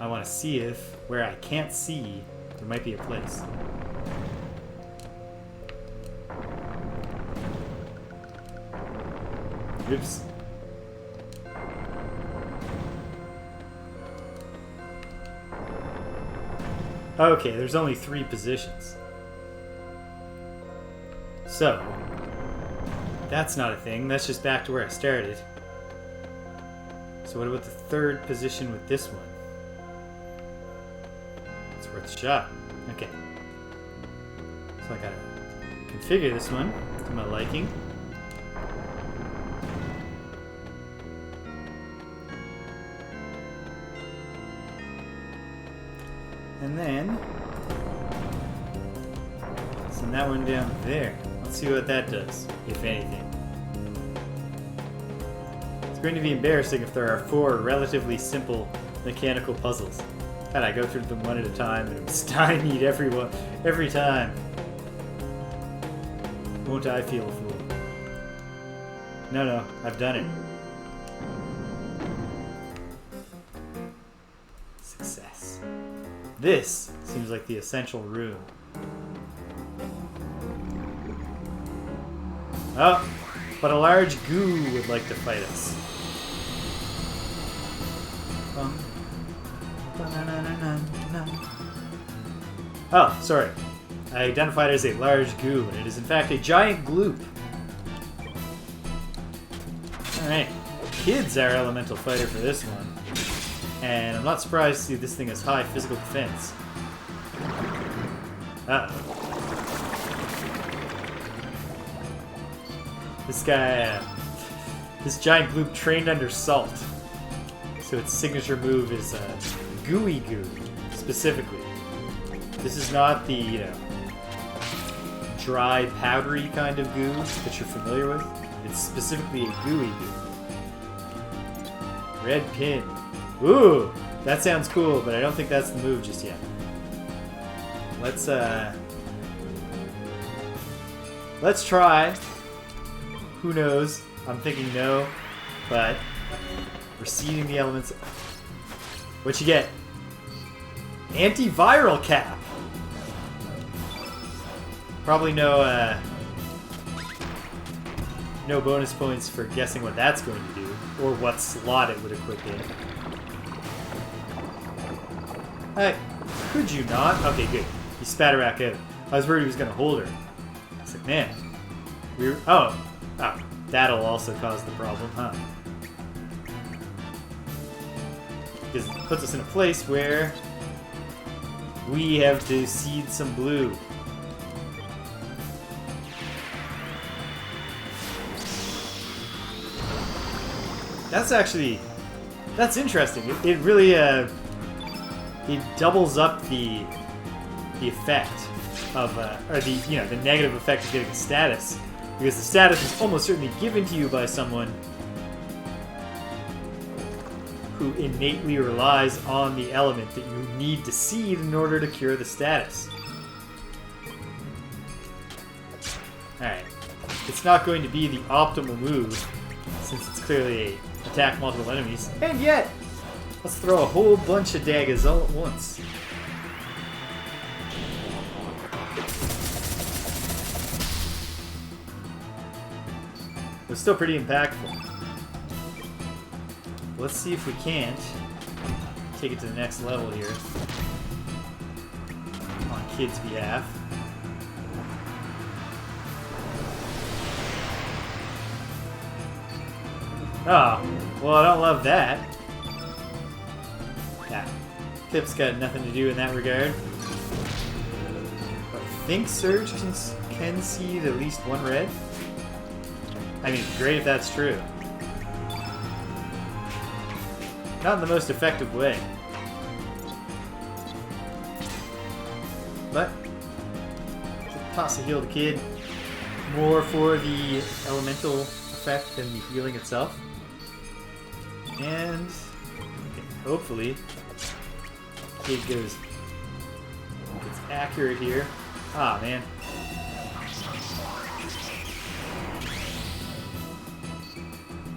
I want to see if, where I can't see, there might be a place. Oops. Okay, there's only 3 positions. So, that's not a thing. That's just back to where I started. So what about the 3rd position with this one? It's worth a shot. Okay. So I gotta configure this one to my liking. And then send that one down there. Let's see what that does, if anything. It's going to be embarrassing if there are 4 relatively simple mechanical puzzles. And I go through them one at a time and I'm stymied every time. Won't I feel a fool? No, I've done it. Success. This seems like the essential room. Oh, but a large goo would like to fight us. Oh, sorry. I identified it as a large goo, and it is in fact a giant gloop. Alright. Kids are elemental fighter for this one. And I'm not surprised to see this thing has high physical defense. Uh-oh. This guy, this giant gloop trained under salt. So its signature move is gooey goo, specifically. This is not the, dry, powdery kind of goo that you're familiar with. It's specifically a gooey goo. Red pin. Ooh, that sounds cool, but I don't think that's the move just yet. Let's try. Who knows? I'm thinking no, but we're seeding the elements. What you get? Antiviral cap. Probably no bonus points for guessing what that's going to do, or what slot it would equip in. Could you not? Okay, good. He spat her back out. I was worried he was going to hold her. I was like, man. Oh, that'll also cause the problem, huh? Because it puts us in a place where we have to seed some blue. That's interesting. It really, it doubles up the effect of, or the negative effect of getting a status. Because the status is almost certainly given to you by someone who innately relies on the element that you need to seed in order to cure the status. Alright. It's not going to be the optimal move, since it's clearly a attack multiple enemies. And yet, let's throw a whole bunch of daggers all at once. It was still pretty impactful. Let's see if we can't take it to the next level here. On kids' behalf. Oh, well, I don't love that. Yeah, Pip's got nothing to do in that regard. But I think Serge can see at least one red. I mean, great if that's true. Not in the most effective way. But, toss a heal the kid. More for the elemental effect than the healing itself. And hopefully kid gets accurate here. Ah, man.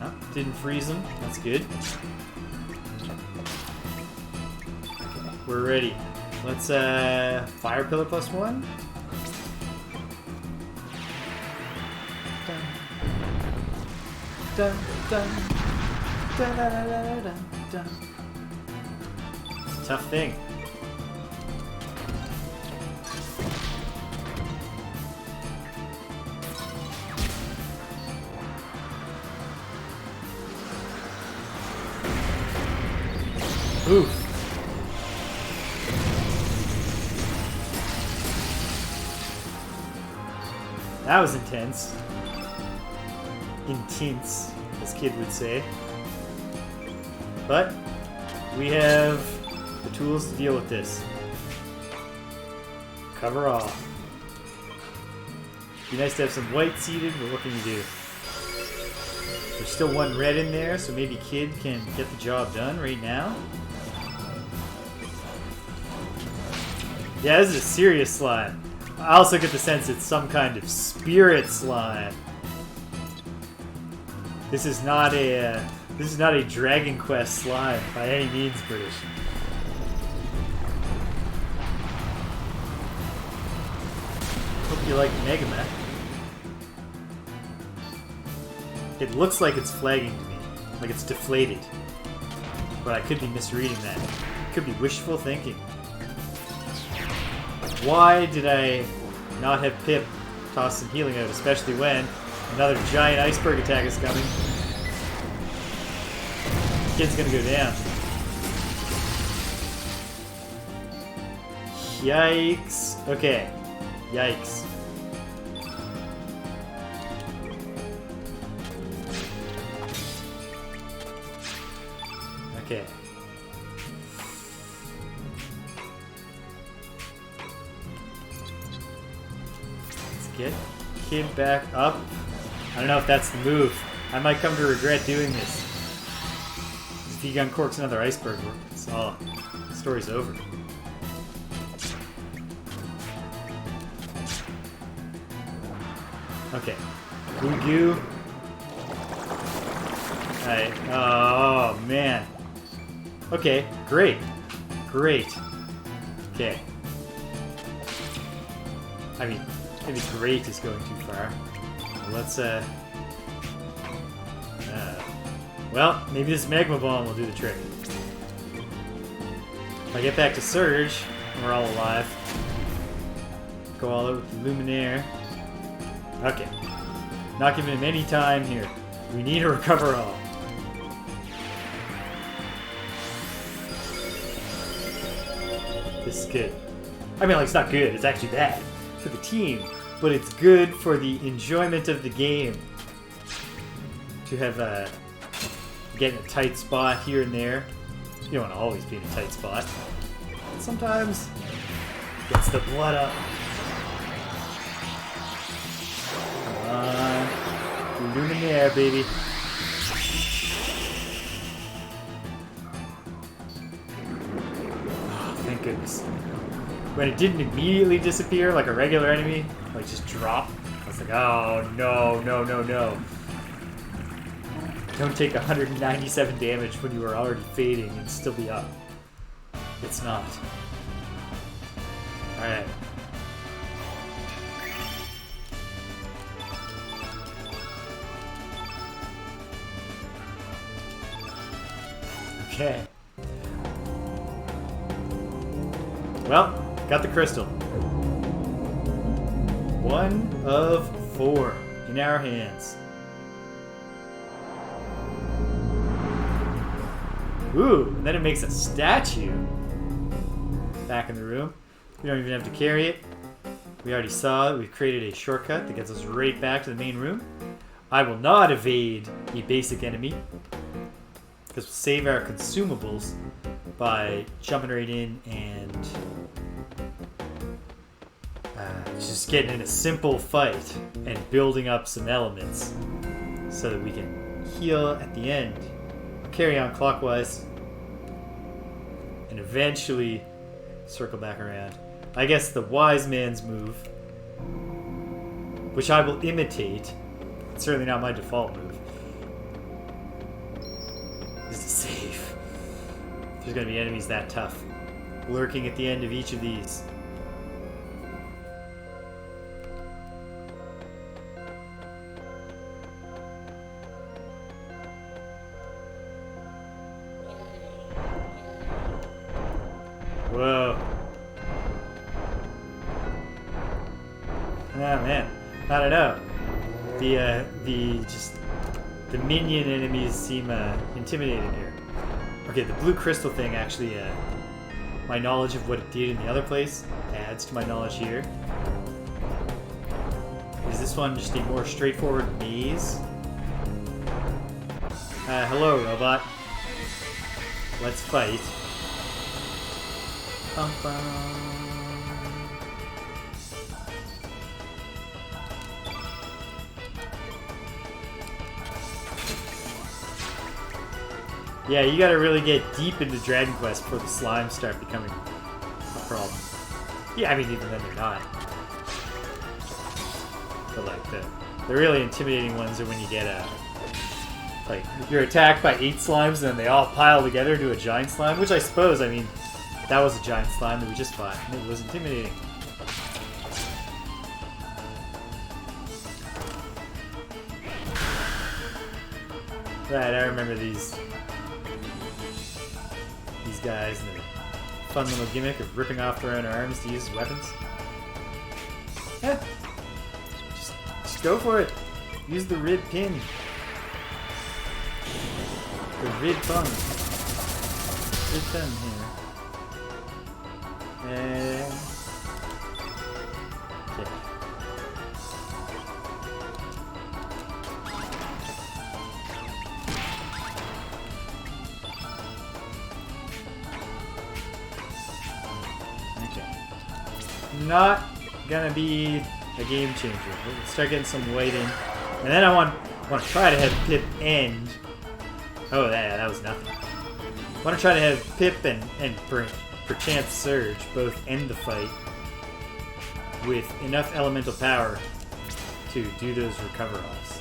Oh, didn't freeze him. That's good. We're ready. Let's fire pillar +1. Dun, dun, dun, dun, dun, dun, dun, dun. It's a tough thing. Oof. That was intense. Intense, as Kid would say. But we have the tools to deal with this. Cover all. Be nice to have some white seated, but what can you do? There's still one red in there, so maybe Kid can get the job done right now. Yeah, this is a serious slime. I also get the sense it's some kind of spirit slime. This is not a Dragon Quest slime by any means, British. Hope you like Mega Man. It looks like it's flagging to me, like it's deflated. But I could be misreading that. It could be wishful thinking. Why did I not have Pip toss some healing out, especially when another giant iceberg attack is coming? Kid's gonna go down. Yikes. Okay. Yikes. Okay. Get Kid back up. I don't know if that's the move. I might come to regret doing this. If he uncorks another iceberg, it's all, the story's over. Okay. Goo. Alright. Oh, man. Okay, great. Great. Okay. I mean, maybe great is going too far. Let's, well, maybe this magma bomb will do the trick. If I get back to Serge, and we're all alive. Go all out with the Luminaire. Okay. Not giving him any time here. We need to recover all. This is good. I mean, like, it's not good. It's actually bad for the team. But it's good for the enjoyment of the game. To have, get in a tight spot here and there. You don't want to always be in a tight spot. Sometimes, gets the blood up. Come on. Luminaire, baby. Oh, thank goodness. When it didn't immediately disappear like a regular enemy, like just drop, I was like, oh no, no, no, no. Don't take 197 damage when you are already fading and still be up. It's not. Alright. Okay. Well, got the crystal. 1 of 4 in our hands. Ooh, and then it makes a statue back in the room. We don't even have to carry it. We already saw it. We've created a shortcut that gets us right back to the main room. I will not evade a basic enemy, because we'll save our consumables by jumping right in and just getting in a simple fight and building up some elements so that we can heal at the end. Carry on clockwise and eventually circle back around. I guess the wise man's move, which I will imitate, it's certainly not my default move, is to save. If there's going to be enemies that tough. lurking at the end of each of these. Whoa. Oh man, I don't know. The minion enemies seem intimidating here. Okay, the blue crystal thing actually, my knowledge of what it did in the other place adds to my knowledge here. Is this one just a more straightforward maze? Hello, robot. Let's fight. Bum, bum. Yeah, you gotta really get deep into Dragon Quest before the slimes start becoming a problem. Yeah, I mean, even then they're not. But like the really intimidating ones are when you get like you're attacked by 8 slimes and then they all pile together to a giant slime, which I suppose, I mean, that was a giant slime that we just fought, and it was intimidating. Right, I remember these guys and their fun little gimmick of ripping off their own arms to use as weapons. Yeah. Just go for it. Use the rid pin. The rid pun. Rid pun here. And... okay. Not gonna be a game changer. We'll start getting some white in, and then I want to try to have Pip end. Oh, that was nothing. I want to try to have Pip and perchance Serge both end the fight with enough elemental power to do those recoveralls.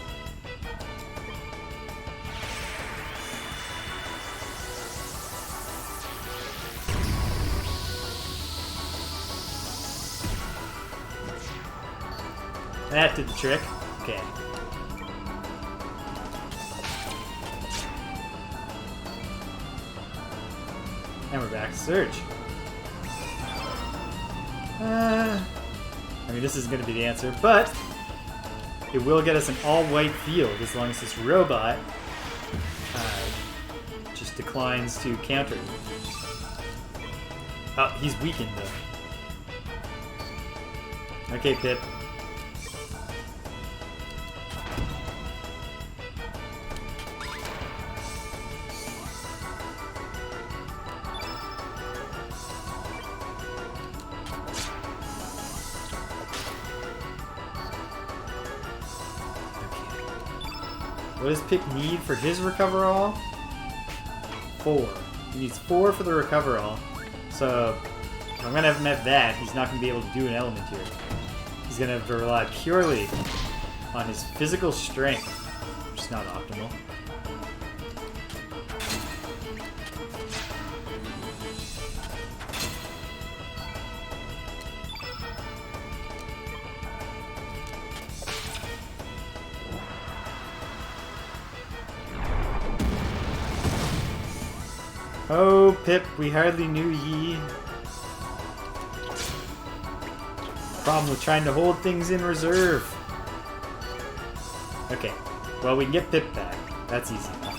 That did the trick. Okay. And we're back to Serge. I mean, this is going to be the answer, but it will get us an all-white field as long as this robot just declines to counter. Oh, he's weakened, though. Okay, Pip. What does Pip need for his recoverall? 4. He needs 4 for the recoverall. So, if I'm going to have him have that, he's not going to be able to do an element here. He's going to have to rely purely on his physical strength, which is not optimal. Oh, Pip, we hardly knew ye. Problem with trying to hold things in reserve. Okay, well, we can get Pip back. That's easy enough.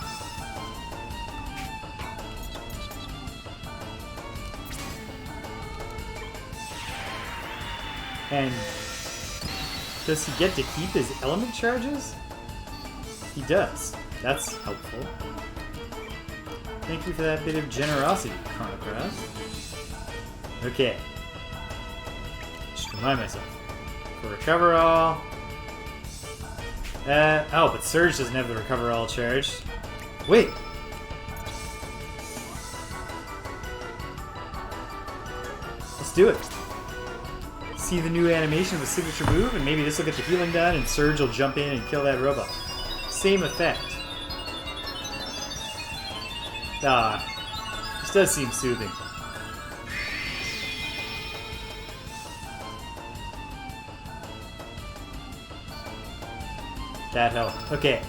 And does he get to keep his element charges? He does. That's helpful. Thank you for that bit of generosity, Chrono. Okay. Just remind myself. For recover all. Oh, but Serge doesn't have the recover all charged. Wait. Let's do it. See the new animation of the signature move, and maybe this will get the healing done, and Serge will jump in and kill that robot. Same effect. This does seem soothing. That helped. Okay.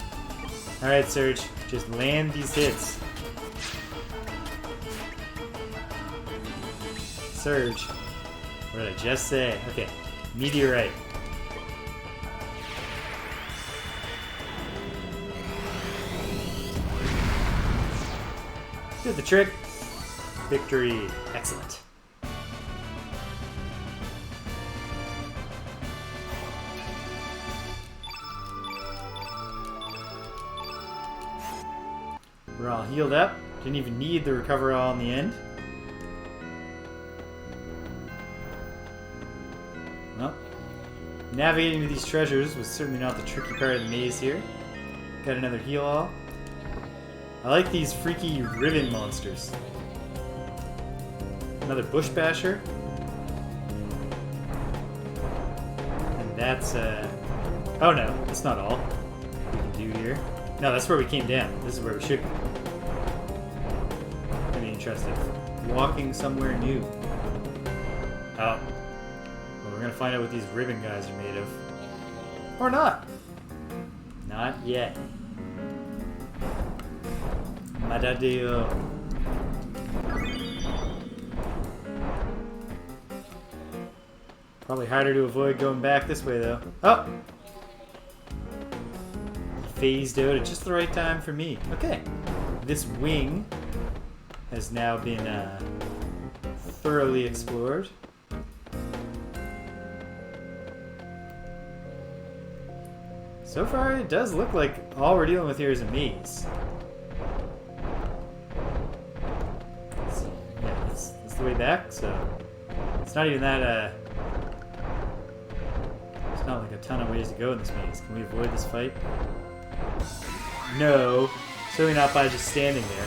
Alright, Serge. Just land these hits. Serge. What did I just say? Okay. Meteorite. Did the trick. Victory. Excellent. We're all healed up. Didn't even need the recover all in the end. Well, navigating to these treasures was certainly not the tricky part of the maze here. Got another heal all. I like these freaky ribbon monsters. Another bush basher. And that's oh no, that's not all we can do here. No, that's where we came down. This is where we should be. Pretty interesting. Walking somewhere new. Oh. Well, we're gonna find out what these ribbon guys are made of. Or not. Not yet. Madadeo. Probably harder to avoid going back this way though. Oh! Phased out at just the right time for me. Okay. This wing has now been thoroughly explored. So far, it does look like all we're dealing with here is a maze. Yeah, that's the way back, so it's not even that, it's not like a ton of ways to go in this maze. Can we avoid this fight? No. Certainly not by just standing there.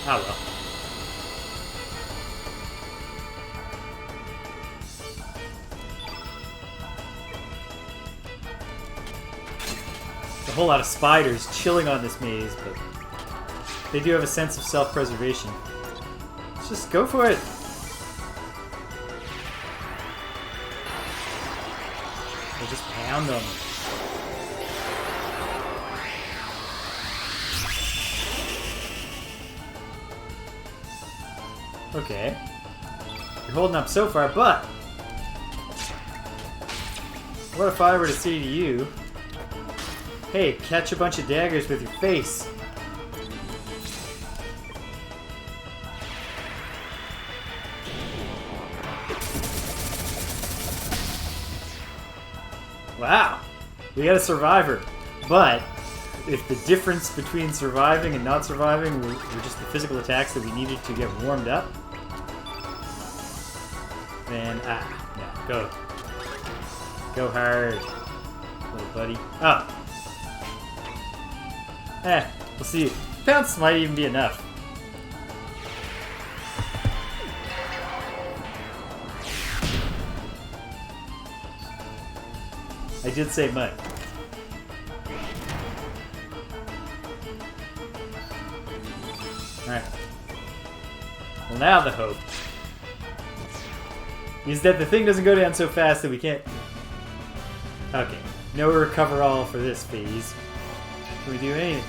Ah well. There's a whole lot of spiders chilling on this maze, but they do have a sense of self-preservation. Let's just go for it. We'll just pound them. Okay. You're holding up so far, but what if I were to say to you, hey, catch a bunch of daggers with your face? Wow, we got a survivor, but if the difference between surviving and not surviving were just the physical attacks that we needed to get warmed up, then, no, go. Go hard, little buddy. Oh. We'll see. Pounce might even be enough. I did say might. Alright. Well, now the hope is that the thing doesn't go down so fast that we can't... Okay. No recover all for this phase. Can we do anything?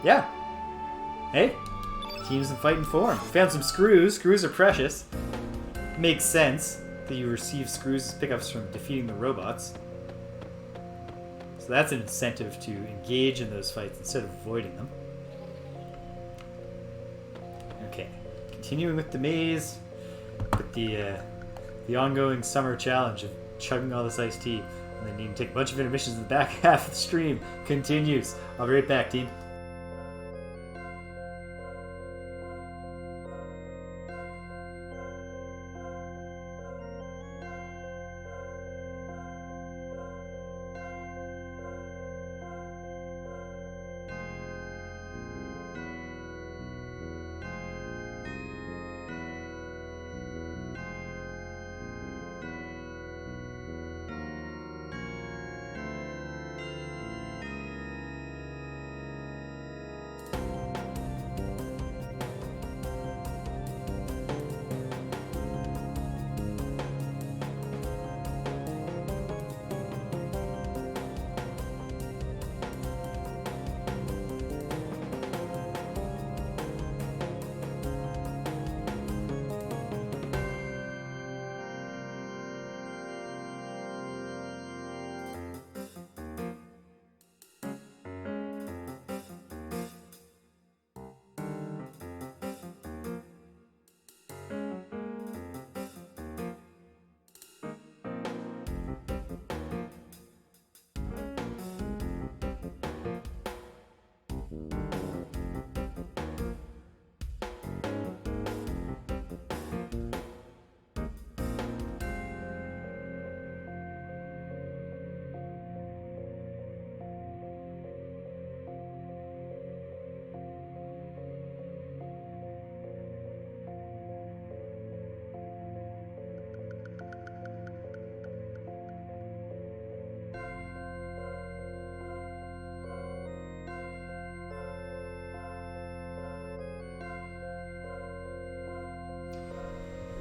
Yeah. Hey. Teams in fighting form. Found some screws. Screws are precious. Makes sense that you receive screws as pickups from defeating the robots. So that's an incentive to engage in those fights instead of avoiding them. Okay, continuing with the maze, with the ongoing summer challenge of chugging all this iced tea, and then needing to take a bunch of intermissions in the back half of the stream continues. I'll be right back, team.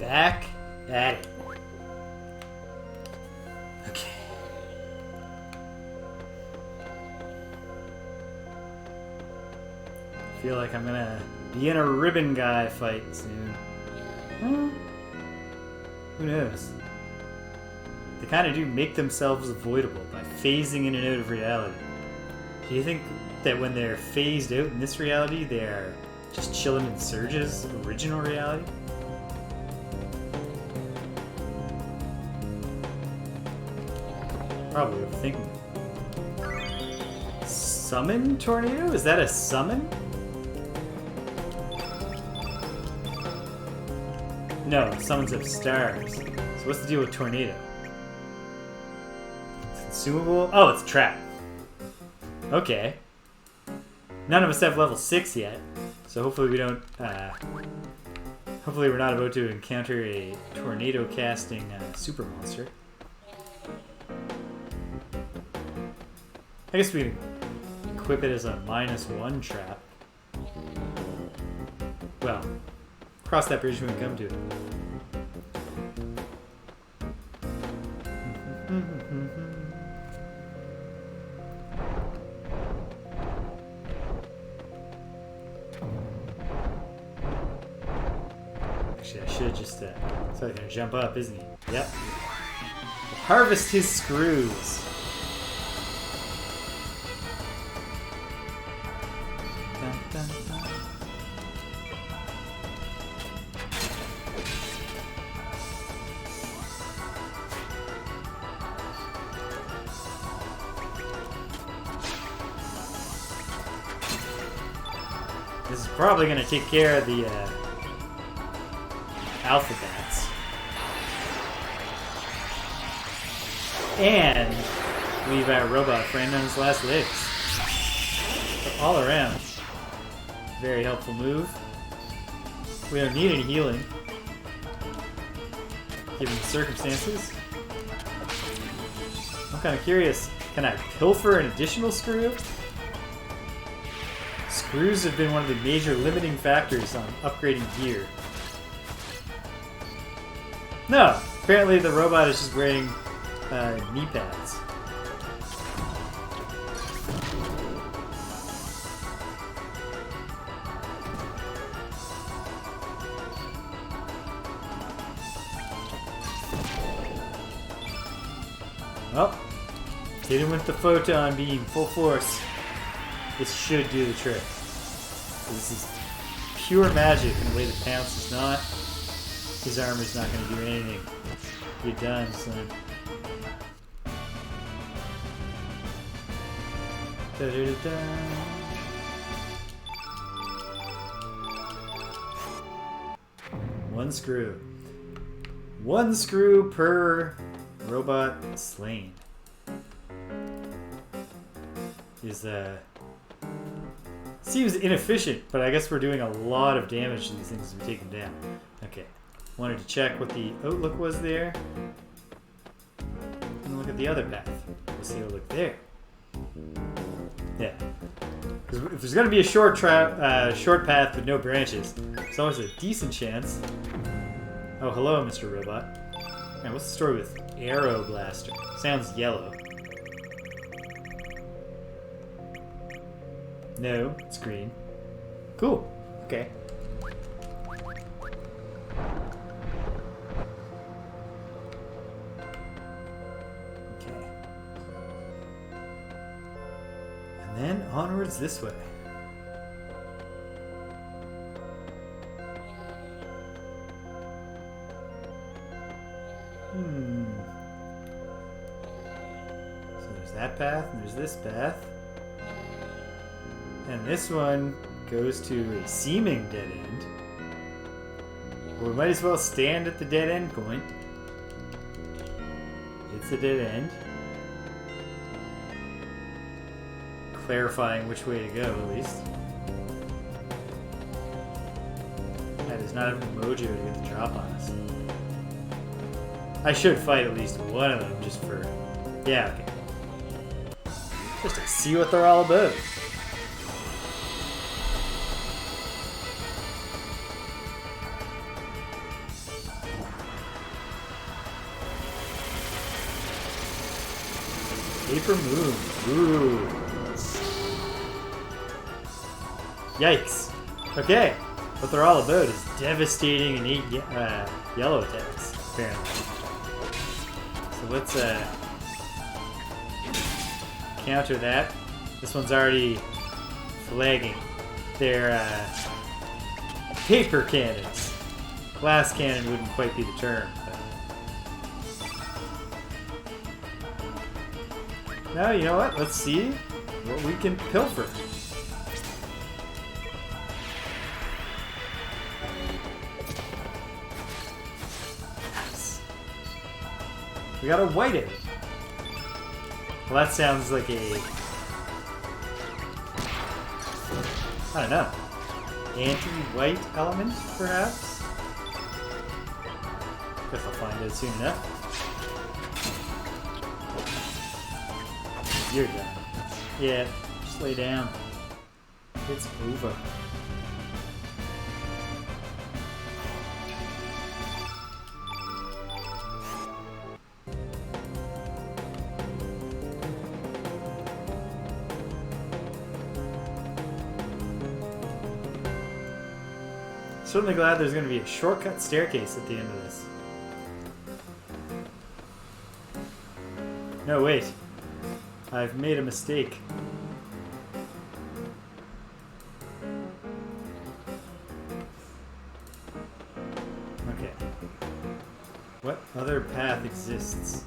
Back at it. Okay. Feel like I'm gonna be in a ribbon guy fight soon. Who knows? They kind of do make themselves avoidable by phasing in and out of reality. Do you think that when they're phased out in this reality, they're just chilling in Serge's original reality? Probably overthinking. Summon tornado? Is that a summon? No, summons have stars. So what's the deal with tornado? It's consumable? Oh, it's a trap. Okay. None of us have level 6 yet, so hopefully we don't, hopefully we're not about to encounter a tornado casting super monster. I guess we can equip it as a -1 trap. Well, cross that bridge when we come to it. Actually, I should just, so he's gonna jump up, isn't he? Yep. Harvest his screws. Dun, dun, dun. This is probably going to take care of the alphabets. And leave our robot friend on his last legs. So all around. Very helpful move. We don't need any healing, given the circumstances. I'm kind of curious, can I pilfer an additional screw? Screws have been one of the major limiting factors on upgrading gear. No! Apparently the robot is just wearing knee pads. Oh, hit him with the photon beam, full force. This should do the trick. This is pure magic in a way that Pounce is not. His armor's not going to do anything. You're done, son. Da-da-da-da. One screw. One screw per robot slain. Is seems inefficient, but I guess we're doing a lot of damage to these things as we take them down. Okay. Wanted to check what the outlook was there. And look at the other path. What's the outlook there? Yeah. Because if there's going to be a short path with no branches, there's always a decent chance. Oh, hello, Mr. Robot. Man, what's the story with Arrow Blaster? Sounds yellow. No, it's green. Cool. Okay. Okay. And then onwards this way. So there's that path, and there's this path. And this one goes to a seeming dead end. Well, we might as well stand at the dead end point. It's a dead end. Clarifying which way to go, at least. That does not have the mojo to get the drop on us. I should fight at least one of them just for... Yeah, okay. Just to see what they're all about. Paper moon. Ooh. Yikes. Okay. What they're all about is devastating and 8 yellow attacks, apparently. So let's counter that. This one's already flagging. They're paper cannons. Glass cannon wouldn't quite be the term. But... Now, you know what? Let's see what we can pilfer. We got a white egg. Well, that sounds like a... I don't know. Anti-white element, perhaps? Guess I'll find out soon enough. You're done. Yeah, just lay down. It's over. Certainly glad there's going to be a shortcut staircase at the end of this. No, wait. I've made a mistake. Okay. What other path exists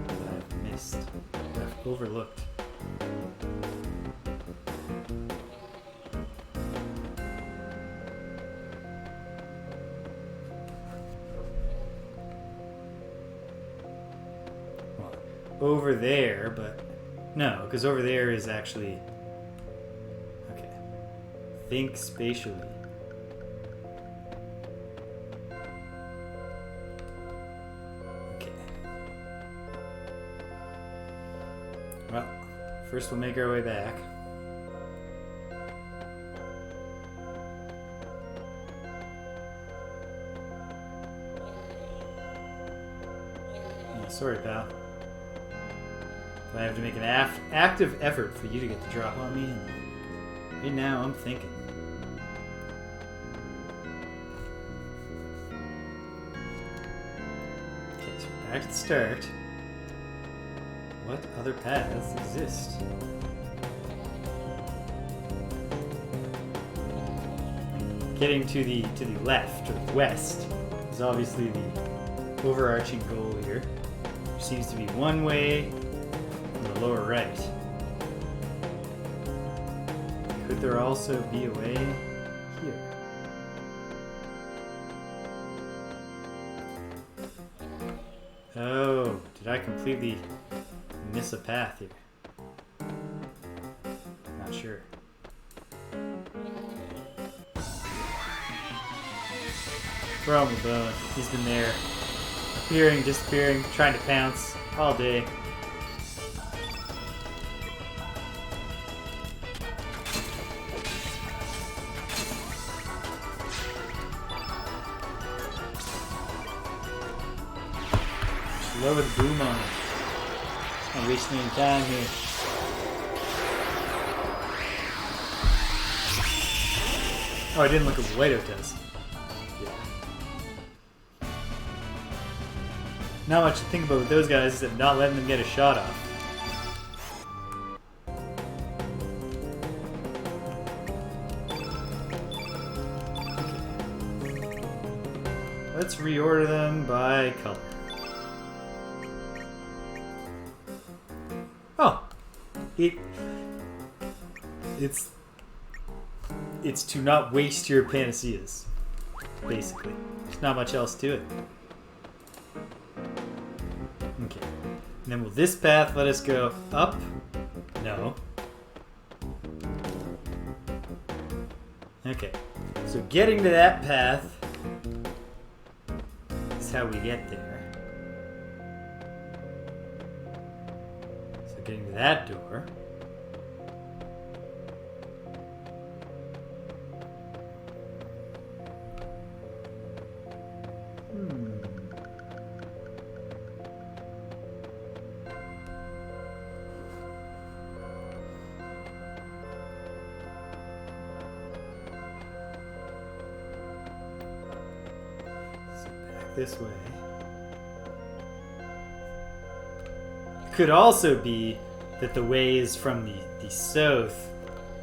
that I've missed, that I've overlooked? Over there, but no, because over there is actually okay. Think spatially. Okay. Well, first we'll make our way back. Yeah, sorry, pal. I have to make an active effort for you to get the drop on me, and right now I'm thinking. Okay, so back to the start. What other paths exist? Getting to the left or west is obviously the overarching goal here. There seems to be one way. The lower right. Could there also be a way here? Oh, did I completely miss a path here? Not sure. Throw him a bone. He's been there. Appearing, disappearing, trying to pounce all day. Lower the boom on it. I'm wasting any time here. Oh, I didn't look at what Whiteout does. Yeah. Not much to think about with those guys except not letting them get a shot off. Okay. Let's reorder them by color. Oh, it's to not waste your panaceas, basically. There's not much else to it. Okay, and then will this path let us go up? No. Okay, so getting to that path is how we get there. Getting to that door. this way. Could also be that the way is from the south,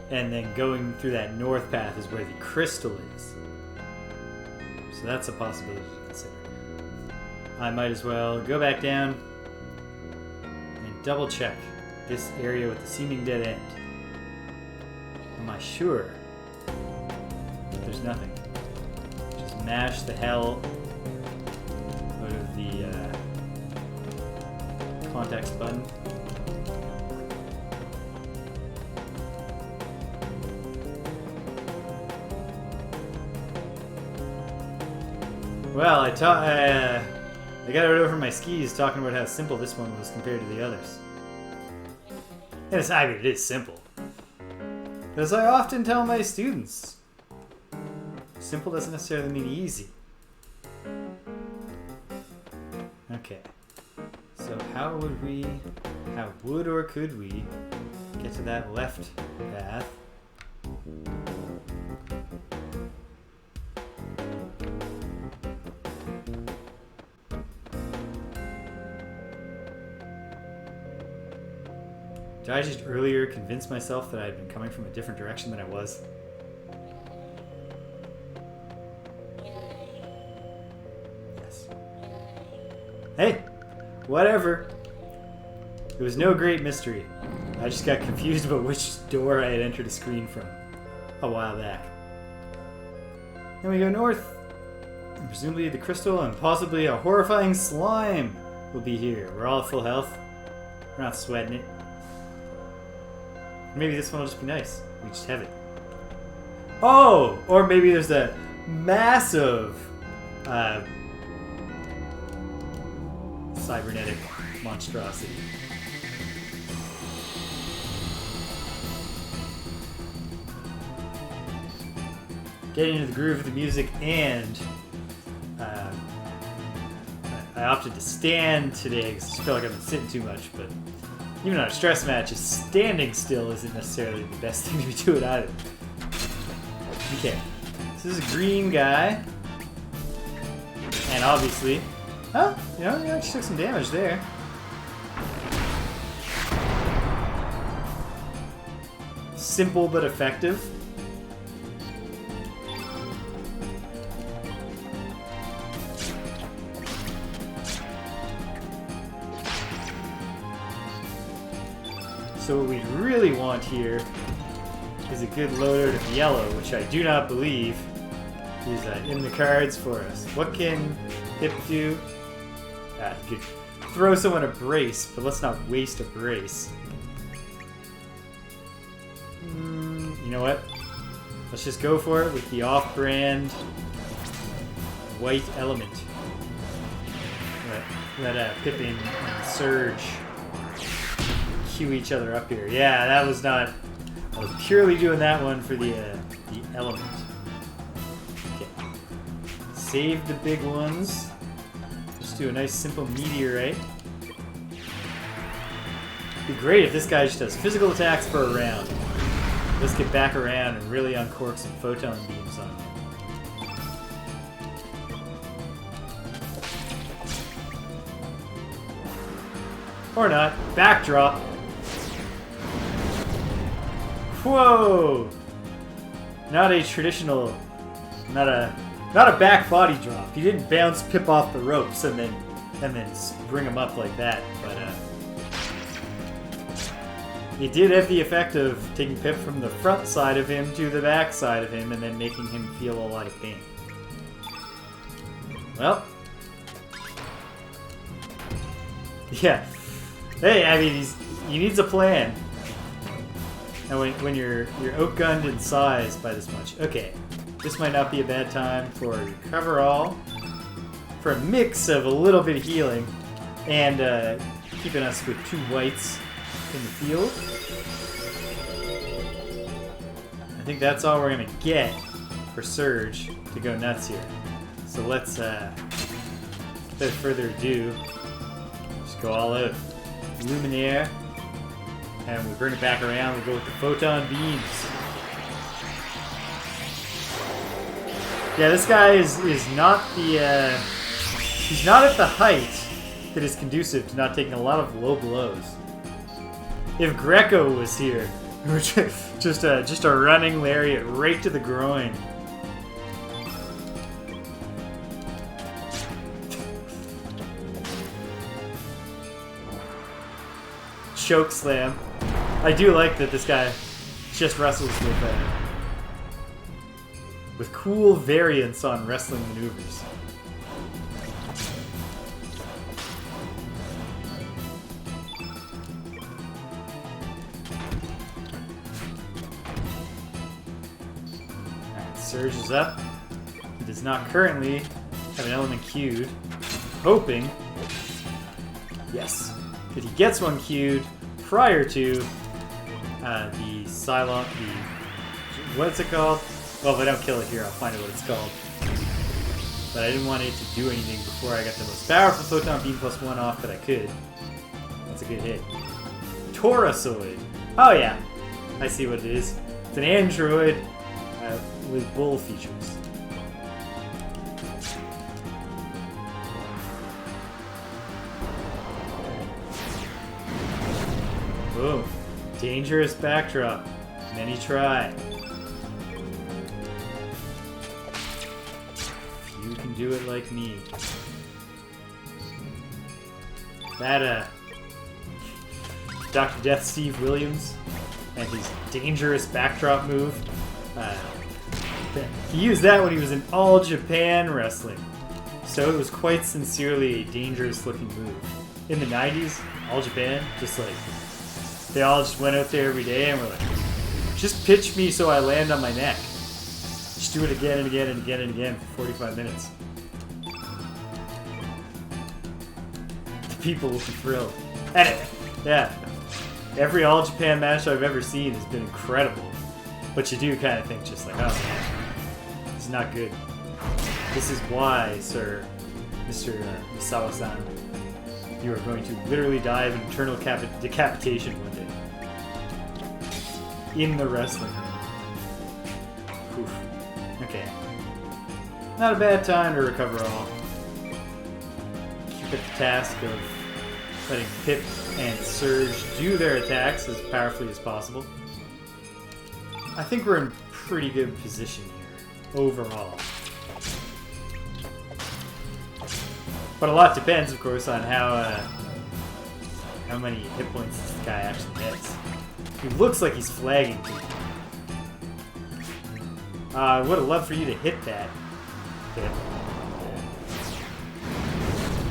and then going through that north path is where the crystal is. So that's a possibility to consider. I might as well go back down and double check this area with the seeming dead end. Am I sure that there's nothing? Just mash the hell out of the contacts button. Well, I got it over my skis talking about how simple this one was compared to the others. And I mean, it is simple. As I often tell my students, simple doesn't necessarily mean easy. Okay. So how would or could we get to that left path? Did I just earlier convince myself that I had been coming from a different direction than I was? Yes. Hey! Whatever. It was no great mystery. I just got confused about which door I had entered a screen from a while back. Then we go north. And presumably the crystal and possibly a horrifying slime will be here. We're all at full health. We're not sweating it. Maybe this one will just be nice. We just have it. Oh! Or maybe there's a massive cybernetic monstrosity. Getting into the groove of the music, and I opted to stand today because I just feel like I've been sitting too much, but even on a stress match, standing still isn't necessarily the best thing to be doing either. Okay, so this is a green guy, and obviously, oh, you know, he actually took some damage there. Simple but effective. So what we really want here is a good loadout of yellow, which I do not believe is in the cards for us. What can Hip do? You could throw someone a brace, but let's not waste a brace. You know what? Let's just go for it with the off-brand white element. Let Pippin and Serge queue each other up here. Yeah, that was not... I was purely doing that one for the element. Okay. Save the big ones. Just do a nice simple meteorite. It'd be great if this guy just does physical attacks for a round. Let's get back around and really uncork some photon beams on him. Or not. Backdrop. Whoa! Not a traditional, not a back body drop. He didn't bounce Pip off the ropes and then bring him up like that, but it did have the effect of taking Pip from the front side of him to the back side of him and then making him feel a lot of pain. Well, yeah. Hey, I mean, he needs a plan. And when you're outgunned in size by this much. Okay, this might not be a bad time for Recover All. For a mix of a little bit of healing and keeping us with 2 whites in the field. I think that's all we're going to get for Serge to go nuts here. So let's, without further ado, just go all out. Luminaire. And we bring it back around, we go with the photon beams. Yeah, this guy is not the He's not at the height that is conducive to not taking a lot of low blows. If Greco was here, just a running lariat right to the groin. Choke slam. I do like that this guy just wrestles with cool variants on wrestling maneuvers. Alright, Serge is up. He does not currently have an element queued. Hoping, yes, that he gets one queued prior to the Cylon, what's it called? Well, if I don't kill it here, I'll find out what it's called. But I didn't want it to do anything before I got the most powerful Photon Beam +1 off that I could. That's a good hit. Torosoid. Oh yeah, I see what it is. It's an android with bull features. Boom. Dangerous backdrop. Many try. Few can do it like me. That, Dr. Death Steve Williams and his dangerous backdrop move. He used that when he was in All Japan Wrestling. So it was quite sincerely a dangerous looking move. In the 90s, All Japan, just like, they all just went out there every day and were like, just pitch me so I land on my neck. Just do it again and again and again and again for 45 minutes. The people will be thrilled. Anyway, yeah. Every All Japan match I've ever seen has been incredible. But you do kind of think just like, oh man, it's not good. This is why, sir, Mr. Misawa-san, you are going to literally die of internal decapitation one day. In the wrestling ring. Oof. Okay. Not a bad time to recover all. Keep at the task of letting Pip and Serge do their attacks as powerfully as possible. I think we're in pretty good position here, overall. But a lot depends, of course, on how many hit points this guy actually gets. He looks like he's flagging to me. I would have loved for you to hit that. Okay.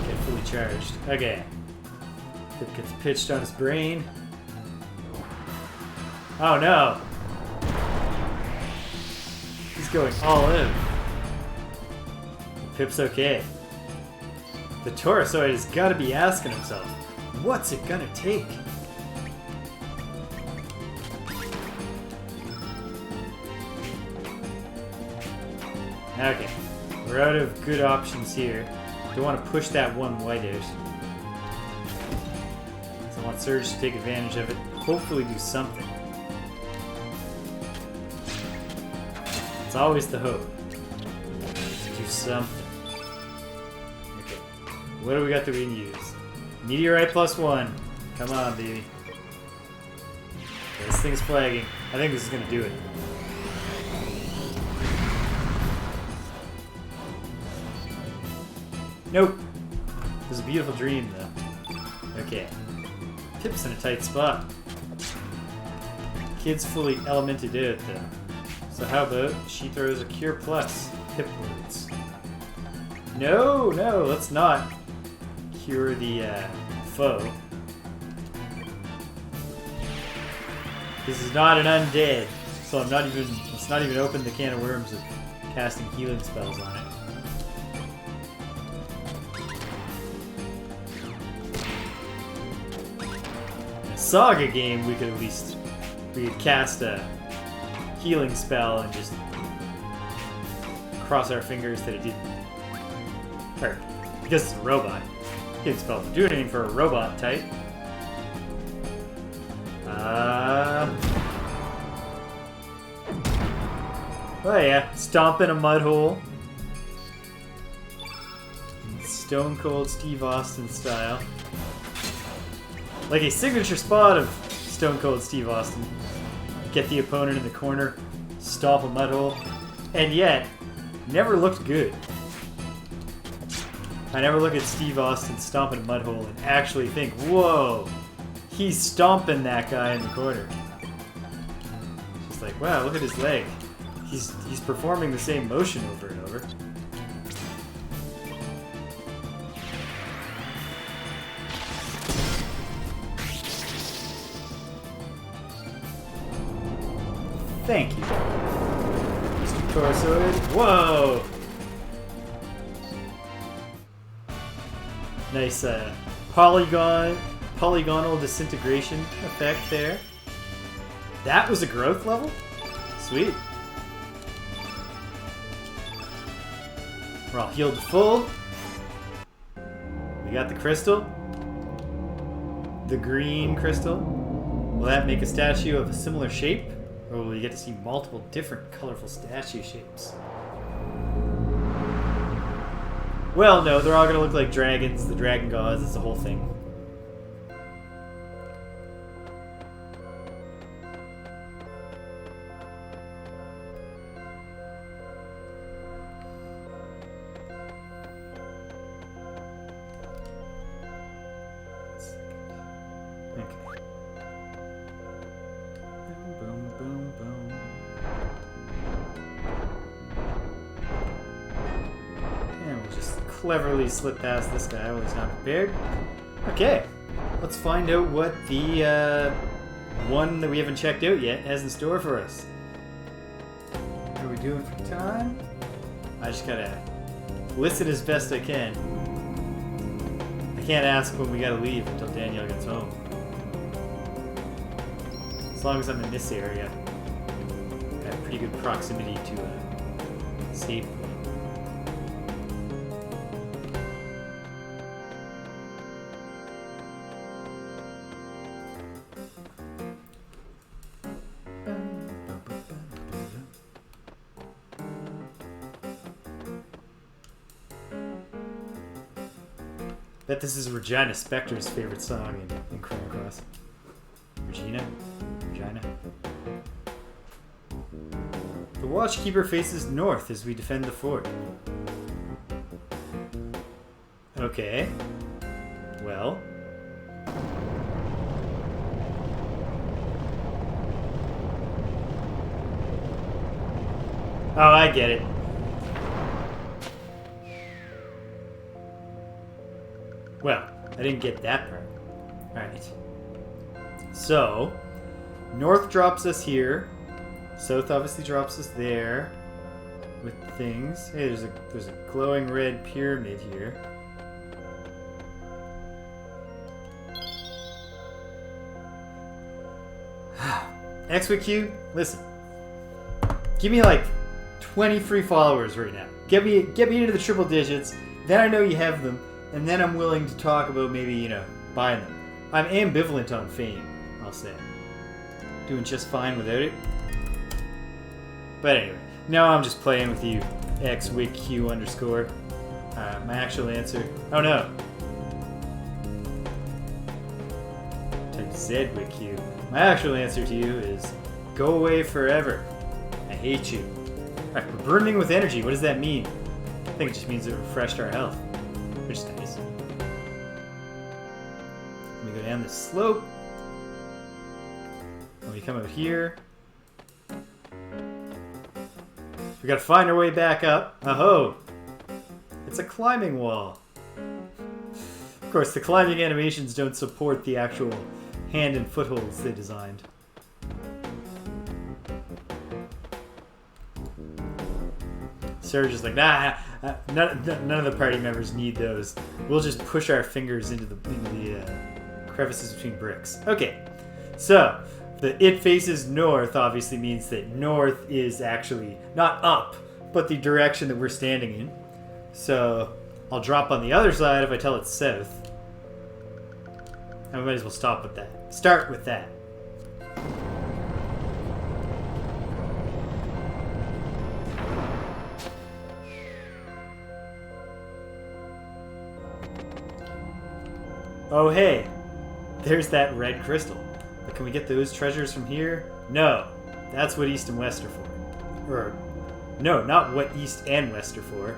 Get fully charged. Okay. Pip gets pitched on his brain. Oh no! He's going all in. Pip's okay. The Torosoid has got to be asking himself, what's it gonna take? Okay, we're out of good options here. Don't want to push that one white out. So I want Serge to take advantage of it, hopefully do something. It's always the hope. To do something. Okay, what do we got that we can use? Meteorite +1. Come on, baby. Okay, this thing's flagging. I think this is going to do it. Nope. It was a beautiful dream, though. Okay. Pip's in a tight spot. Kid's fully elemented out, though. So how about she throws a Cure Plus Pip words? No, no, let's not cure the foe. This is not an undead, so let's not even open the can of worms of casting healing spells on it. Saga game, we could cast a healing spell and just cross our fingers that it didn't. Or, because it's a robot. Healing spell doesn't do anything for a robot type. Oh yeah, stomp in a mud hole. Stone Cold Steve Austin style. Like a signature spot of Stone Cold Steve Austin. Get the opponent in the corner, stomp a mud hole, and yet, never looked good. I never look at Steve Austin stomping a mud hole and actually think, whoa, he's stomping that guy in the corner. Just like, wow, look at his leg. He's performing the same motion over and over. Thank you, Mr. Torsoid. Whoa! Nice polygonal disintegration effect there. That was a growth level? Sweet. We're all healed to full. We got the crystal. The green crystal. Will that make a statue of a similar shape? Or will we get to see multiple different colorful statue shapes? Well, no, they're all going to look like dragons, the dragon gods, it's the whole thing. Cleverly slip past this guy while he's not prepared. Okay, let's find out what the one that we haven't checked out yet has in store for us. What are we doing for time? I just gotta listen as best I can. I can't ask when we gotta leave until Danielle gets home. As long as I'm in this area, I have pretty good proximity to a save point. Bet this is Regina Spektor's favorite song in Chrono Cross. Regina? The Watchkeeper faces north as we defend the fort. Okay. Well. Oh, I get it. Well, I didn't get that part. Alright. So, north drops us here. South obviously drops us there. With things. Hey, there's a glowing red pyramid here. XWQ, listen. Give me like 20 free followers right now. Get me into the triple digits. Then I know you have them. And then I'm willing to talk about maybe, buying them. I'm ambivalent on fame, I'll say. Doing just fine without it. But anyway, now I'm just playing with you, XWICQ_. My actual answer... Oh no! Type ZWICQ. My actual answer to you is... Go away forever. I hate you. Alright, we're burning with energy. What does that mean? I think it just means it refreshed our health. Which is nice. Let me go down this slope. When we come out here, we gotta find our way back up. Oh-ho! It's a climbing wall. Of course, the climbing animations don't support the actual hand and footholds they designed. Serge is like, nah, none of the party members need those. We'll just push our fingers into the crevices between bricks. Okay, so the it faces north obviously means that north is actually not up, but the direction that we're standing in. So I'll drop on the other side if I tell it south. I might as well stop with that. Start with that. Oh, hey. There's that red crystal. But can we get those treasures from here? No. That's what East and West are for. Or, no, not what East and West are for.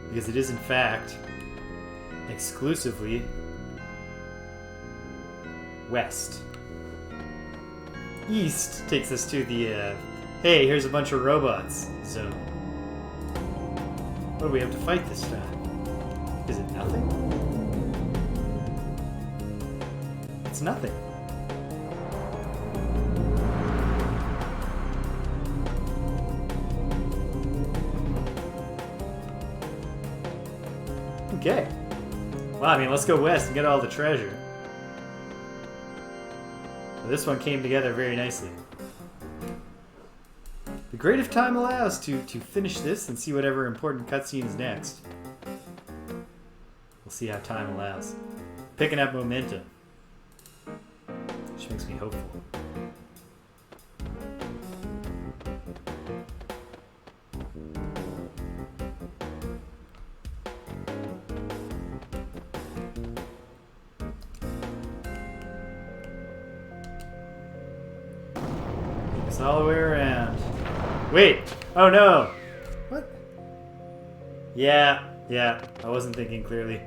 Because it is, in fact, exclusively West. East takes us to the, hey, here's a bunch of robots zone. What do we have to fight this time? Is it nothing? It's nothing. Okay. Well, I mean, let's go west and get all the treasure. This one came together very nicely. Be great if time allows to finish this and see whatever important cutscene is next. We'll see how time allows. Picking up momentum. Which makes me hopeful. It's all the way around. Wait! Oh no! What? Yeah, I wasn't thinking clearly.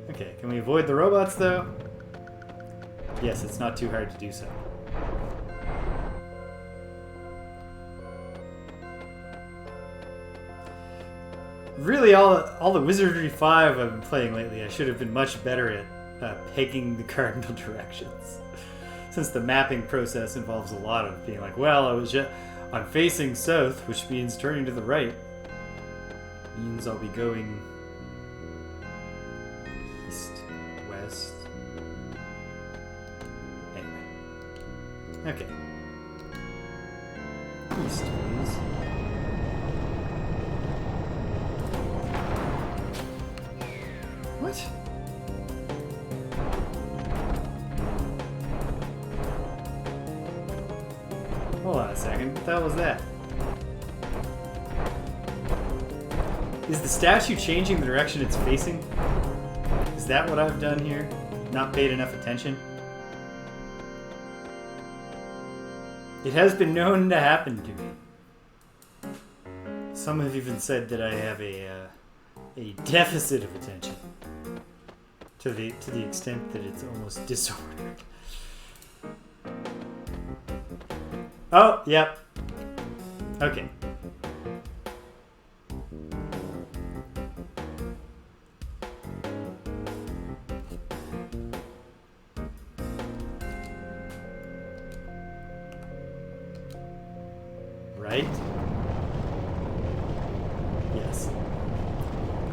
Okay, can we avoid the robots though? Yes, it's not too hard to do so. Really, all the Wizardry 5 I've been playing lately, I should have been much better at pegging the cardinal directions. Since the mapping process involves a lot of being like, well, I'm facing south, which means turning to the right. Means I'll be going east, west. Anyway. Okay. East, please. What? Hold on a second. What the hell was that? Is the statue changing the direction it's facing? Is that what I've done here? Not paid enough attention? It has been known to happen to me. Some have even said that I have a deficit of attention. To the extent that it's almost disordered. Oh, yep. Okay. Right? Yes.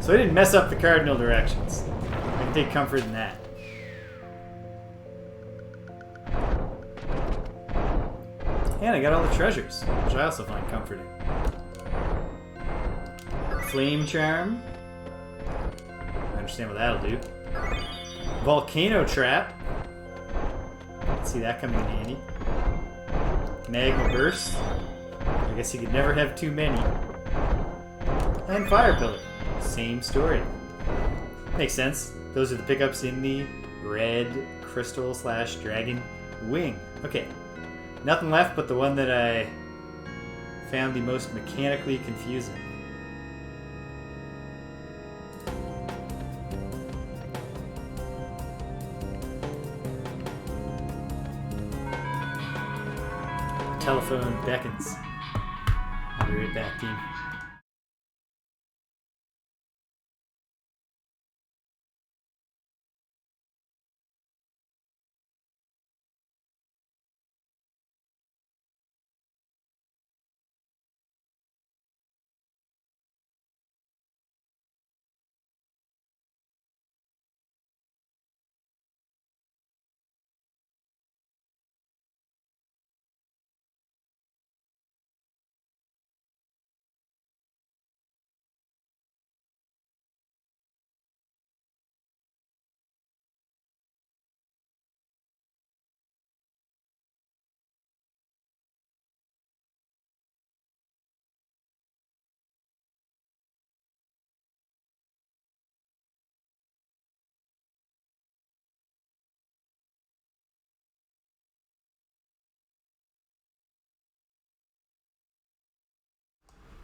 So I didn't mess up the cardinal directions. I can take comfort in that. And I got all the treasures, which I also find comforting. Flame Charm. I understand what that'll do. Volcano Trap. See that coming in handy. Magma Burst. I guess you could never have too many. And Fire Pillar. Same story. Makes sense. Those are the pickups in the red crystal / dragon wing. Okay. Nothing left but the one that I found the most mechanically confusing. Telephone beckons. I'll be right back, team.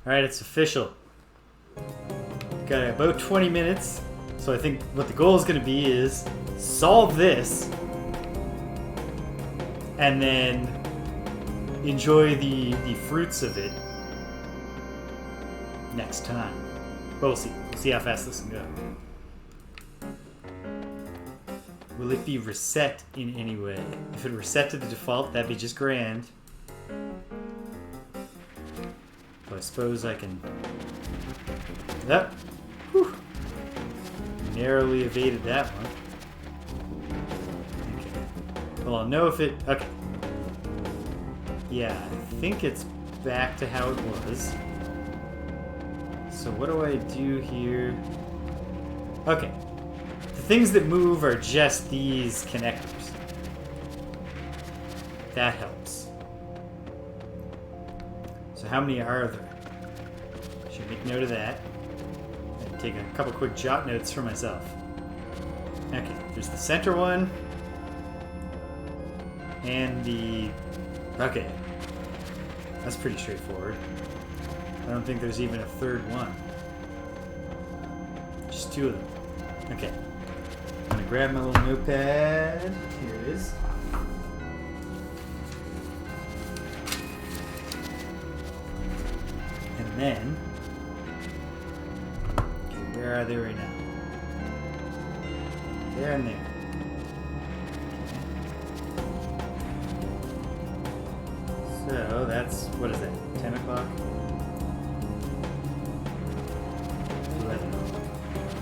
Alright, it's official. Got about 20 minutes. So I think what the goal is going to be is solve this and then enjoy the fruits of it next time. But we'll see. We'll see how fast this can go. Will it be reset in any way? If it reset to the default, that'd be just grand. So I suppose I can... Yep. Whew. Narrowly evaded that one. Okay. Well, I'll know if it... Okay. Yeah, I think it's back to how it was. So what do I do here? Okay. The things that move are just these connectors. That helps. So how many are there? Should make note of that. And take a couple quick jot notes for myself. Okay, there's the center one. And the... Okay. That's pretty straightforward. I don't think there's even a third one. Just two of them. Okay. I'm gonna grab my little notepad. Here it is. And then... Okay, where are they right now? There and there. So that's, what is that, 10 o'clock? 11.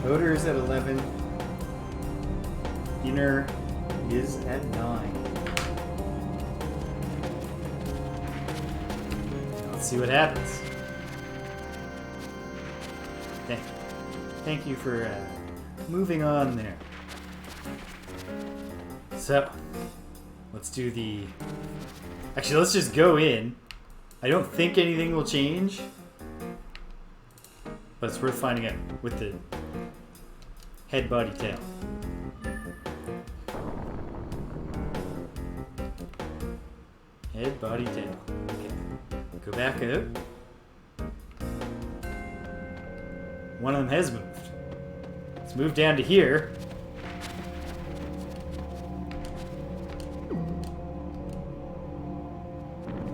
Motor is at 11. Inner is at 9. Let's see what happens. Thank you for moving on there. So, let's do the... Actually, let's just go in. I don't think anything will change. But it's worth finding out with the head, body, tail. Head, body, tail. Okay. Go back out. One of them has moved. Let's move down to here.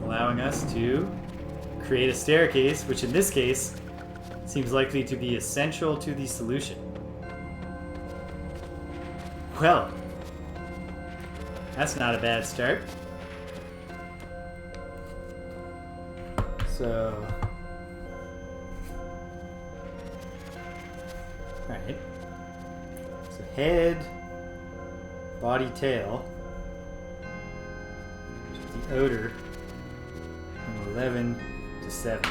Allowing us to create a staircase, which in this case seems likely to be essential to the solution. Well, that's not a bad start. So, alright. So head, body, tail. The odor from 11 to 7.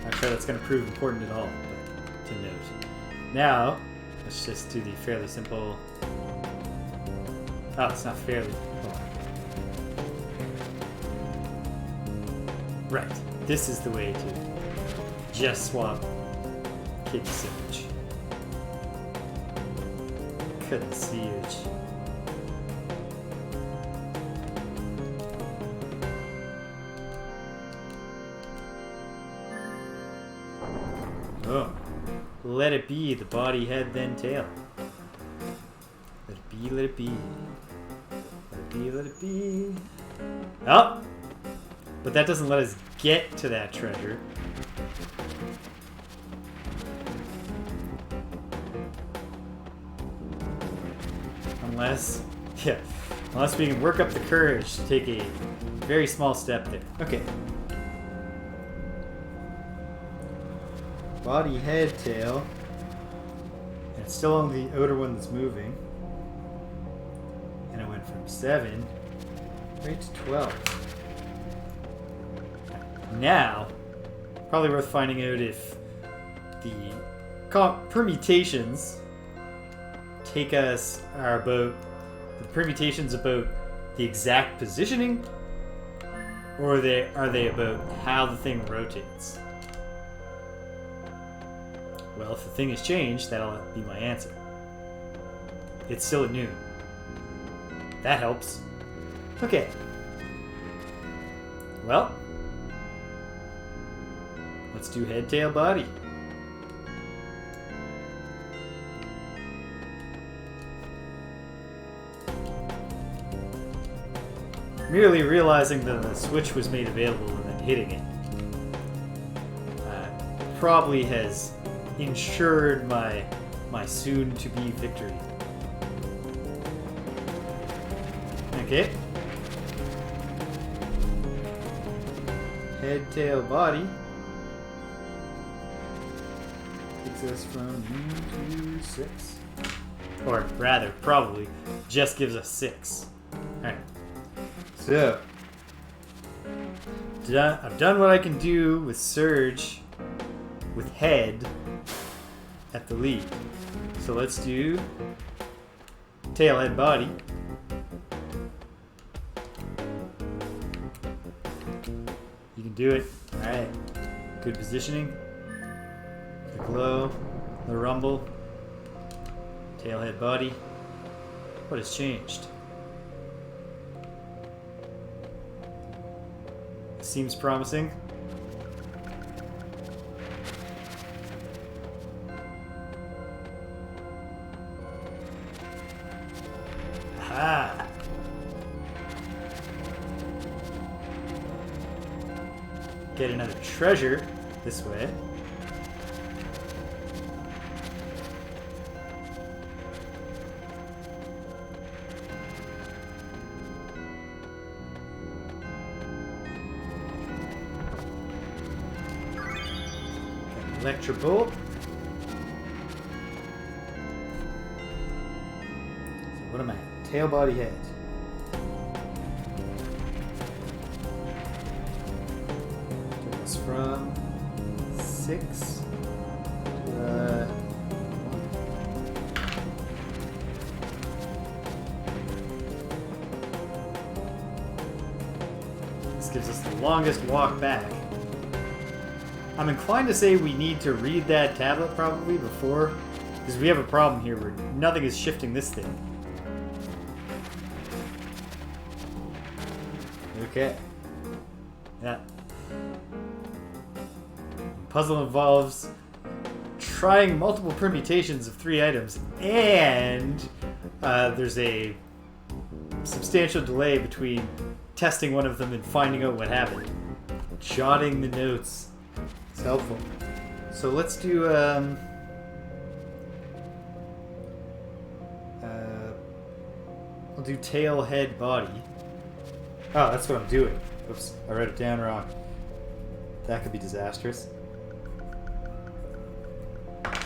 Not sure that's going to prove important at all, but to note. Now, let's just do the fairly simple... Oh, it's not fairly... Hold on. Right. This is the way to just swap Kid Serge. Couldn't see it. Oh. Let it be the body, head, then tail. Let it be, let it be. Let it be, let it be. Oh! But that doesn't let us get to that treasure. Unless we can work up the courage to take a very small step there. Okay. Body, head, tail. And it's still on the outer one that's moving. And it went from 7 right to 12. Now, probably worth finding out if the permutations are about the permutations about the exact positioning, or are they about how the thing rotates? Well, if the thing has changed, that'll be my answer. It's still at noon. That helps. Okay. Well, let's do head, tail, body. Merely realizing that the switch was made available and then hitting it probably has ensured my soon-to-be victory. Okay. Head, tail, body. Takes us from 1 to 6. Or rather, probably, just gives us 6. Alright. So, I've done what I can do with Serge, with head at the lead. So let's do tail, head, body. You can do it. Alright. Good positioning. The glow, the rumble, tail, head, body. What has changed? Seems promising. Aha! Get another treasure this way. Electro bolt. So what am I at? Tail, body, head. It's from 6 to 1. This gives us the longest walk back. I'm inclined to say we need to read that tablet probably before, because we have a problem here where nothing is shifting this thing. Okay. Yeah. Puzzle involves trying multiple permutations of 3 items, and there's a substantial delay between testing one of them and finding out what happened. Jotting the notes. It's helpful. So let's do we'll do tail, head, body. Oh, that's what I'm doing. Oops, I wrote it down wrong. That could be disastrous.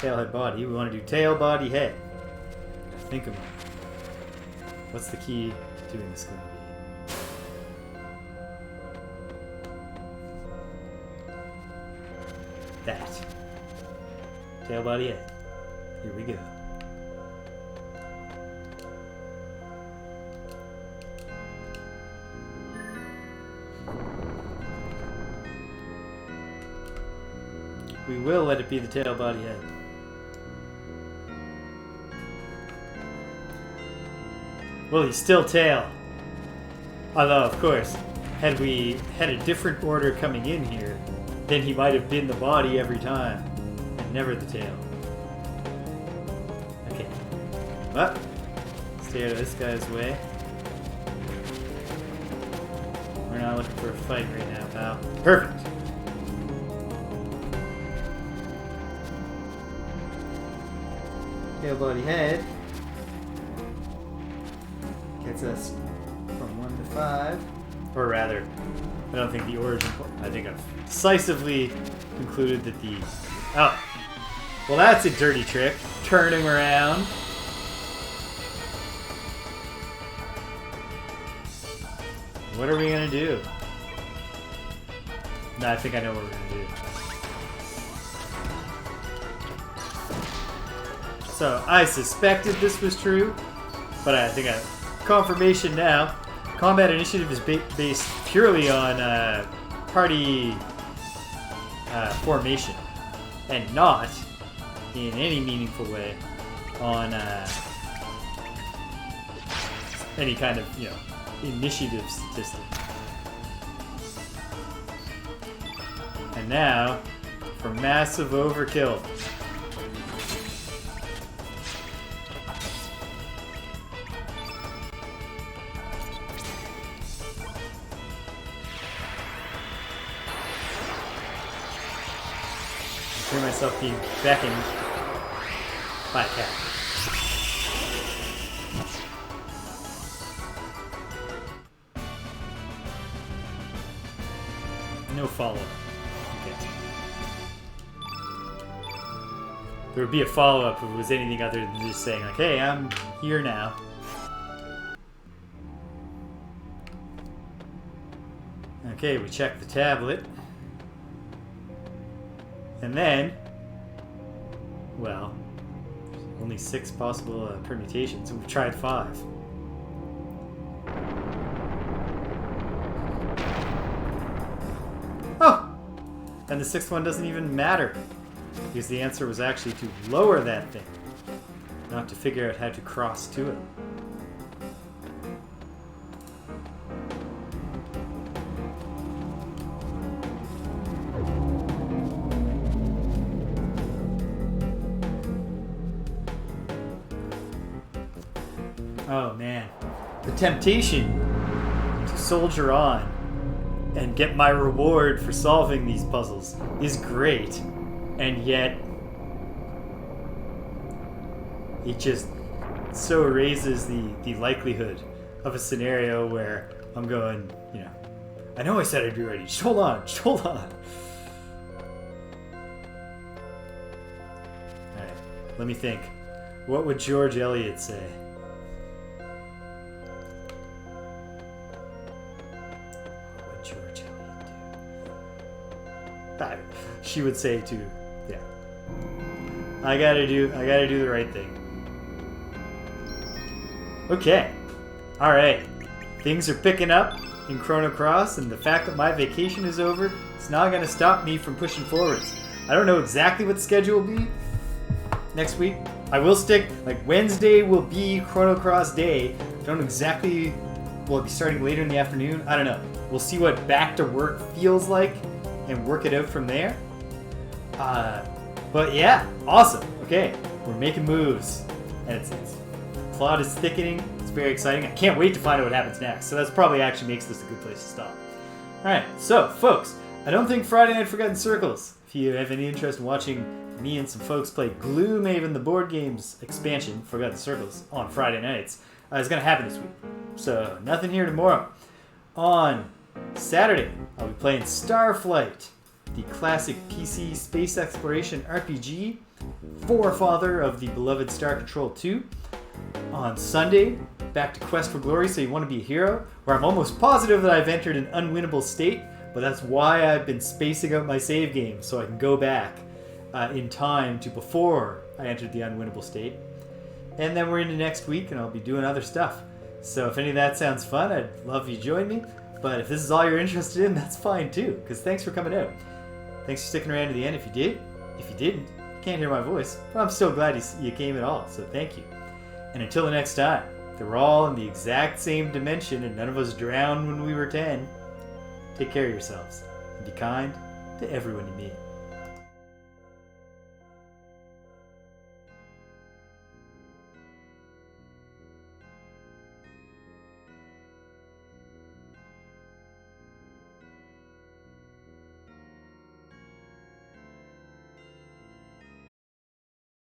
Tail, head, body. We want to do tail, body, head. Think about it. What's the key to doing this going to be? That. Tail, body, head. Here we go. We will let it be the tail, body, head. Well, he's still tail. Although, of course, had we had a different order coming in here, then he might have been the body every time, and never the tail. Okay. Well, stay out of this guy's way. We're not looking for a fight right now, pal. Perfect! Tail, body, head gets us from 1 to 5. Or rather, I don't think the origin... I think I've decisively concluded that the... Oh. Well, that's a dirty trick. Turn him around. What are we going to do? No, I think I know what we're going to do. So, I suspected this was true, but I think I have confirmation now. Combat initiative is based purely on party formation, and not in any meaningful way on any kind of, initiative statistic. And now, for massive overkill. I hear myself being beckoned by a cat. No follow-up. Okay. There would be a follow-up if it was anything other than just saying, like, hey, I'm here now. Okay, we check the tablet. And then, well, only 6 possible permutations, and we've tried 5. Oh! And the 6th one doesn't even matter, because the answer was actually to lower that thing, not to figure out how to cross to it. Oh man, the temptation to soldier on and get my reward for solving these puzzles is great, and yet it just so raises the likelihood of a scenario where I'm going, you know, I know I said I'd be ready, just hold on, just hold on. Alright, let me think. What would George Eliot say? She would say too, yeah. I gotta do the right thing. Okay. Alright. Things are picking up in Chrono Cross, and the fact that my vacation is over is not gonna stop me from pushing forwards. I don't know exactly what the schedule will be next week. I will stick, like, Wednesday will be Chrono Cross day. I don't know exactly, will it be starting later in the afternoon? I don't know. We'll see what back to work feels like and work it out from there. But yeah, awesome. Okay, we're making moves, and it's plot is thickening. It's very exciting. I can't wait to find out what happens next. So that's probably actually makes this a good place to stop. All right, so folks, I don't think Friday Night Forgotten Circles. If you have any interest in watching me and some folks play Gloomhaven, the board games expansion, Forgotten Circles, on Friday nights, it's gonna happen this week. So nothing here tomorrow. On Saturday, I'll be playing Starflight, the classic PC space exploration RPG, forefather of the beloved Star Control 2. On Sunday, back to Quest for Glory, So You Want to Be a Hero, where I'm almost positive that I've entered an unwinnable state, but that's why I've been spacing out my save game, so I can go back in time to before I entered the unwinnable state. And then we're into next week, and I'll be doing other stuff. So if any of that sounds fun, I'd love if you join me. But if this is all you're interested in, that's fine too, because thanks for coming out. Thanks for sticking around to the end if you did. If you didn't, you can't hear my voice, but I'm still glad you came at all, so thank you. And until the next time, that we're all in the exact same dimension and none of us drowned when we were 10, take care of yourselves and be kind to everyone you meet.